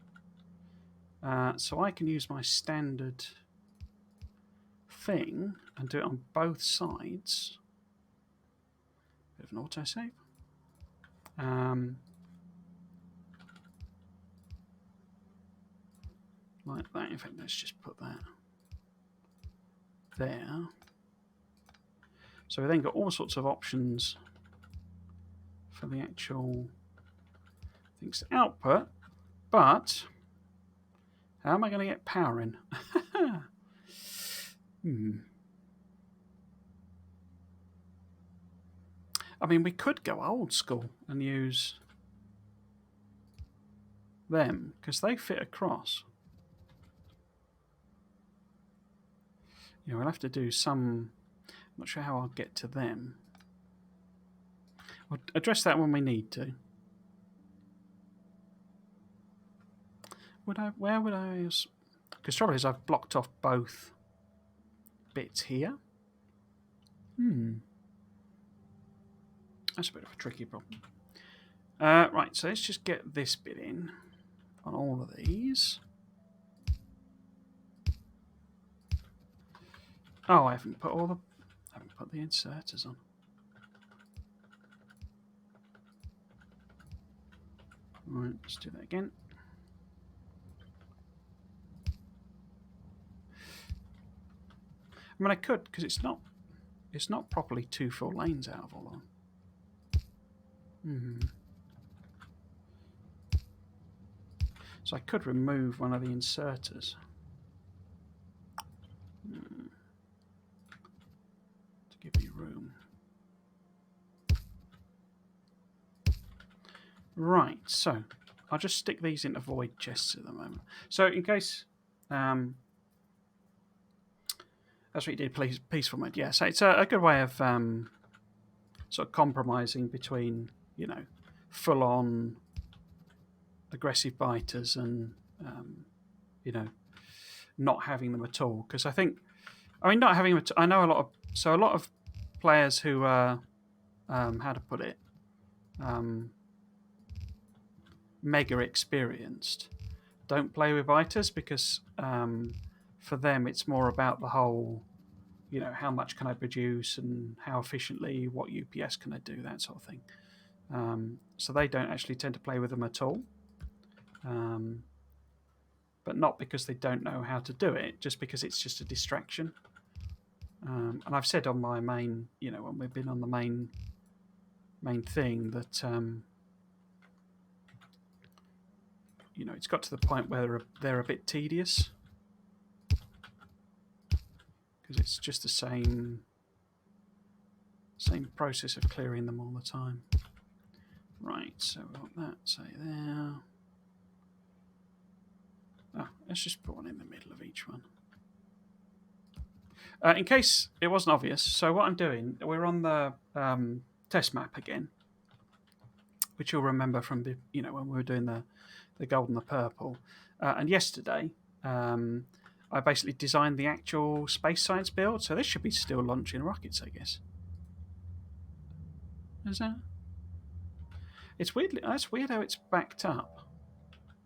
So I can use my standard thing and do it on both sides. Bit of an autosave. Like that. In fact, let's just put that there. So we then got all sorts of options for the actual things to output, but how am I going to get power in? I mean, we could go old school and use them because they fit across. We'll have to do some. I'm not sure how I'll get to them. We'll address that when we need to. Where would I? Because trouble is, I've blocked off both bits here. That's a bit of a tricky problem. Right, so let's just get this bit in on all of these. Oh, I haven't put the inserters on. Right, let's do that again. I mean, I could, because it's not properly 2 full lanes out of all of them. So I could remove one of the inserters. To give me room. Right, so I'll just stick these into void chests at the moment. So in case that's what you did, peaceful mode. Yeah, so it's a good way of sort of compromising between full-on aggressive biters and not having them at all. Because not having them. I know a lot of players who are how to put it, mega experienced don't play with biters because for them it's more about the whole, how much can I produce and how efficiently, what UPS can I do, that sort of thing. So they don't actually tend to play with them at all. But not because they don't know how to do it, just because it's just a distraction. And I've said on my main, when we've been on the main thing that it's got to the point where they're a bit tedious because it's just the same process of clearing them all the time. Right, so we want that, say there. Oh, let's just put one in the middle of each one. In case it wasn't obvious, so what I'm doing, we're on the test map again, which you'll remember from the, when we were doing the gold and the purple. And yesterday, I basically designed the actual space science build, so this should be still launching rockets, I guess. Is that? It's weird. That's weird how it's backed up.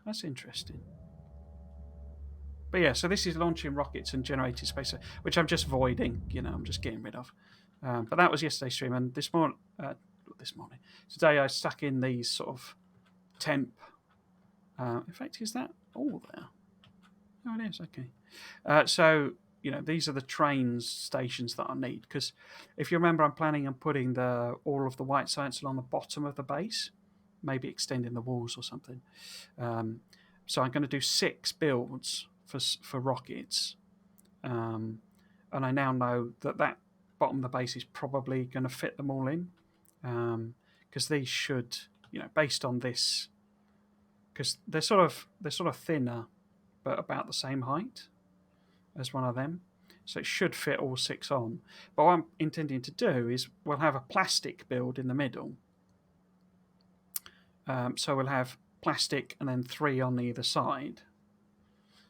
That's interesting. But yeah, so this is launching rockets and generating space, which I'm just voiding. I'm just getting rid of. But that was yesterday's stream, and this morning, today I stuck in these sort of temp. In fact, is that all there? Oh, it is. Okay. So these are the train stations that I need, because if you remember, I'm planning on putting all of the white science along the bottom of the base, maybe extending the walls or something. So I'm going to do 6 builds for rockets, and I now know that bottom of the base is probably going to fit them all in, because these should, based on this, because they're sort of thinner, but about the same height as one of them. So it should fit all 6 on. But what I'm intending to do is we'll have a plastic build in the middle. So we'll have plastic and then 3 on either side,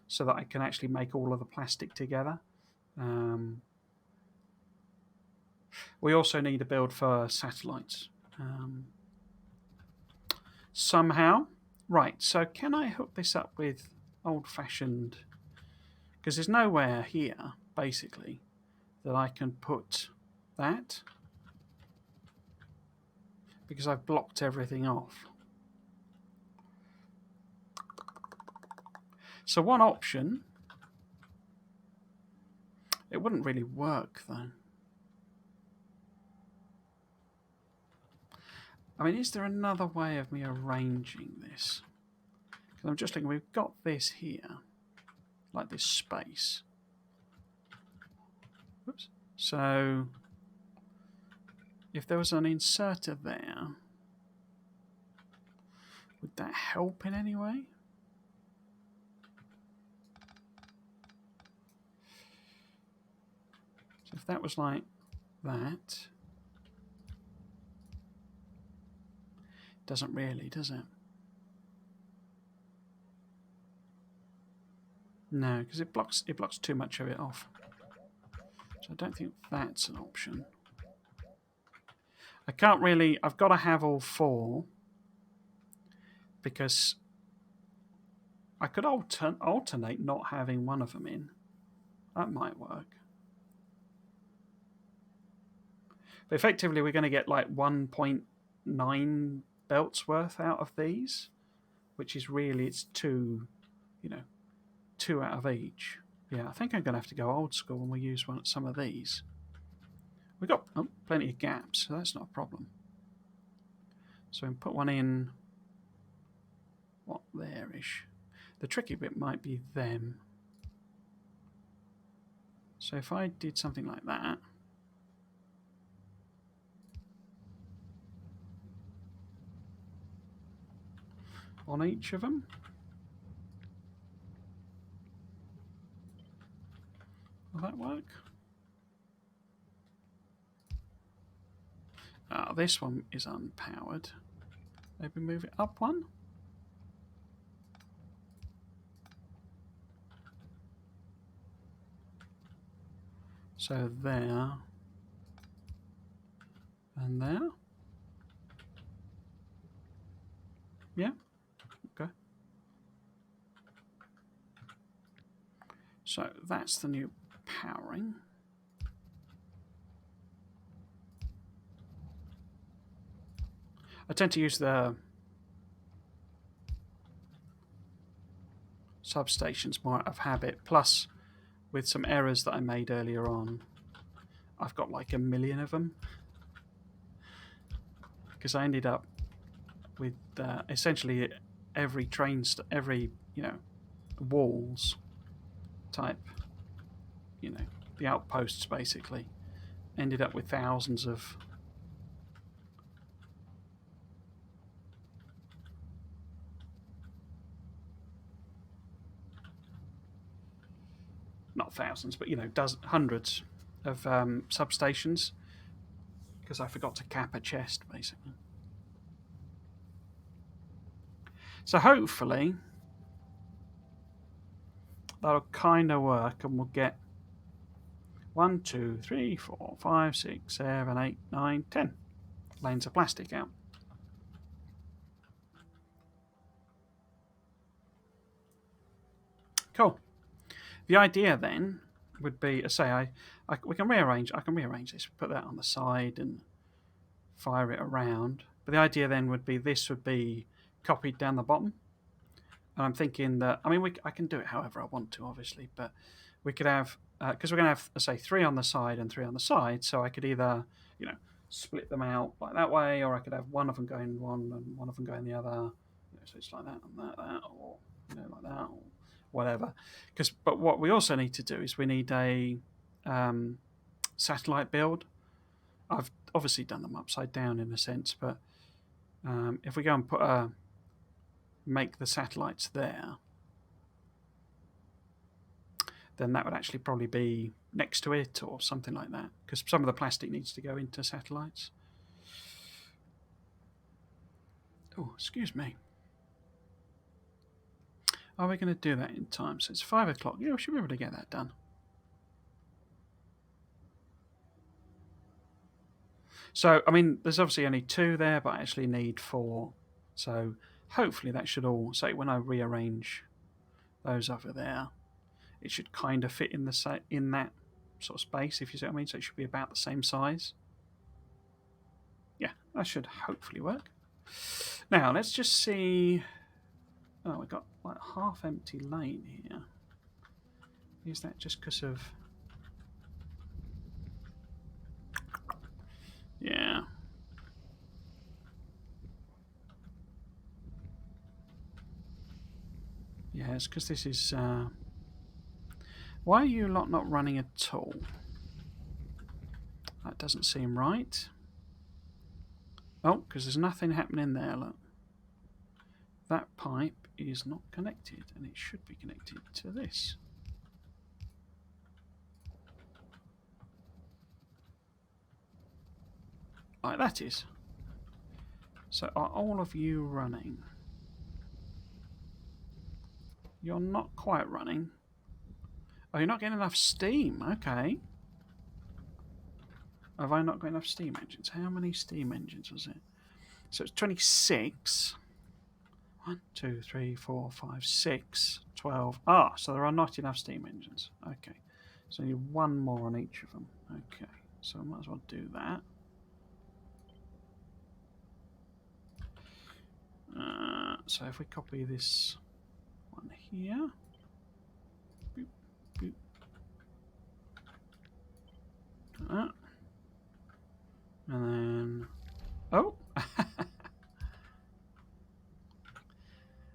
so that I can actually make all of the plastic together. We also need a build for satellites. Somehow. Right, so can I hook this up with old-fashioned... Because there's nowhere here, basically, that I can put that, because I've blocked everything off. So one option, it wouldn't really work though. I mean, is there another way of me arranging this? Because I'm just thinking, we've got this here, like this space. Oops. So if there was an inserter there, would that help in any way? So if that was like that, doesn't really, does it? No, because it blocks too much of it off. So I don't think that's an option. I can't really... I've got to have all 4, because I could alternate not having one of them in. That might work. But effectively, we're going to get like 1.9 belts worth out of these, which is really, it's 2, 2 out of each. Yeah, I think I'm going to have to go old school when we use some of these. We've got plenty of gaps, so that's not a problem. So we can put one in, there-ish. The tricky bit might be them. So if I did something like that, on each of them, will that work? This one is unpowered. Maybe move it up one. So there and there. Yeah. Okay. So that's the new powering. I tend to use the substations more out of habit, plus with some errors that I made earlier on, I've got like 1 million of them, because I ended up with essentially every every walls type, the outposts basically ended up with thousands of not thousands, but hundreds of substations because I forgot to cap a chest basically. So hopefully that'll kind of work, and we'll get 1, 2, 3, 4, 5, 6, 7, 8, 9, 10 lanes of plastic out. Cool. The idea then would be, we can rearrange. I can rearrange this, put that on the side, and fire it around. But the idea then would be this would be copied down the bottom. And I'm thinking that I can do it however I want to, obviously, but we could have because we're going to have say 3 on the side and 3 on the side. So I could either split them out like that way, or I could have one of them going one and one of them going the other. So it's like that and that, or like that, or whatever. But what we also need to do is we need a satellite build. I've obviously done them upside down in a sense, but if we go and make the satellites there, then that would actually probably be next to it or something like that, because some of the plastic needs to go into satellites. Oh, excuse me. Are we going to do that in time? So it's 5 o'clock. Yeah, we should be able to get that done. So, there's obviously only 2 there, but I actually need 4. So hopefully that should all, when I rearrange those over there, it should kind of fit in that sort of space, if you see what I mean. So it should be about the same size. Yeah, that should hopefully work. Now, let's just see. Oh, we've got like half empty lane here. Is that just because of... Yeah. Yeah, it's because this is... Why are you lot not running at all? That doesn't seem right. Oh, because there's nothing happening there, look. That pipe is not connected, and it should be connected to this. Like that is. So are all of you running? You're not quite running. Oh, you're not getting enough steam. Okay. Have I not got enough steam engines? How many steam engines was it? So it's 26. 1, 2, 3, 4, 5, 6, 12. Ah, so there are not enough steam engines. Okay. So you need 1 more on each of them. Okay. So I might as well do that. So if we copy this one here. Boop, boop. And then... Oh!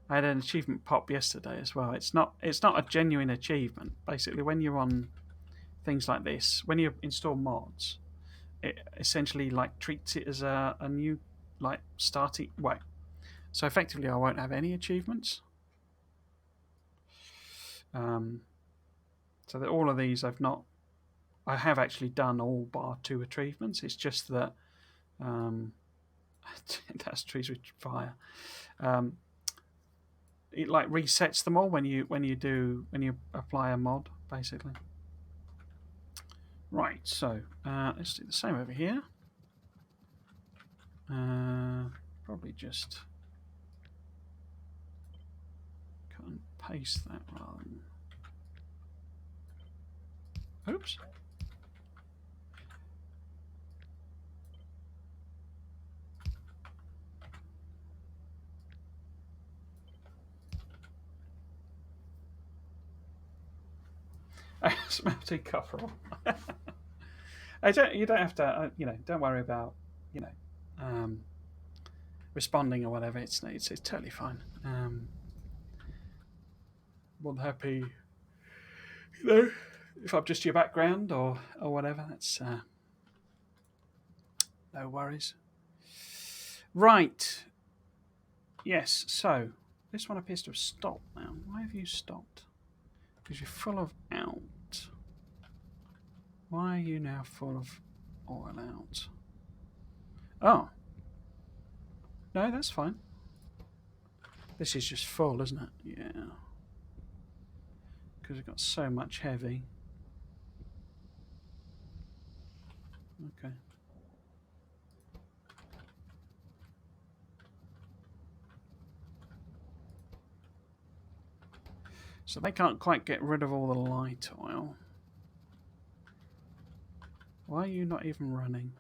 I had an achievement pop yesterday as well. It's not a genuine achievement. Basically, when you're on things like this, when you install mods, it essentially treats it as a new starting way. So effectively, I won't have any achievements. So that all of these I have actually done all bar 2 achievements. It's just that that's trees with fire. It resets them all when you apply a mod, basically. Right, so let's do the same over here. Probably just cut and paste that rather than... Oops. Smelting copper. You don't have to. Don't worry about responding or whatever. It's totally fine. More than happy. If I'm just your background or whatever, that's no worries. Right. Yes. So this one appears to have stopped now. Why have you stopped? Because you're full of out. Why are you now full of oil out? Oh. No, that's fine. This is just full, isn't it? Yeah. Because we've got so much heavy. Okay. So they can't quite get rid of all the light oil. Why are you not even running?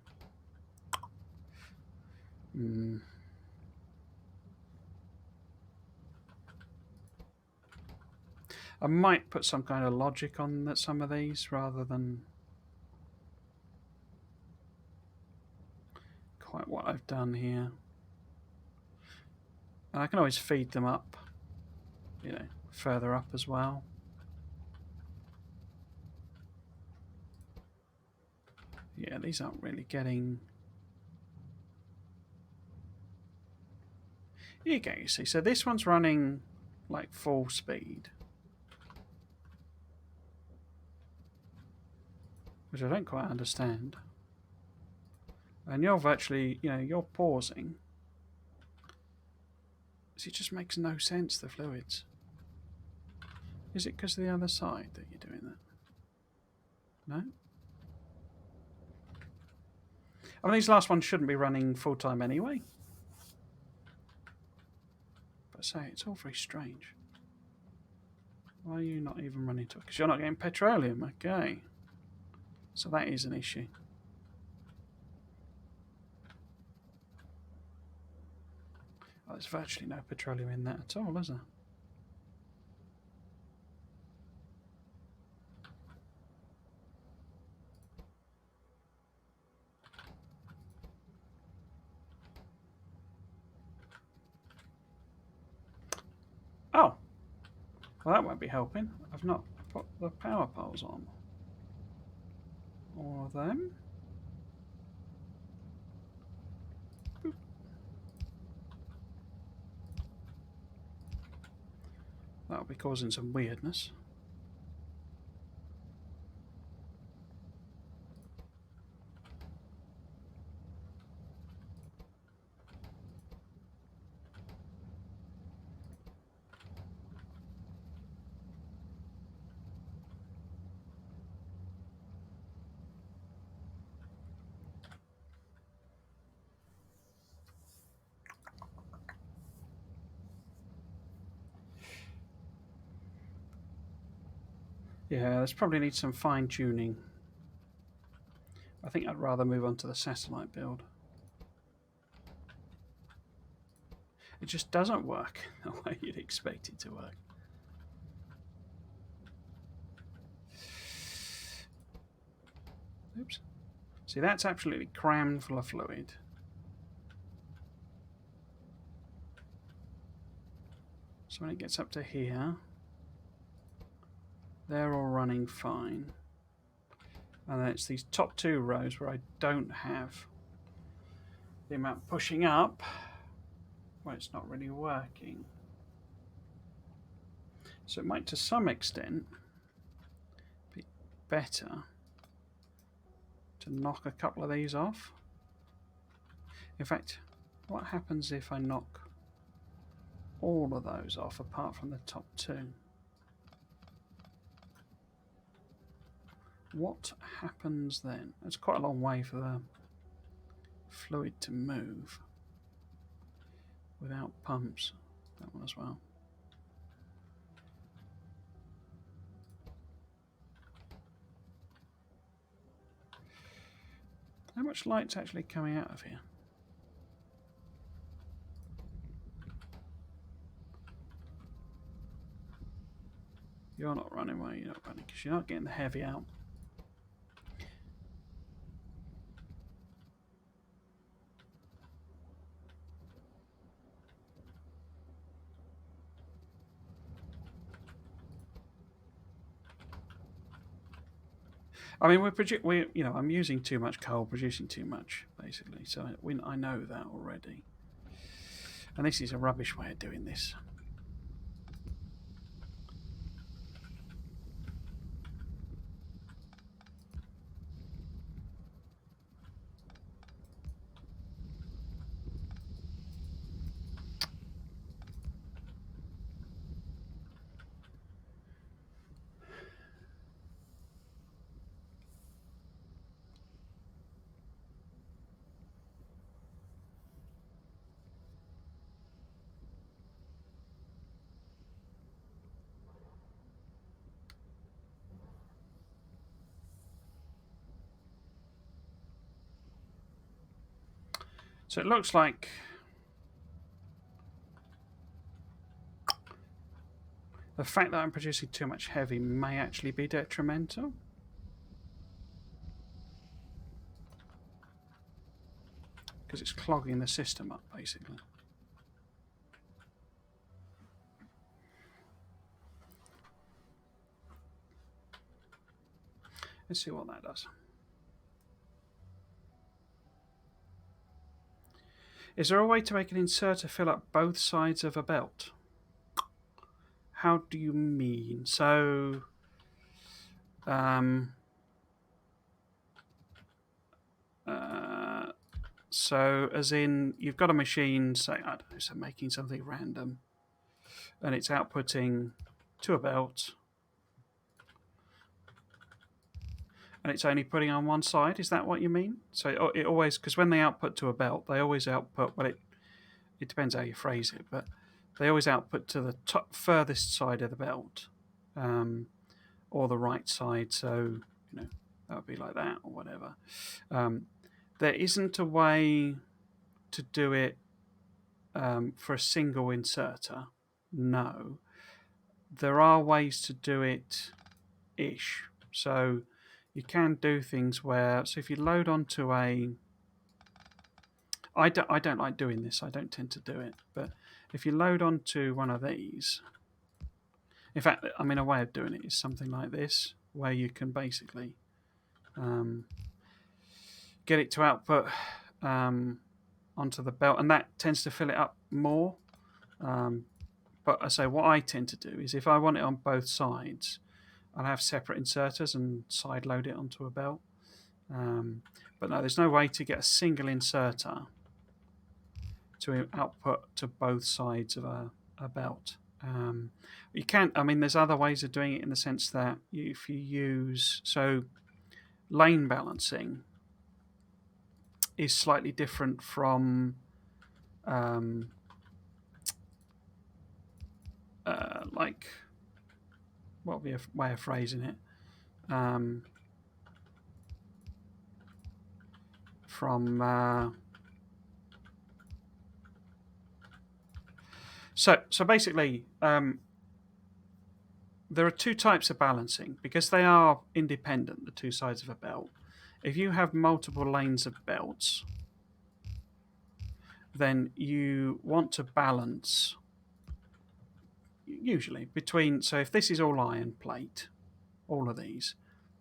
I might put some kind of logic on some of these rather than quite what I've done here. And I can always feed them up, you know, further up as well. Yeah, these aren't really getting... Here you go, you see. So this one's running like full speed, which I don't quite understand. And you're virtually, you know, you're pausing. So it just makes no sense, the fluids. Is it because of the other side that you're doing that? No? I mean, these last ones shouldn't be running full time anyway. But say, it's all very strange. Why are you not even running to it? Because you're not getting petroleum, okay. So that is an issue. Oh, there's virtually no petroleum in that at all, is there? Oh, well, that won't be helping. I've not put the power poles on. All of them. Boop. That'll be causing some weirdness. Yeah, this probably needs some fine tuning. I think I'd rather move on to the satellite build. It just doesn't work the way you'd expect it to work. Oops. See, that's absolutely crammed full of fluid. So when it gets up to here, they're all running fine. And then it's these top two rows where I don't have the amount pushing up, where it's not really working. So it might, to some extent, be better to knock a couple of these off. In fact, what happens if I knock all of those off apart from the top two? What happens then? It's quite a long way for the fluid to move without pumps. That one as well. How much light's actually coming out of here? You're not running, why you're not running? Because you're not getting the heavy out. I mean, you know, I'm using too much coal, producing too much, basically. So I know that already. And this is a rubbish way of doing this. So it looks like the fact that I'm producing too much heavy may actually be detrimental. Because it's clogging the system up, basically. Let's see what that does. Is there a way to make an inserter fill up both sides of a belt? How do you mean? So, so as in you've got a machine, say, I don't know, so making something random, and it's outputting to a belt, and it's only putting on one side. Is that what you mean? So it always, because when they output to a belt, they always output, well, it depends how you phrase it, but they always output to the furthest side of the belt, or the right side. So, that would be like that or whatever. There isn't a way to do it for a single inserter. No. There are ways to do it ish. So you can do things where, so if you load onto I don't like doing this, I don't tend to do it, but if you load onto one of these, in fact, I mean, a way of doing it is something like this, where you can basically get it to output onto the belt, and that tends to fill it up more. But I say what I tend to do is if I want it on both sides, I'll have separate inserters and side load it onto a belt. But no, there's no way to get a single inserter to output to both sides of a belt. You can, I mean, there's other ways of doing it in the sense that if you use, so lane balancing is slightly different from like, what would be a way of phrasing it? So basically, there are two types of balancing because they are independent, the two sides of a belt. If you have multiple lanes of belts, then you want to balance usually between, so if this is all iron plate, all of these,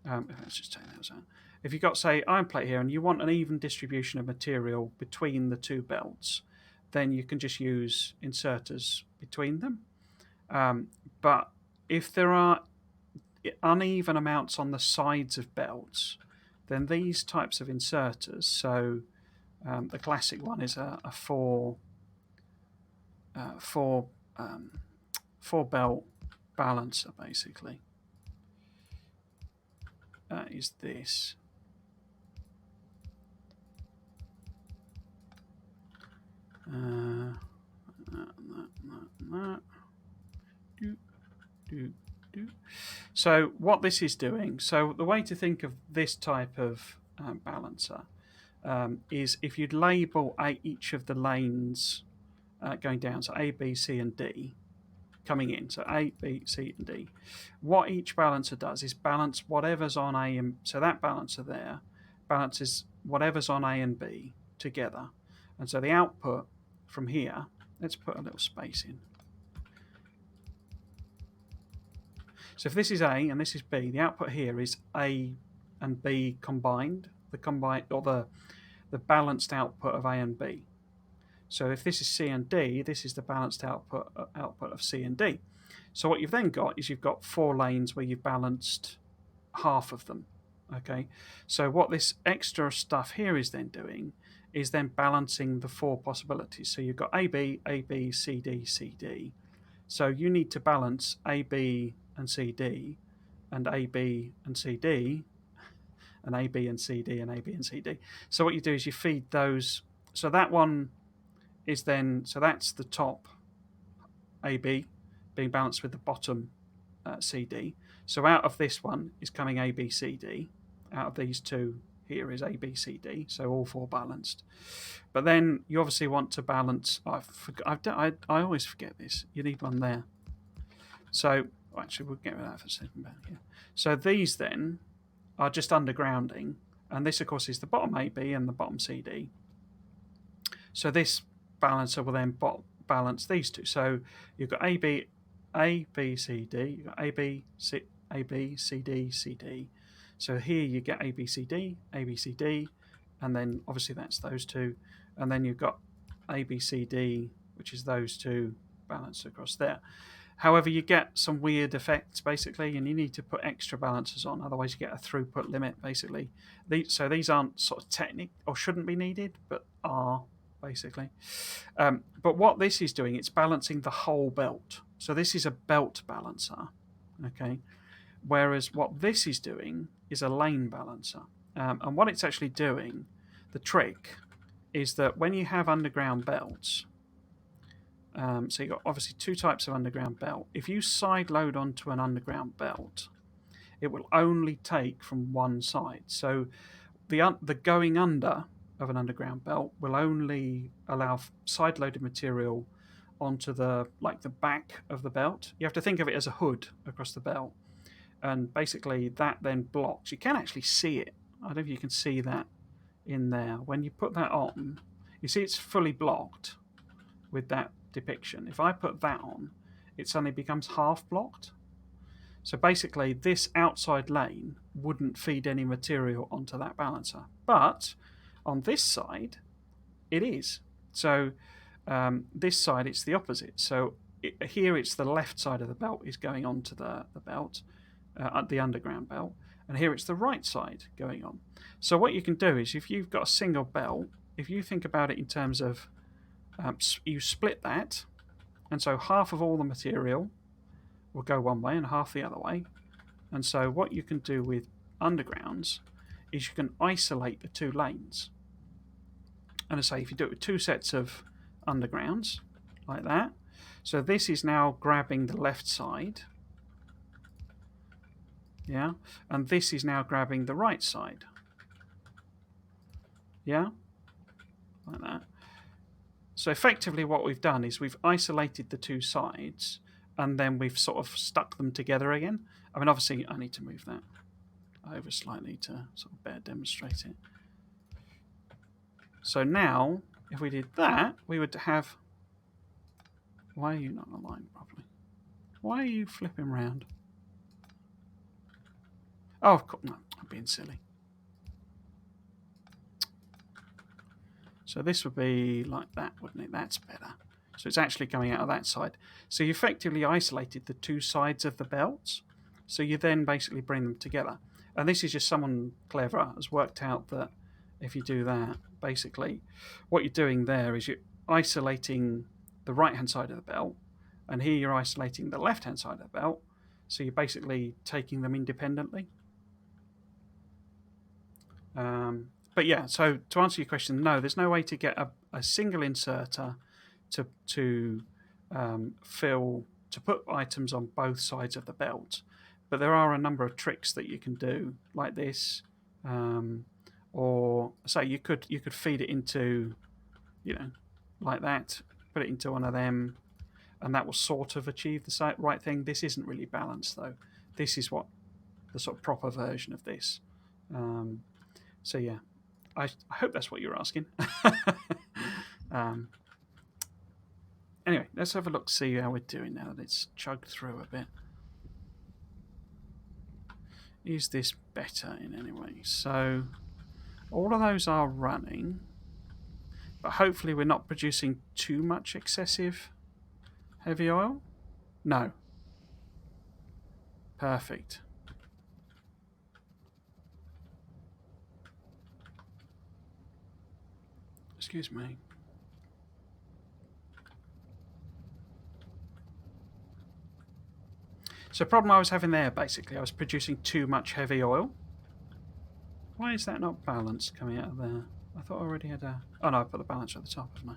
let's just take those out. If you've got, say, iron plate here and you want an even distribution of material between the two belts, then you can just use inserters between them. But if there are uneven amounts on the sides of belts, then these types of inserters, so the classic one is a four belt balancer, basically, is this. So what this is doing, so the way to think of this type of balancer is if you'd label each of the lanes going down, so A, B, C, and D, coming in, so A, B, C, and D. What each balancer does is balance whatever's on A and, so that balancer there balances whatever's on A and B together. And so the output from here, let's put a little space in. So if this is A and this is B, the output here is A and B combined, the balanced output of A and B. So if this is C and D, this is the balanced output of C and D. So what you've then got is you've got 4 lanes where you've balanced half of them. Okay, so what this extra stuff here is then doing is then balancing the 4 possibilities. So you've got AB, AB, CD, CD. So you need to balance AB and CD and AB and CD and AB and CD and AB and CD. So what you do is you feed those. So that one is then, so that's the top AB being balanced with the bottom CD. So out of this one is coming ABCD, out of these two here is A, B, C, D, so all four balanced. But then you obviously want to balance. I always forget this. You need one there. So actually, we'll get rid of that for a second. Here. So these then are just undergrounding, and this, of course, is the bottom AB and the bottom CD. So this balancer will then balance these two. So you've got A, B, C, D. You've got A, B, C, D, C, D. So here you get A, B, C, D, A, B, C, D, and then obviously that's those two. And then you've got A, B, C, D, which is those two balanced across there. However, you get some weird effects basically, and you need to put extra balancers on, otherwise you get a throughput limit basically. So these aren't sort of technical or shouldn't be needed, but are basically. But what this is doing, it's balancing the whole belt. So this is a belt balancer, okay? Whereas what this is doing is a lane balancer. And what it's actually doing, the trick, is that when you have underground belts, so you've got obviously two types of underground belt. If you side load onto an underground belt, it will only take from one side. So the going under of an underground belt will only allow side loaded material onto the back of the belt. You have to think of it as a hood across the belt, and basically that then blocks. You can actually see it. I don't know if you can see that in there. When you put that on, you see it's fully blocked with that depiction. If I put that on, it suddenly becomes half blocked. So basically this outside lane wouldn't feed any material onto that balancer, but on this side it is. So this side it's the opposite. So here it's the left side of the belt is going onto the belt, the underground belt, and here it's the right side going on. So what you can do is, if you've got a single belt, if you think about it in terms of you split that, and so half of all the material will go one way and half the other way. And so what you can do with undergrounds is you can isolate the two lanes. And I say, if you do it with two sets of undergrounds like that, so this is now grabbing the left side, yeah, and this is now grabbing the right side, yeah, like that. So effectively what we've done is we've isolated the two sides, and then we've sort of stuck them together again. I mean, obviously I need to move that over slightly to sort of better demonstrate it. So now, if we did that, we would have... Why are you not aligned properly? Why are you flipping round? Oh, of course, no, I'm being silly. So this would be like that, wouldn't it? That's better. So it's actually coming out of that side. So you effectively isolated the two sides of the belts. So you then basically bring them together. And this is just someone clever has worked out that if you do that, basically what you're doing there is you're isolating the right-hand side of the belt, and here you're isolating the left-hand side of the belt. So you're basically taking them independently. But yeah, so to answer your question, no, there's no way to get a single inserter to put items on both sides of the belt. But there are a number of tricks that you can do, like this, or say you could feed it into, like that, put it into one of them, and that will sort of achieve the right thing. This isn't really balanced though. This is what the sort of proper version of this. So yeah, I hope that's what you're asking. Anyway, let's have a look, see how we're doing now that it's chugged through a bit. Is this better in any way? So all of those are running, but hopefully we're not producing too much excessive heavy oil. No. Perfect. Excuse me. So the problem I was having there, basically, I was producing too much heavy oil. Why is that not balanced coming out of there? I thought I already had a... Oh no, I put the balance at the top, haven't I?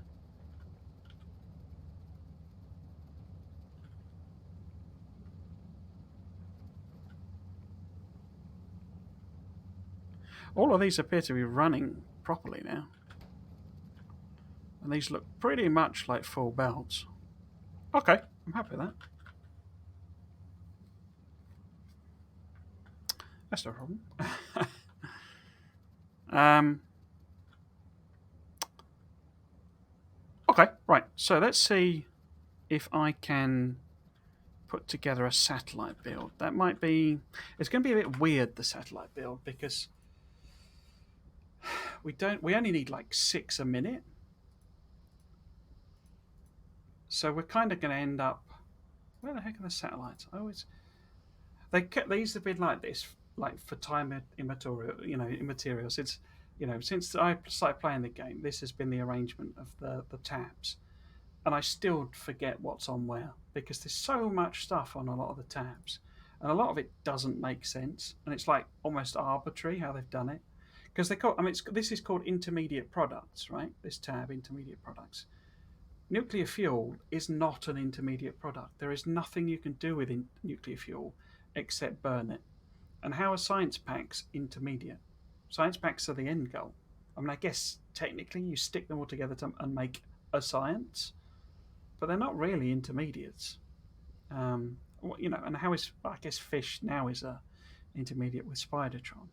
All of these appear to be running properly now. And these look pretty much like full belts. Okay, I'm happy with that. That's no problem. um, okay, right. So let's see if I can put together a satellite build. That might be. It's going to be a bit weird, the satellite build, because we only need like 6 a minute. So we're kind of going to end up. Where the heck are the satellites? I always they used to be like this, like for time immaterial, immaterial. Since since I started playing the game, this has been the arrangement of the tabs, and I still forget what's on where because there's so much stuff on a lot of the tabs, and a lot of it doesn't make sense, and it's like almost arbitrary how they've done it. Because they call, I mean, this is called intermediate products, right? This tab, intermediate products. Nuclear fuel is not an intermediate product. There is nothing you can do with nuclear fuel except burn it. And how are science packs intermediate? Science packs are the end goal. I mean, I guess technically you stick them all together and make a science, but they're not really intermediates. And how is, I guess fish now is a intermediate with Spidertron,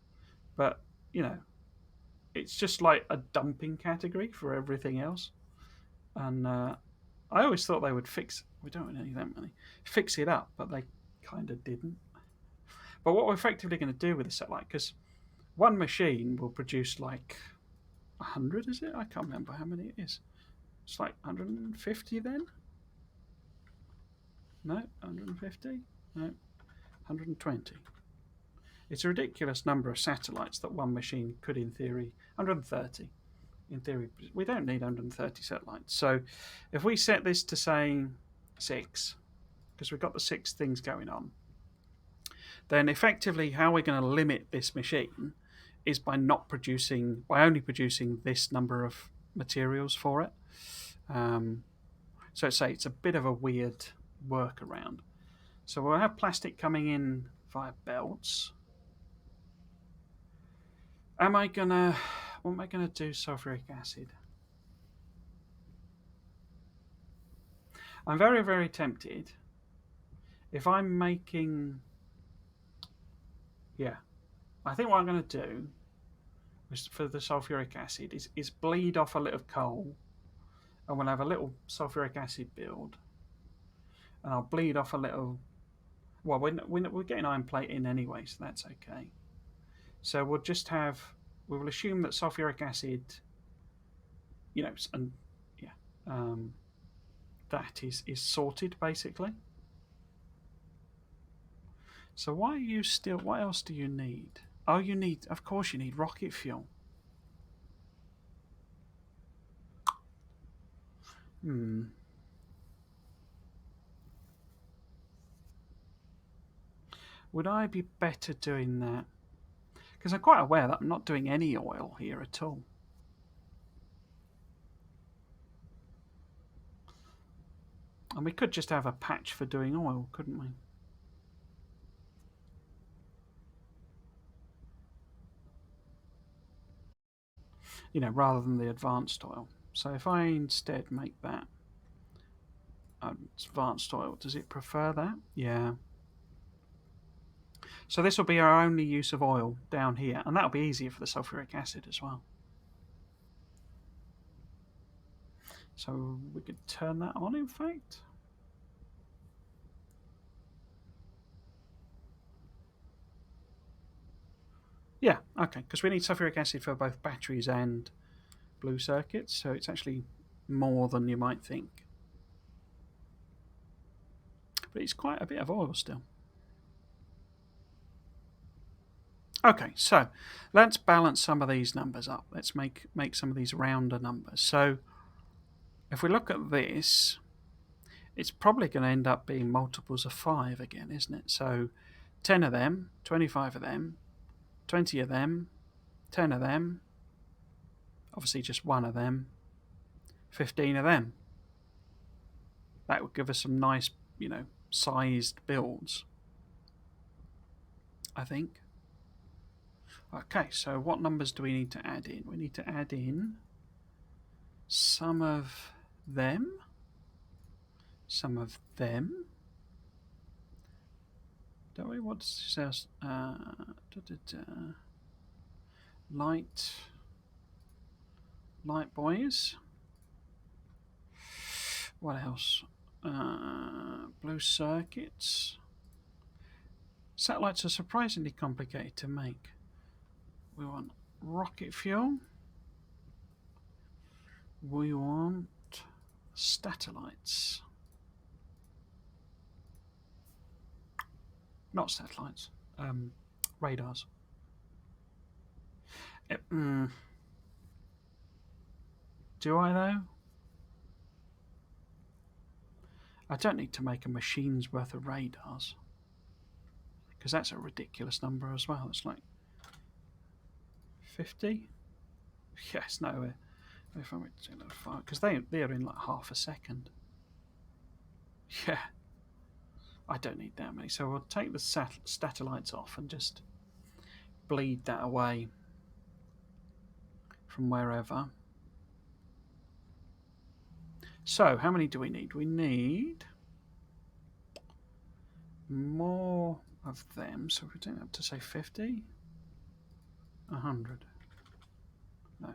but you know it's just like a dumping category for everything else. And I always thought they would fix. We don't need that money. Fix it up, but they kind of didn't. But what we're effectively going to do with the satellite, because one machine will produce like 100, is it? I can't remember how many it is. It's like 150 then? No, 150? No, 120. It's a ridiculous number of satellites that one machine could, in theory, 130. In theory, we don't need 130 satellites. So if we set this to say 6, because we've got the 6 things going on, then effectively how we're going to limit this machine is by only producing this number of materials for it. So say it's a bit of a weird workaround. So we'll have plastic coming in via belts. What am I gonna do? Sulfuric acid. I'm very, very tempted. If I'm making, yeah, I think what I'm going to do for the sulfuric acid is bleed off a little coal, and we'll have a little sulfuric acid build, and I'll bleed off a little. Well, we're getting iron plate in anyway, so that's okay. So we will assume that sulfuric acid, and yeah, that is sorted basically. So why are you still? What else do you need? Oh, of course, you need rocket fuel. Hmm. Would I be better doing that? Because I'm quite aware that I'm not doing any oil here at all. And we could just have a patch for doing oil, couldn't we? Rather than the advanced oil. So if I instead make that advanced oil, does it prefer that? Yeah. So this will be our only use of oil down here, and that'll be easier for the sulfuric acid as well. So we could turn that on, in fact. Yeah, okay, because we need sulfuric acid for both batteries and blue circuits, so it's actually more than you might think. But it's quite a bit of oil still. Okay, so let's balance some of these numbers up. Let's make some of these rounder numbers. So if we look at this, it's probably going to end up being multiples of 5 again, isn't it? So 10 of them, 25 of them, 20 of them, 10 of them, obviously just 1 of them, 15 of them. That would give us some nice, sized builds, I think. Okay, so what numbers do we need to add in? We need to add in some of them, some of them. Don't we? What does it say? Light boys. What else? Blue circuits. Satellites are surprisingly complicated to make. We want rocket fuel. We want satellites. Not satellites. Radars. Do I though? I don't need to make a machine's worth of radars, because that's a ridiculous number as well. It's like 50. Yes, no. If I'm because they are in like half a second. Yeah, I don't need that many. So we'll take the satellites off and just bleed that away from wherever. So how many do we need? We need more of them. So if we don't have to say 50, 100, no,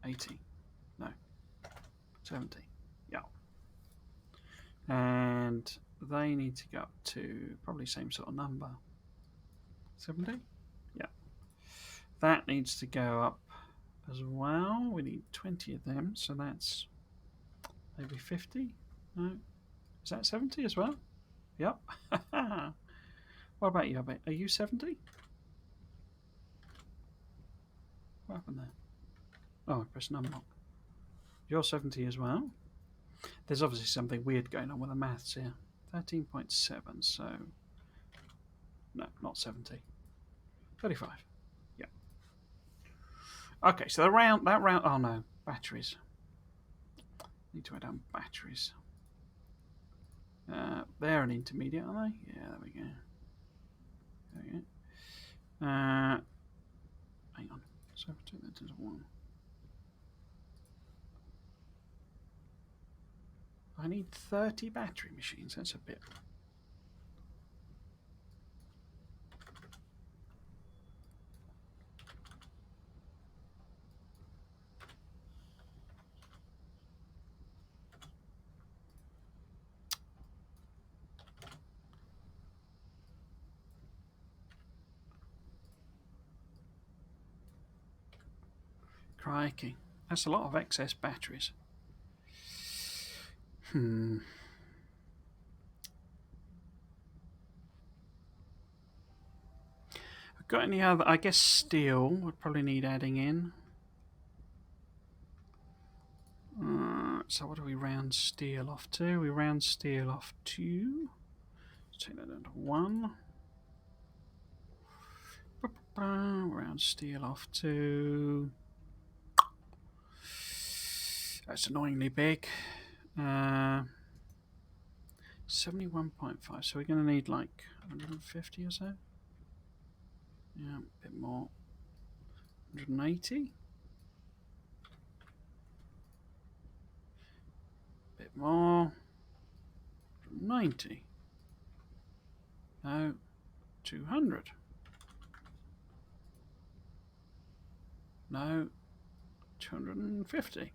80, no, 70, yeah. And they need to go up to probably same sort of number, 70, yeah. That needs to go up as well. We need 20 of them, so that's maybe 50. No, is that 70 as well? Yep. What about you? Are you 70? What happened there? Oh, I pressed number. You're 70 as well. There's obviously something weird going on with the maths here. 13.7, so no, not 70. 35. Yeah. Okay, so that round. Oh no, batteries. Need to add on batteries. They're an intermediate, are they? Yeah, there we go. There we go. Hang on. So if I take that into 1. I need 30 battery machines. That's a bit. Crikey. That's a lot of excess batteries. Got any other? I guess steel would probably need adding in. So what do we round steel off to? We round steel off to. Let's take that down to 1. Round steel off to. That's annoyingly big. 71.5. So we're going to need like 150 or so. Yeah, a bit more. 180. Bit more. 190. No. 200. No. 250.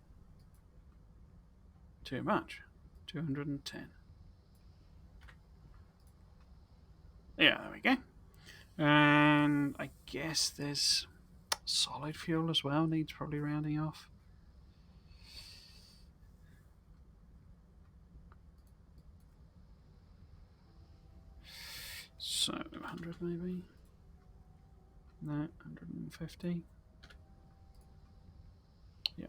Too much. 210. Yeah, there we go. And I guess there's solid fuel as well, needs probably rounding off. So 100 maybe. No, 150. Yeah.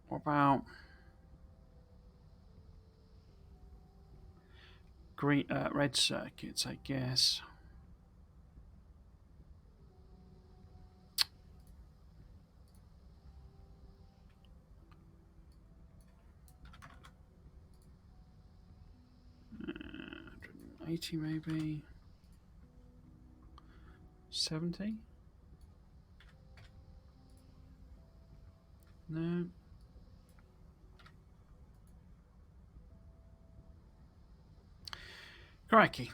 What about red circuits, I guess. 80 maybe. 70? No. Crikey.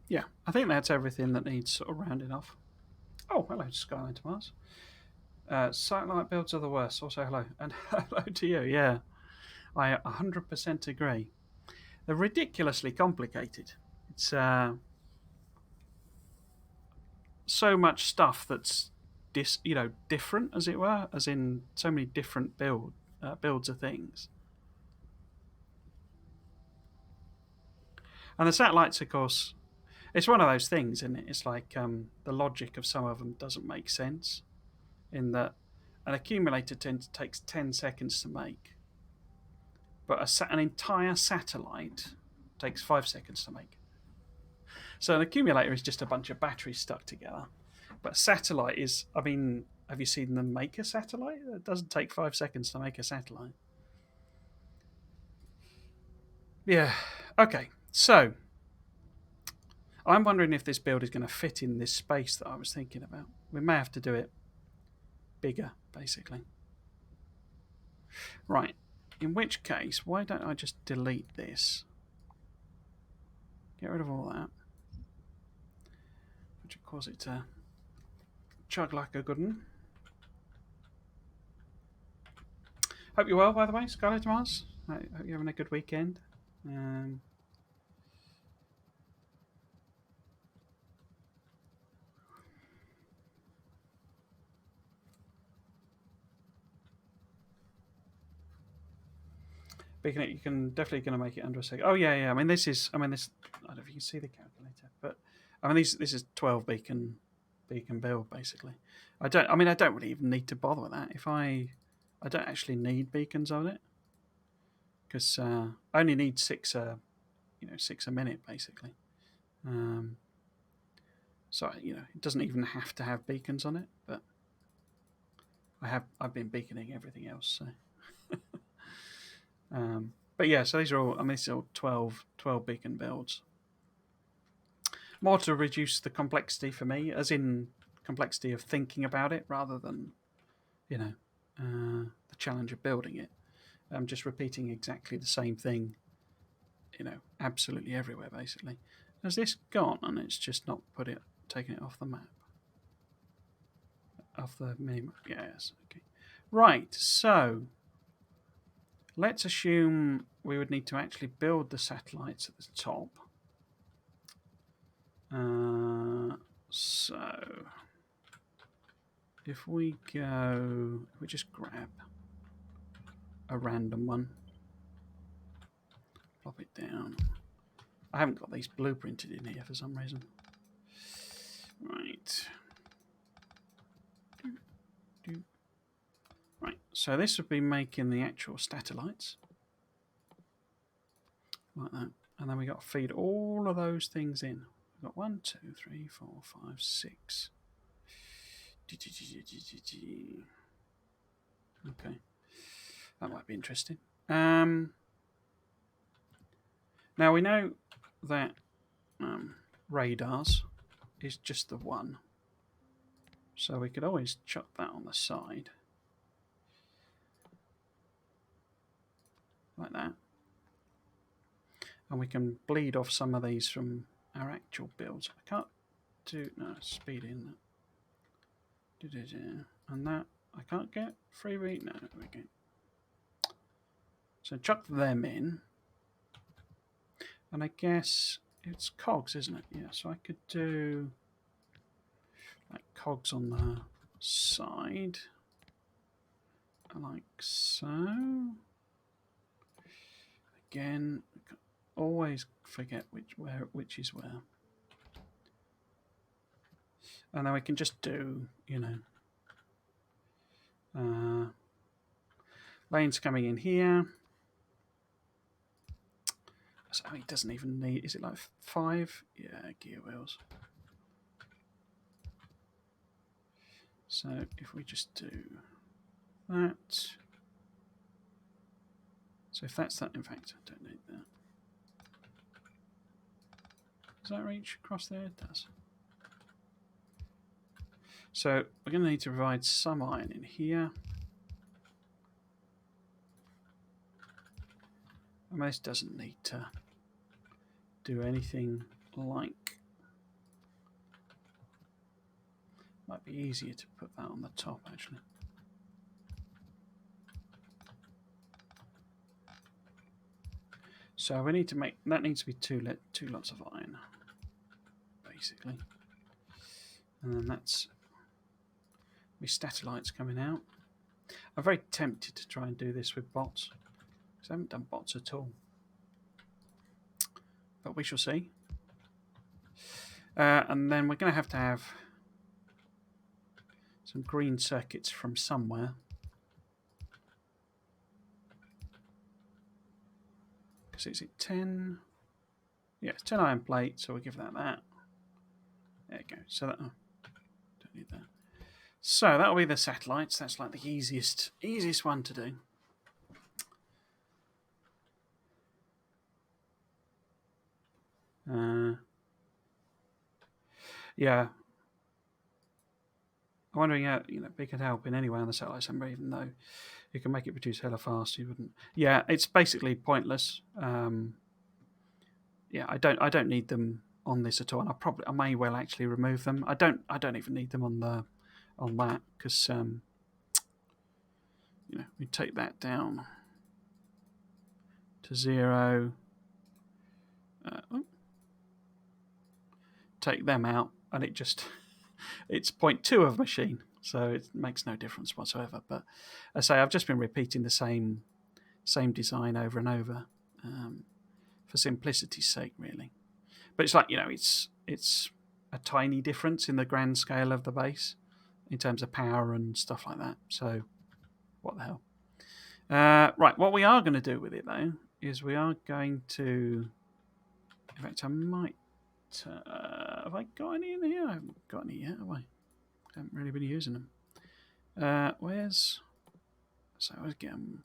Yeah, I think that's everything that needs sort of rounding off. Oh, hello, Skyline to Mars. Satellite builds are the worst. Also, hello. And hello to you. Yeah, I 100% agree. They're ridiculously complicated. It's so much stuff that's different, as it were, as in so many different builds of things. And the satellites, of course, it's one of those things, isn't it? It's like the logic of some of them doesn't make sense. In that, an accumulator takes 10 seconds to make, but an entire satellite takes 5 seconds to make. So an accumulator is just a bunch of batteries stuck together. But satellite is, I mean, have you seen them make a satellite? It doesn't take 5 seconds to make a satellite. Yeah. Okay. So I'm wondering if this build is going to fit in this space that I was thinking about. We may have to do it bigger, basically. Right. In which case, why don't I just delete this? Get rid of all that. Which will cause it to chug like a good one. Hope you're well, by the way, Scarlett Mars. Hope you're having a good weekend. Beacon it, you can definitely going to make it under a second. Oh yeah. I mean, this. I don't know if you can see the calculator, but I mean, this is 12 beacon build basically. I don't really even need to bother with that. I don't actually need beacons on it because I only need 6 6 a minute basically. So it doesn't even have to have beacons on it, but I've been beaconing everything else. So, but yeah, so these are all. I mean, these are all 12 beacon builds. More to reduce the complexity for me, as in complexity of thinking about it, rather than the challenge of building it. I'm just repeating exactly the same thing, absolutely everywhere basically. Has this gone and it's just not taking it off the map? Off the mini map, yes. Okay. Right, so let's assume we would need to actually build the satellites at the top. So if we just grab a random one, plop it down. I haven't got these blueprinted in here for some reason. Right. Right, so this would be making the actual satellites. Like that. And then we got to feed all of those things in. We've got 1, 2, 3, 4, 5, 6. Okay. That might be interesting. Now we know that radars is just the one. So we could always chuck that on the side. Like that. And we can bleed off some of these from our actual builds. I can't do... No, speed in. And that I can't get. Freebie? No, there we go. So chuck them in. And I guess it's cogs, isn't it? Yeah, so I could do like cogs on the side. Like so. Again, always forget which is where. And then we can just do, lanes coming in here. Oh, it doesn't even need. Is it like 5? Yeah, gear wheels. So if we just do that. So if that's that, in fact, I don't need that. Does that reach across there? It does. So we're going to need to provide some iron in here. And this doesn't need to do anything like. Might be easier to put that on the top, actually. So we need to make that needs to be two lots of iron, basically, and then that's my satellites coming out. I'm very tempted to try and do this with bots, because I haven't done bots at all, but we shall see. And then we're going to have some green circuits from somewhere. Because it's at 10. Yeah, it's 10 iron plate, so we'll give that. There you go. So that, don't need that. So that'll be the satellites. That's like the easiest one to do. Yeah. I'm wondering how they could help in any way on the satellite assembly, even though you can make it produce hella fast. You wouldn't. Yeah, it's basically pointless. Yeah, I don't need them on this at all, and I may well actually remove them. I don't even need them on that because we take that down to 0. Take them out, and it's 0.2 of machine, so it makes no difference whatsoever. But I say I've just been repeating the same design over and over for simplicity's sake, really. But it's like it's a tiny difference in the grand scale of the base in terms of power and stuff like that. So what the hell? Right, what we are going to do with it though is we are going to. In fact, I might. Have I got any in here? I haven't got any yet, have I? Haven't really been using them. Where's. So I was getting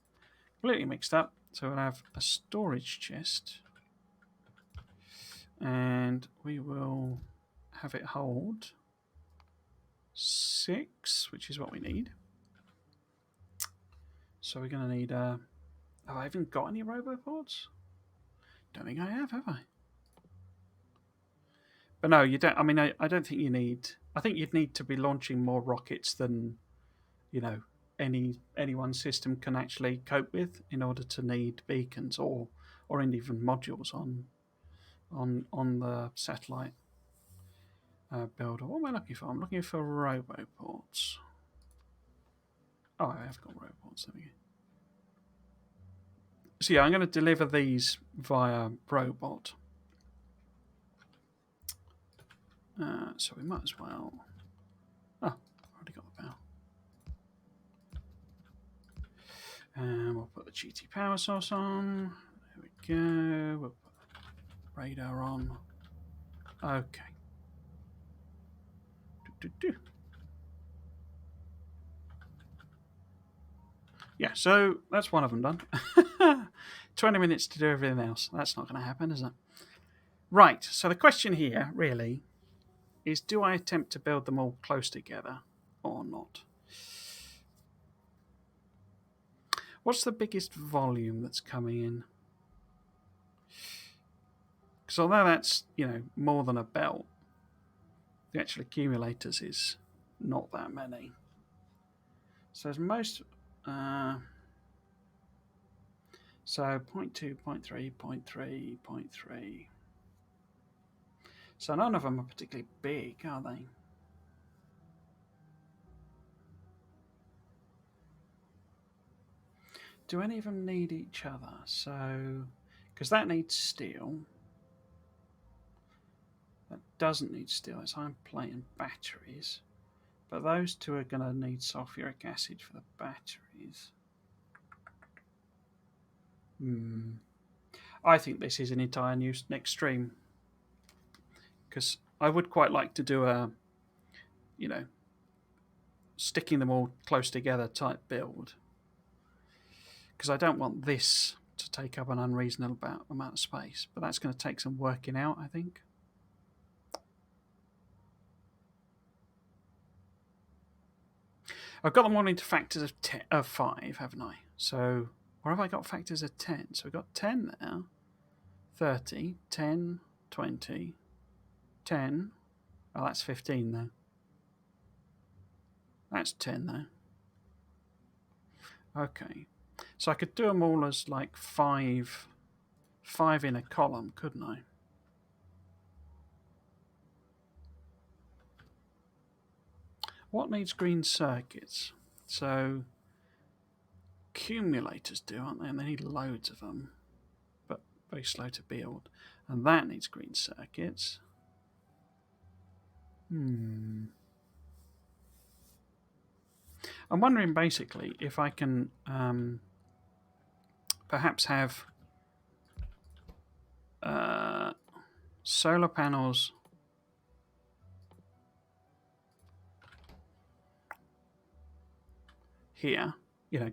completely mixed up. So we'll have a storage chest. And we will have it hold 6, which is what we need. So we're going to need. Have I even got any roboports? Don't think I have I? But no, you don't. I mean, I don't think you need. I think you'd need to be launching more rockets than any one system can actually cope with in order to need beacons or even modules on the satellite builder. What am I looking for? I'm looking for roboports. Oh, I have got roboports. There we go. So yeah, I'm going to deliver these via robot. So we might as well. Oh, already got the power. And we'll put the GT power source on. There we go. We'll put the radar on. Okay. Yeah, so that's one of them done. 20 minutes to do everything else. That's not going to happen, is it? Right, so the question here, really, is do I attempt to build them all close together or not? What's the biggest volume that's coming in? Because although that's, more than a belt, the actual accumulators is not that many. So as most... so 0.2, 0.3, 0.3, 0.3... So none of them are particularly big, are they? Do any of them need each other? So, because that needs steel. That doesn't need steel. It's iron plate and batteries. But those two are going to need sulfuric acid for the batteries. I think this is an entire new next stream, because I would quite like to do a, you know, sticking them all close together type build, because I don't want this to take up an unreasonable amount of space, but that's going to take some working out, I think. I've got them all into factors of 5, haven't I? So, or have I got factors of 10? So we've got 10 there, 30, 10, 20, 10. Oh, that's 15 though. That's 10 though. Okay. So I could do them all as like 5 in a column, couldn't I? What needs green circuits? So accumulators do, aren't they? And they need loads of them, but very slow to build. And that needs green circuits. I'm wondering basically if I can perhaps have solar panels here,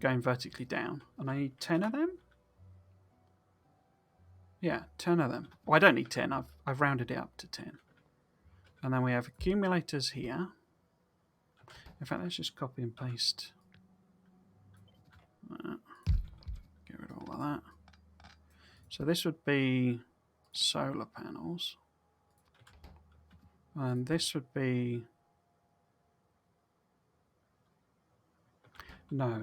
going vertically down, and I need 10 of them. Yeah, 10 of them. Well, I don't need 10. I've rounded it up to 10. And then we have accumulators here. In fact, let's just copy and paste. Get rid of all of that. So this would be solar panels. And this would be... No.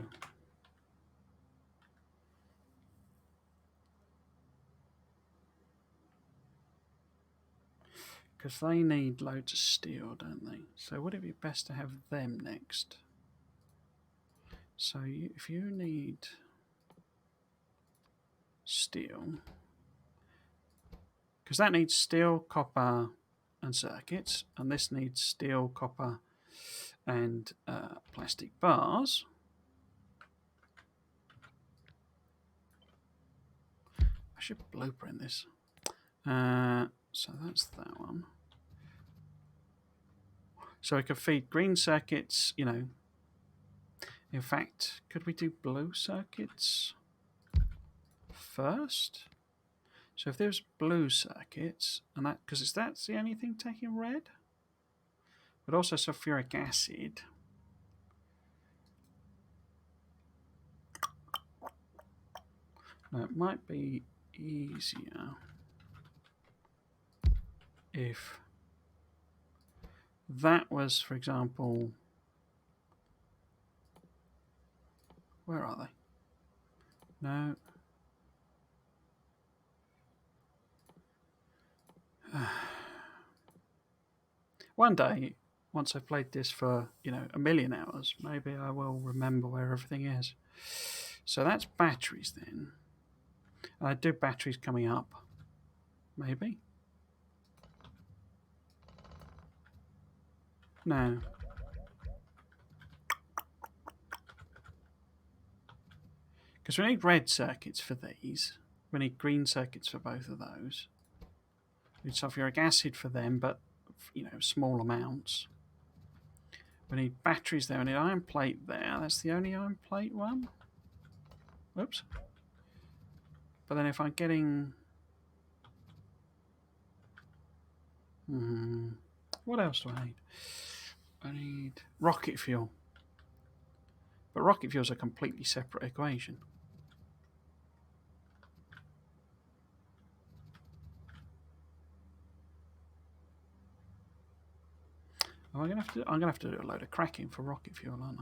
Because they need loads of steel, don't they? So would it be best to have them next? So if you need steel, because that needs steel, copper, and circuits, and this needs steel, copper, and plastic bars. I should blueprint this. So that's that one. So we could feed green circuits, In fact, could we do blue circuits first? So if there's blue circuits, and that, because that's the only thing taking red, but also sulfuric acid. Now it might be easier if that was, for example, where are they? No. One day, once I've played this for, a million hours, maybe I will remember where everything is. So that's batteries then. And I do batteries coming up. Maybe. No. Because we need red circuits for these. We need green circuits for both of those. We need sulfuric acid for them, but, small amounts. We need batteries there. We need iron plate there. That's the only iron plate one. Whoops. But then if I'm getting... what else do I need? I need rocket fuel. But rocket fuel is a completely separate equation. I'm gonna have to do a load of cracking for rocket fuel, aren't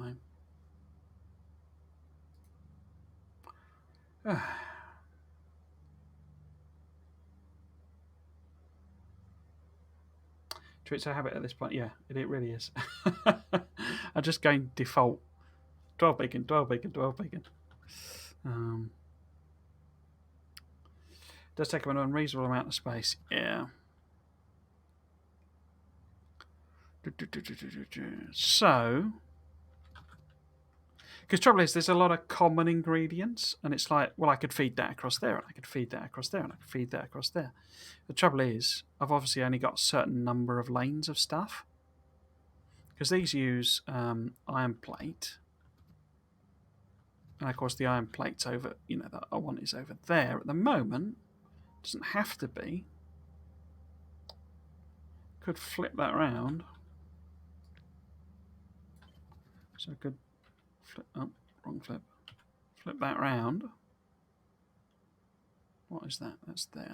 I? It's a habit at this point. Yeah, it really is. I'm just going default. 12 beacon, 12 beacon, 12 beacon. Does take up an unreasonable amount of space. Yeah. So, Because trouble is, there's a lot of common ingredients, and it's like, well, I could feed that across there, and I could feed that across there, and I could feed that across there. The trouble is, I've obviously only got a certain number of lanes of stuff, because these use iron plate, and of course the iron plate's over, that I want is over there at the moment. Doesn't have to be. Could flip that around. So I could flip, wrong flip. Flip that round. What is that? That's there.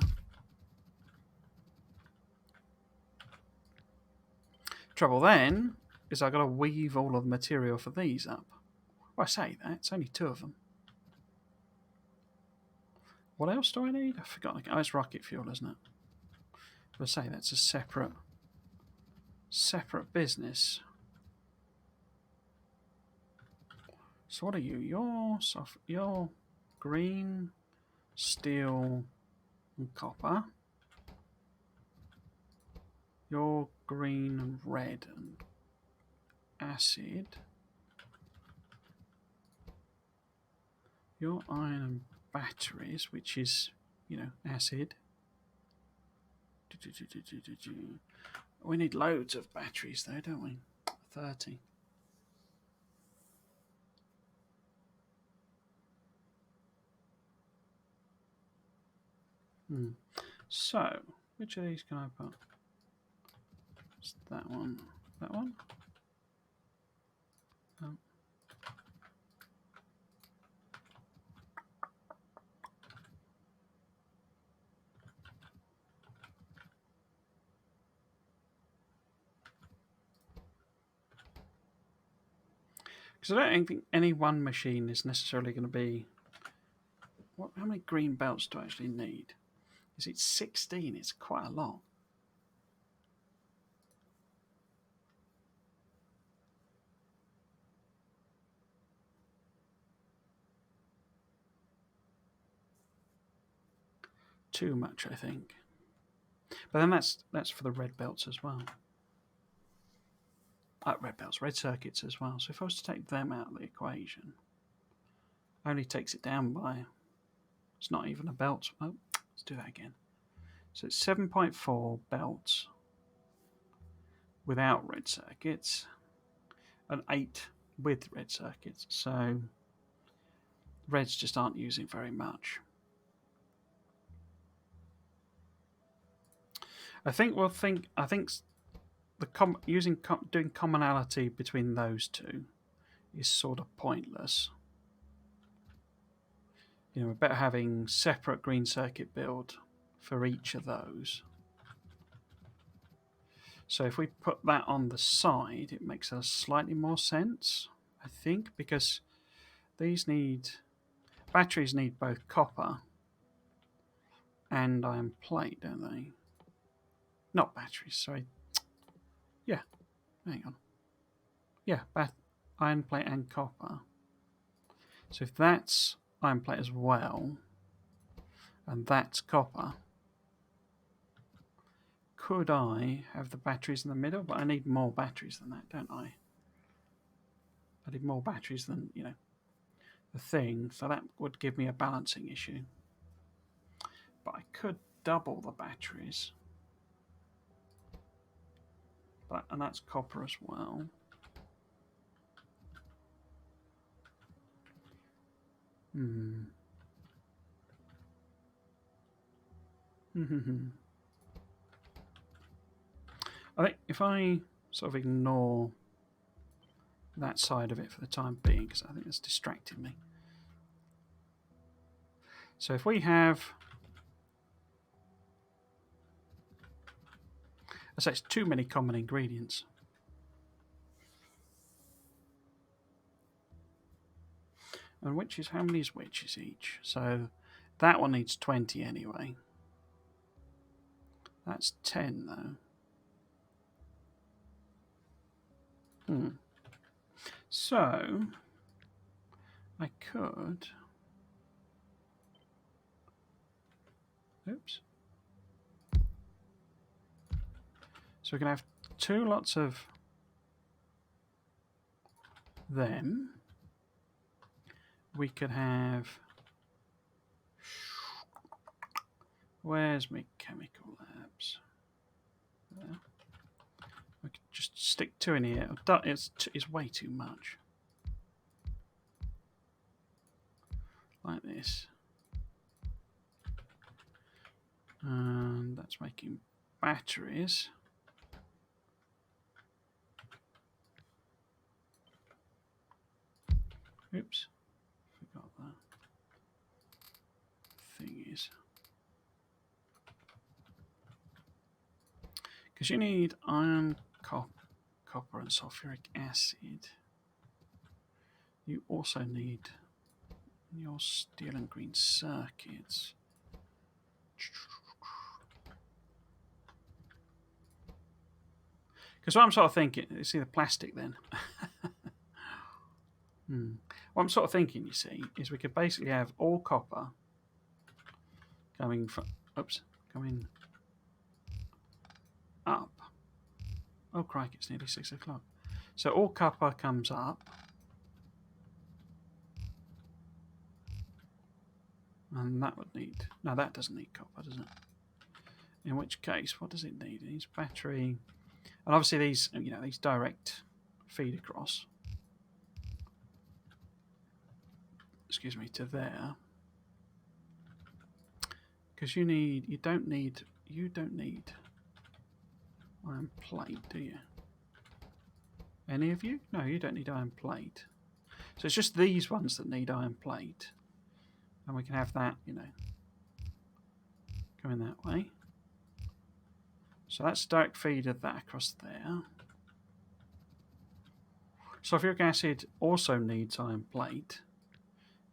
Trouble then is I've got to weave all of the material for these up. Well, I say that, it's only 2 of them. What else do I need? I forgot. Oh, it's rocket fuel, isn't it? But I say that's a separate business. So what are you? You're green, steel, and copper. You're green and red and acid. You're iron and batteries, which is, acid. We need loads of batteries though, don't we? 30. So, which of these can I put? It's that one. That one? No. Because I don't think any one machine is necessarily going to be... How many green belts do I actually need? Is it 16? It's quite a lot. Too much, I think. But then that's for the red belts as well. Red belts, red circuits as well. So if I was to take them out of the equation, only takes it down by... It's not even a belt. Oh, let's do that again. So it's 7.4 belts without red circuits and 8 with red circuits. So reds just aren't using very much. I think doing commonality between those two is sort of pointless. We're better having separate green circuit build for each of those. So if we put that on the side, it makes a slightly more sense, I think, because batteries need both copper and iron plate, don't they? Not batteries, sorry. Yeah, hang on. Yeah, iron plate and copper. So if that's iron plate as well, and that's copper, could I have the batteries in the middle? But I need more batteries than that, don't I? I need more batteries than, the thing, so that would give me a balancing issue. But I could double the batteries. And that's copper as well. I think if I sort of ignore that side of it for the time being, because I think it's distracting me. So if we have... I say it's too many common ingredients. And how many is which is each? So that one needs 20 anyway. That's 10 though. So I could... Oops. So we can have 2 lots of them. we could have... Where's my chemical labs? There. We could just stick 2 in here. It's way too much. Like this. And that's making batteries. Oops. Forgot that. Thing is. Because you need iron, copper and sulfuric acid. You also need your steel and green circuits. Because what I'm sort of thinking, you see the plastic then. What I'm sort of thinking, you see, is we could basically have all copper coming from, coming up. Oh, crikey, it's nearly 6 o'clock. So all copper comes up. And that would need, no, that doesn't need copper, does it? In which case, what does it need? It needs battery. And obviously these, you know, these direct feed across. Excuse me, to there. Because you don't need iron plate, do you? Any of you? No, you don't need iron plate. So it's just these ones that need iron plate. And we can have that, you know, going that way. So that's direct feed of that across there. Sulfuric acid also needs iron plate,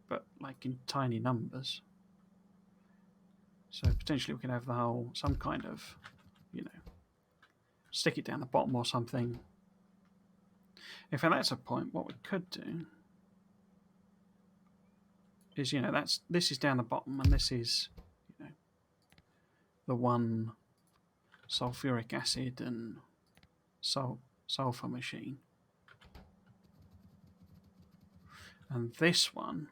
but like in tiny numbers. So potentially we can have the whole, some kind of, you know, stick it down the bottom or something. In fact, that's a point. What we could do is, you know, this is down the bottom, and this is, you know, the one sulfuric acid and sulfur machine, and this one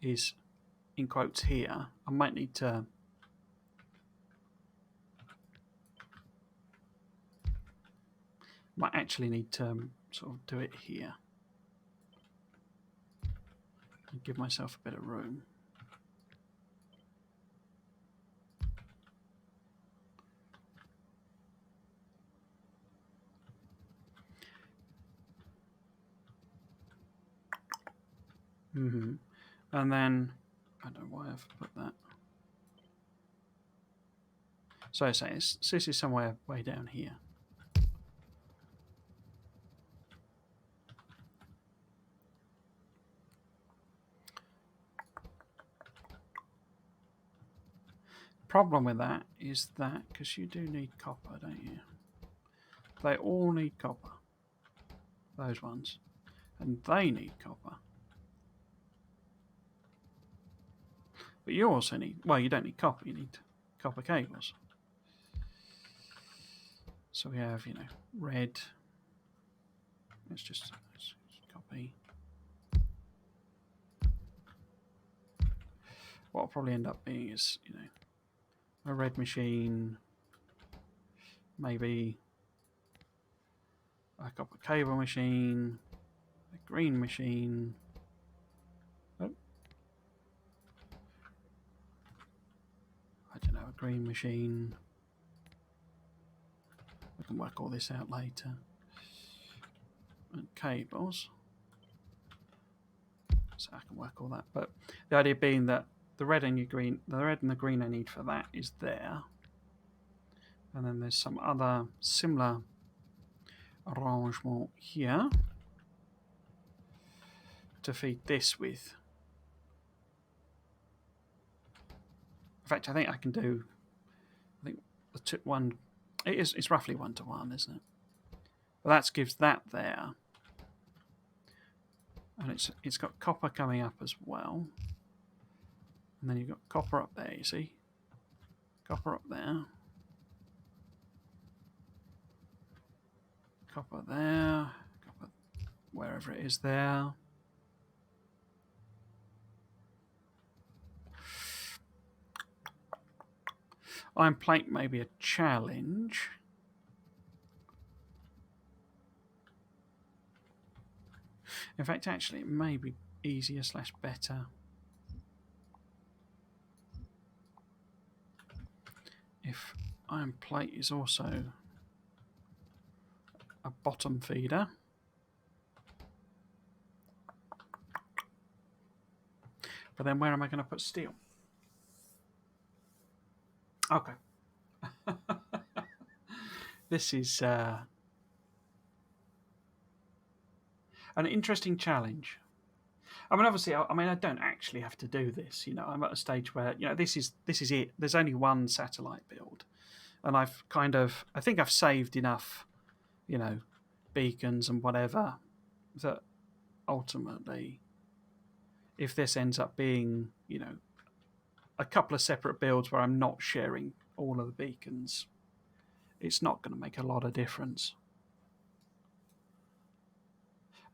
is in quotes here. I might need to actually need to sort of do it here and give myself a bit of room. And then I don't know why I've put that. So I say this is somewhere way down here. Problem with that is that, because you do need copper, don't you? They all need copper. Those ones. And they need copper. But you also need, well, you don't need copper, you need copper cables. So we have, you know, red. Let's just copy. What will probably end up being is, you know, a red machine, maybe a copper cable machine, a green machine. Oh. I don't know, a green machine. We can work all this out later. And cables. So I can work all that. But the idea being that the red and the green I need for that is there. And then there's some other similar arrangement here to feed this with. In fact, I think I can do, I think the one, it's roughly 1 to 1, isn't it? But that gives that there. And it's got copper coming up as well. And then you've got copper up there, you see? Copper up there. Copper there, copper wherever it is there. Iron plate may be a challenge. In fact, actually, it may be easier / better if iron plate is also a bottom feeder. But then where am I going to put steel? Okay. This is an interesting challenge. I mean, obviously, I don't actually have to do this. I'm at a stage where this is it. There's only one satellite build, and I think I've saved enough, beacons and whatever, that ultimately, if this ends up being, a couple of separate builds where I'm not sharing all of the beacons, it's not going to make a lot of difference.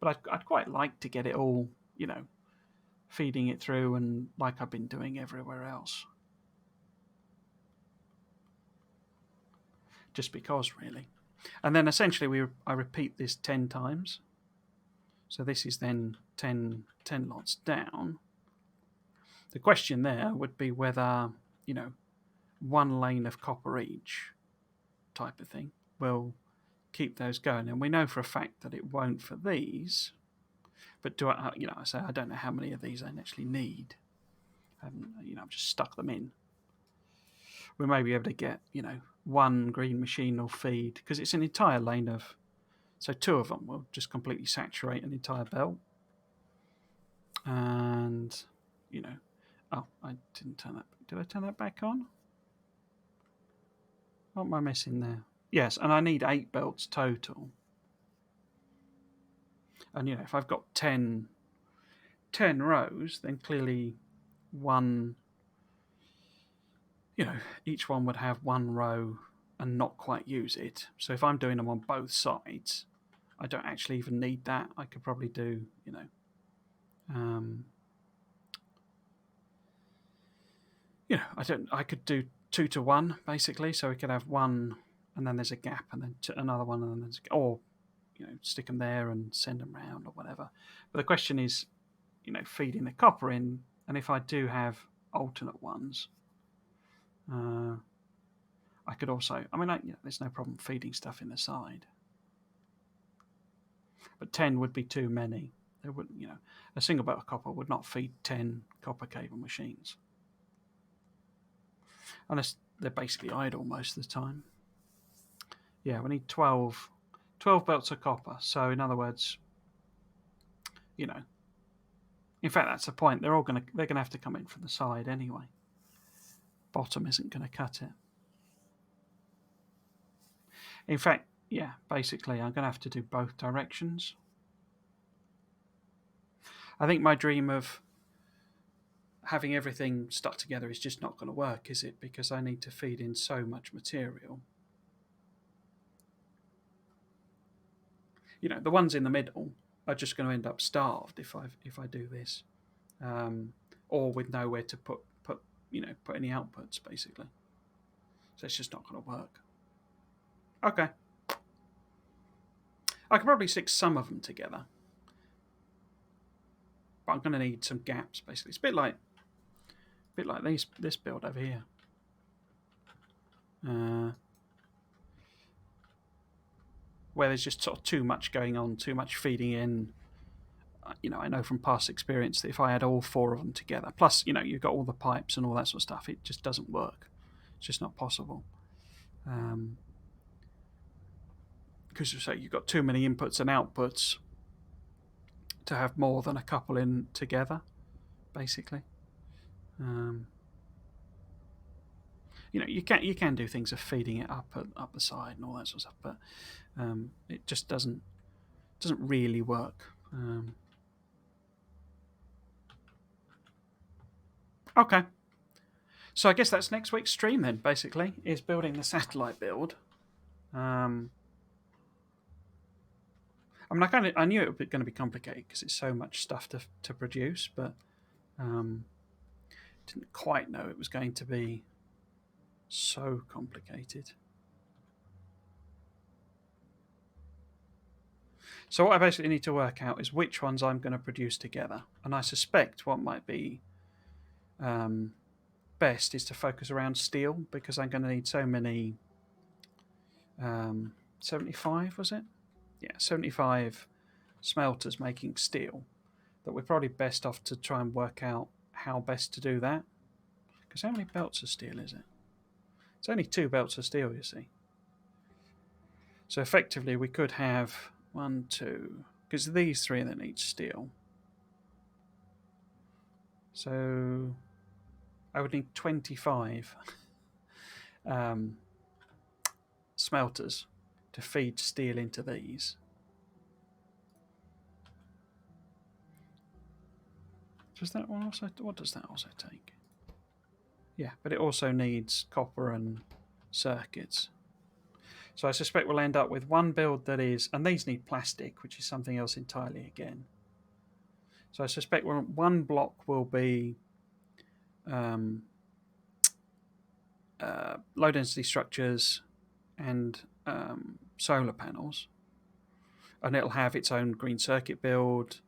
But I'd quite like to get it all, feeding it through, and like I've been doing everywhere else. Just because, really. And then essentially I repeat this 10 times. So this is then 10 lots down. The question there would be whether, one lane of copper each type of thing will keep those going. And we know for a fact that it won't for these. But I say I don't know how many of these I actually need. I've just stuck them in. We may be able to get, one green machine will feed, because it's an entire lane of, so 2 of them will just completely saturate an entire belt. And, oh, I didn't turn that. Did I turn that back on? What am I missing there? Yes, and I need 8 belts total. And, if I've got 10 rows, then clearly one, each one would have 1 row and not quite use it. So if I'm doing them on both sides, I don't actually even need that. I could probably do, I could do 2 to 1 basically. So we could have 1, and then there's a gap, and then another one, and then there's or stick them there and send them round or whatever. But the question is, feeding the copper in, and if I do have alternate ones, I could also. There's no problem feeding stuff in the side, but 10 would be too many. There would, a single belt of copper would not feed 10 copper cable machines, unless they're basically idle most of the time. Yeah, we need 12 belts of copper. So in other words, in fact that's the point. They're going to have to come in from the side anyway. Bottom isn't going to cut it. In fact, yeah, basically I'm going to have to do both directions. I think my dream of having everything stuck together is just not going to work, is it? Because I need to feed in so much material. The ones in the middle are just going to end up starved if I do this, or with nowhere to put any outputs basically. So it's just not going to work. Okay, I can probably stick some of them together, but I'm going to need some gaps basically. It's a bit like this build over here. Where there's just sort of too much going on, too much feeding in. I know from past experience that if I had all 4 of them together, plus you've got all the pipes and all that sort of stuff, it just doesn't work. It's just not possible. Because you've got too many inputs and outputs to have more than a couple in together, basically. You can do things of feeding it up the side and all that sort of stuff, but it just doesn't really work. Okay, so I guess that's next week's stream then. Basically, is building the satellite build. I mean, I knew it was going to be complicated because it's so much stuff to produce, but didn't quite know it was going to be so complicated. So what I basically need to work out is which ones I'm going to produce together, and I suspect what might be best is to focus around steel, because I'm going to need so many 75, was it? Yeah, 75 smelters making steel, that we're probably best off to try and work out how best to do that. Because how many belts of steel is it? It's only 2 belts of steel, you see. So effectively we could have 1, 2, because these 3 that need steel. So I would need 25 smelters to feed steel into these. Does that one also? What does that also take? Yeah, but it also needs copper and circuits. So I suspect we'll end up with one build that is, and these need plastic, which is something else entirely again. So I suspect one block will be low density structures and solar panels, and it'll have its own green circuit build,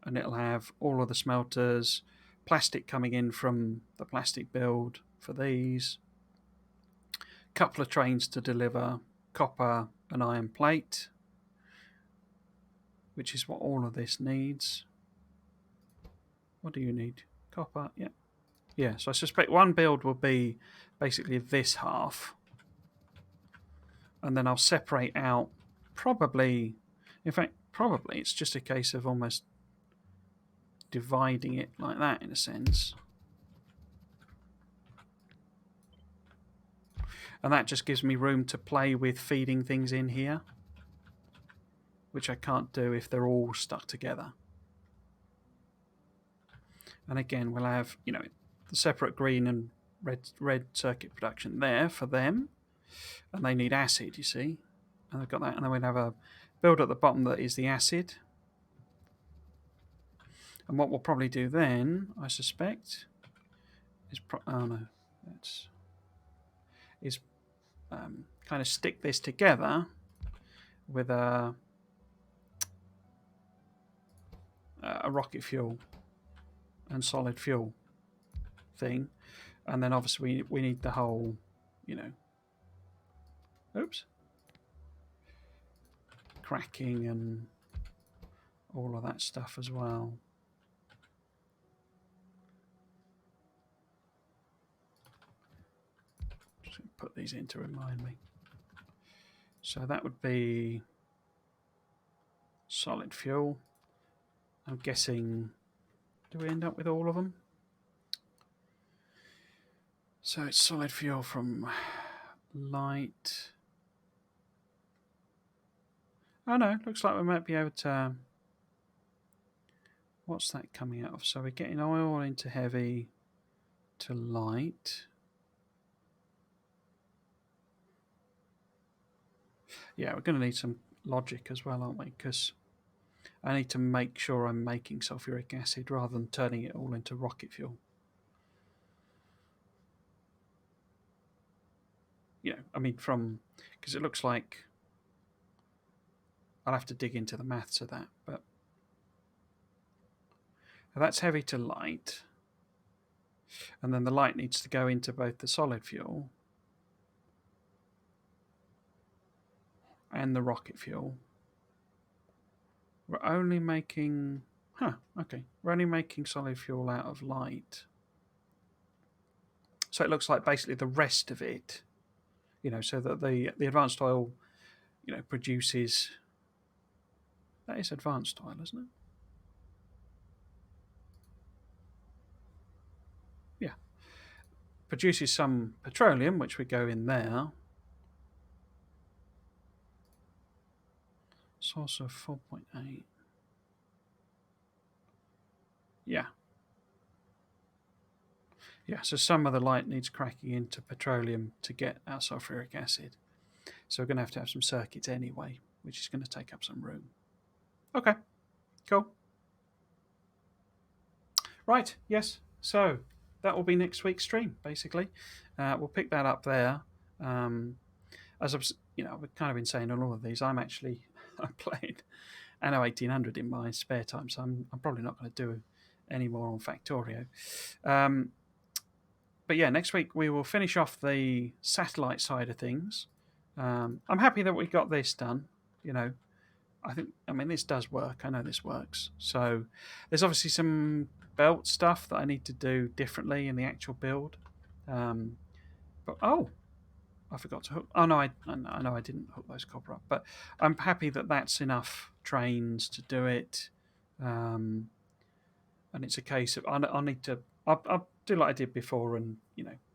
and it'll have all of the smelters, plastic coming in from the plastic build for these, couple of trains to deliver copper and iron plate, which is what all of this needs. What do you need? Copper, yeah. Yeah, so I suspect one build will be basically this half, and then I'll separate out probably, in fact, probably it's just a case of almost dividing it like that in a sense. And that just gives me room to play with feeding things in here, which I can't do if they're all stuck together. And again, we'll have, the separate green and red circuit production there for them, and they need acid, you see. And I've got that, and then we'll have a build at the bottom that is the acid. And what we'll probably do then, I suspect, is kind of stick this together with a rocket fuel and solid fuel thing, and then obviously we need the whole, cracking and all of that stuff as well. Just put these in to remind me. So that would be solid fuel. I'm guessing, do we end up with all of them? So it's solid fuel from light. Oh no, looks like we might be able to. What's that coming out of? So we're getting oil into heavy to light. Yeah, we're going to need some logic as well, aren't we? Because I need to make sure I'm making sulfuric acid rather than turning it all into rocket fuel. I mean, because it looks like I'll have to dig into the maths of that, but that's heavy to light, and then the light needs to go into both the solid fuel and the rocket fuel. We're only making we're only making solid fuel out of light, so it looks like basically the rest of it, so that the advanced oil, produces. That is advanced oil, isn't it? Yeah. Produces some petroleum, which would go in there. Source of 4.8. Yeah. Yeah, so some of the light needs cracking into petroleum to get our sulfuric acid. So we're going to have some circuits anyway, which is going to take up some room. Okay, cool. Right, yes. So that will be next week's stream, basically. We'll pick that up there. As I've, we've kind of been saying on all of these, I'm actually playing Anno 1800 in my spare time, so I'm probably not going to do any more on Factorio. But yeah, next week we will finish off the satellite side of things. I'm happy that we got this done. You know, I mean, this does work. I know this works. So there's obviously some belt stuff that I need to do differently in the actual build. Um, but I forgot to hook. Oh no, I know I didn't hook those copper up. But I'm happy that that's enough trains to do it. Um, and it's a case of I need to. I'll do like I did before, and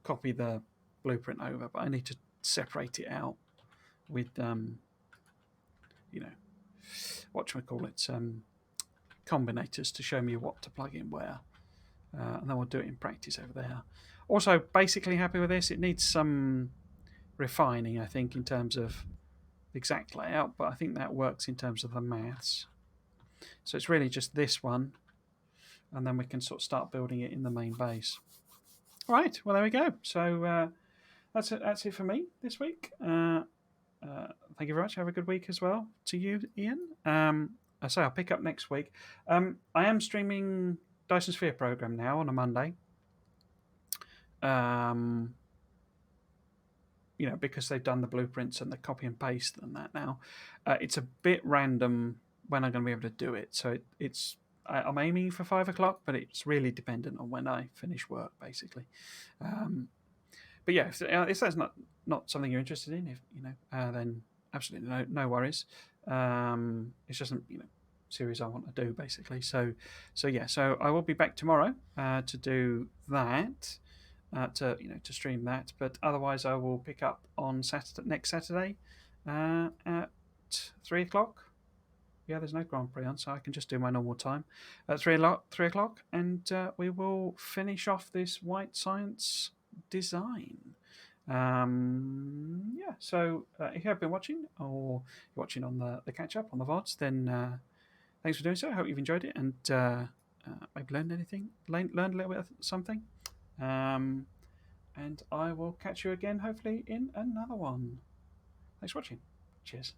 copy the blueprint over. But I need to separate it out with you know, what should we call it? Combinators to show me what to plug in where, and then we'll do it in practice over there. Also, basically happy with this. It needs some refining, I think, in terms of the exact layout, but I think that works in terms of the maths. So it's really just this one, and then we can sort of start building it in the main base. All right, well, there we go. So that's it. That's it for me this week. Thank you very much. Have a good week as well to you, Ian. I say I'll pick up next week. I am streaming Dyson Sphere program now on a Monday. Because they've done the blueprints and the copy and paste and that now. It's a bit random when I'm going to be able to do it. So I'm aiming for 5 o'clock, but it's really dependent on when I finish work, basically. But yeah, if that's not something you're interested in, then absolutely no worries. It's just series I want to do, basically. So I will be back tomorrow to do that. To stream that, but otherwise I will pick up on next Saturday at 3 o'clock. Yeah, there's no Grand Prix on, so I can just do my normal time at 3 o'clock, and we will finish off this white science design. Yeah, so if you have been watching or you're watching on the catch up on the VODs, then thanks for doing so. I hope you've enjoyed it and maybe learned a little bit of something. And I will catch you again, hopefully, in another one. Thanks for watching. Cheers.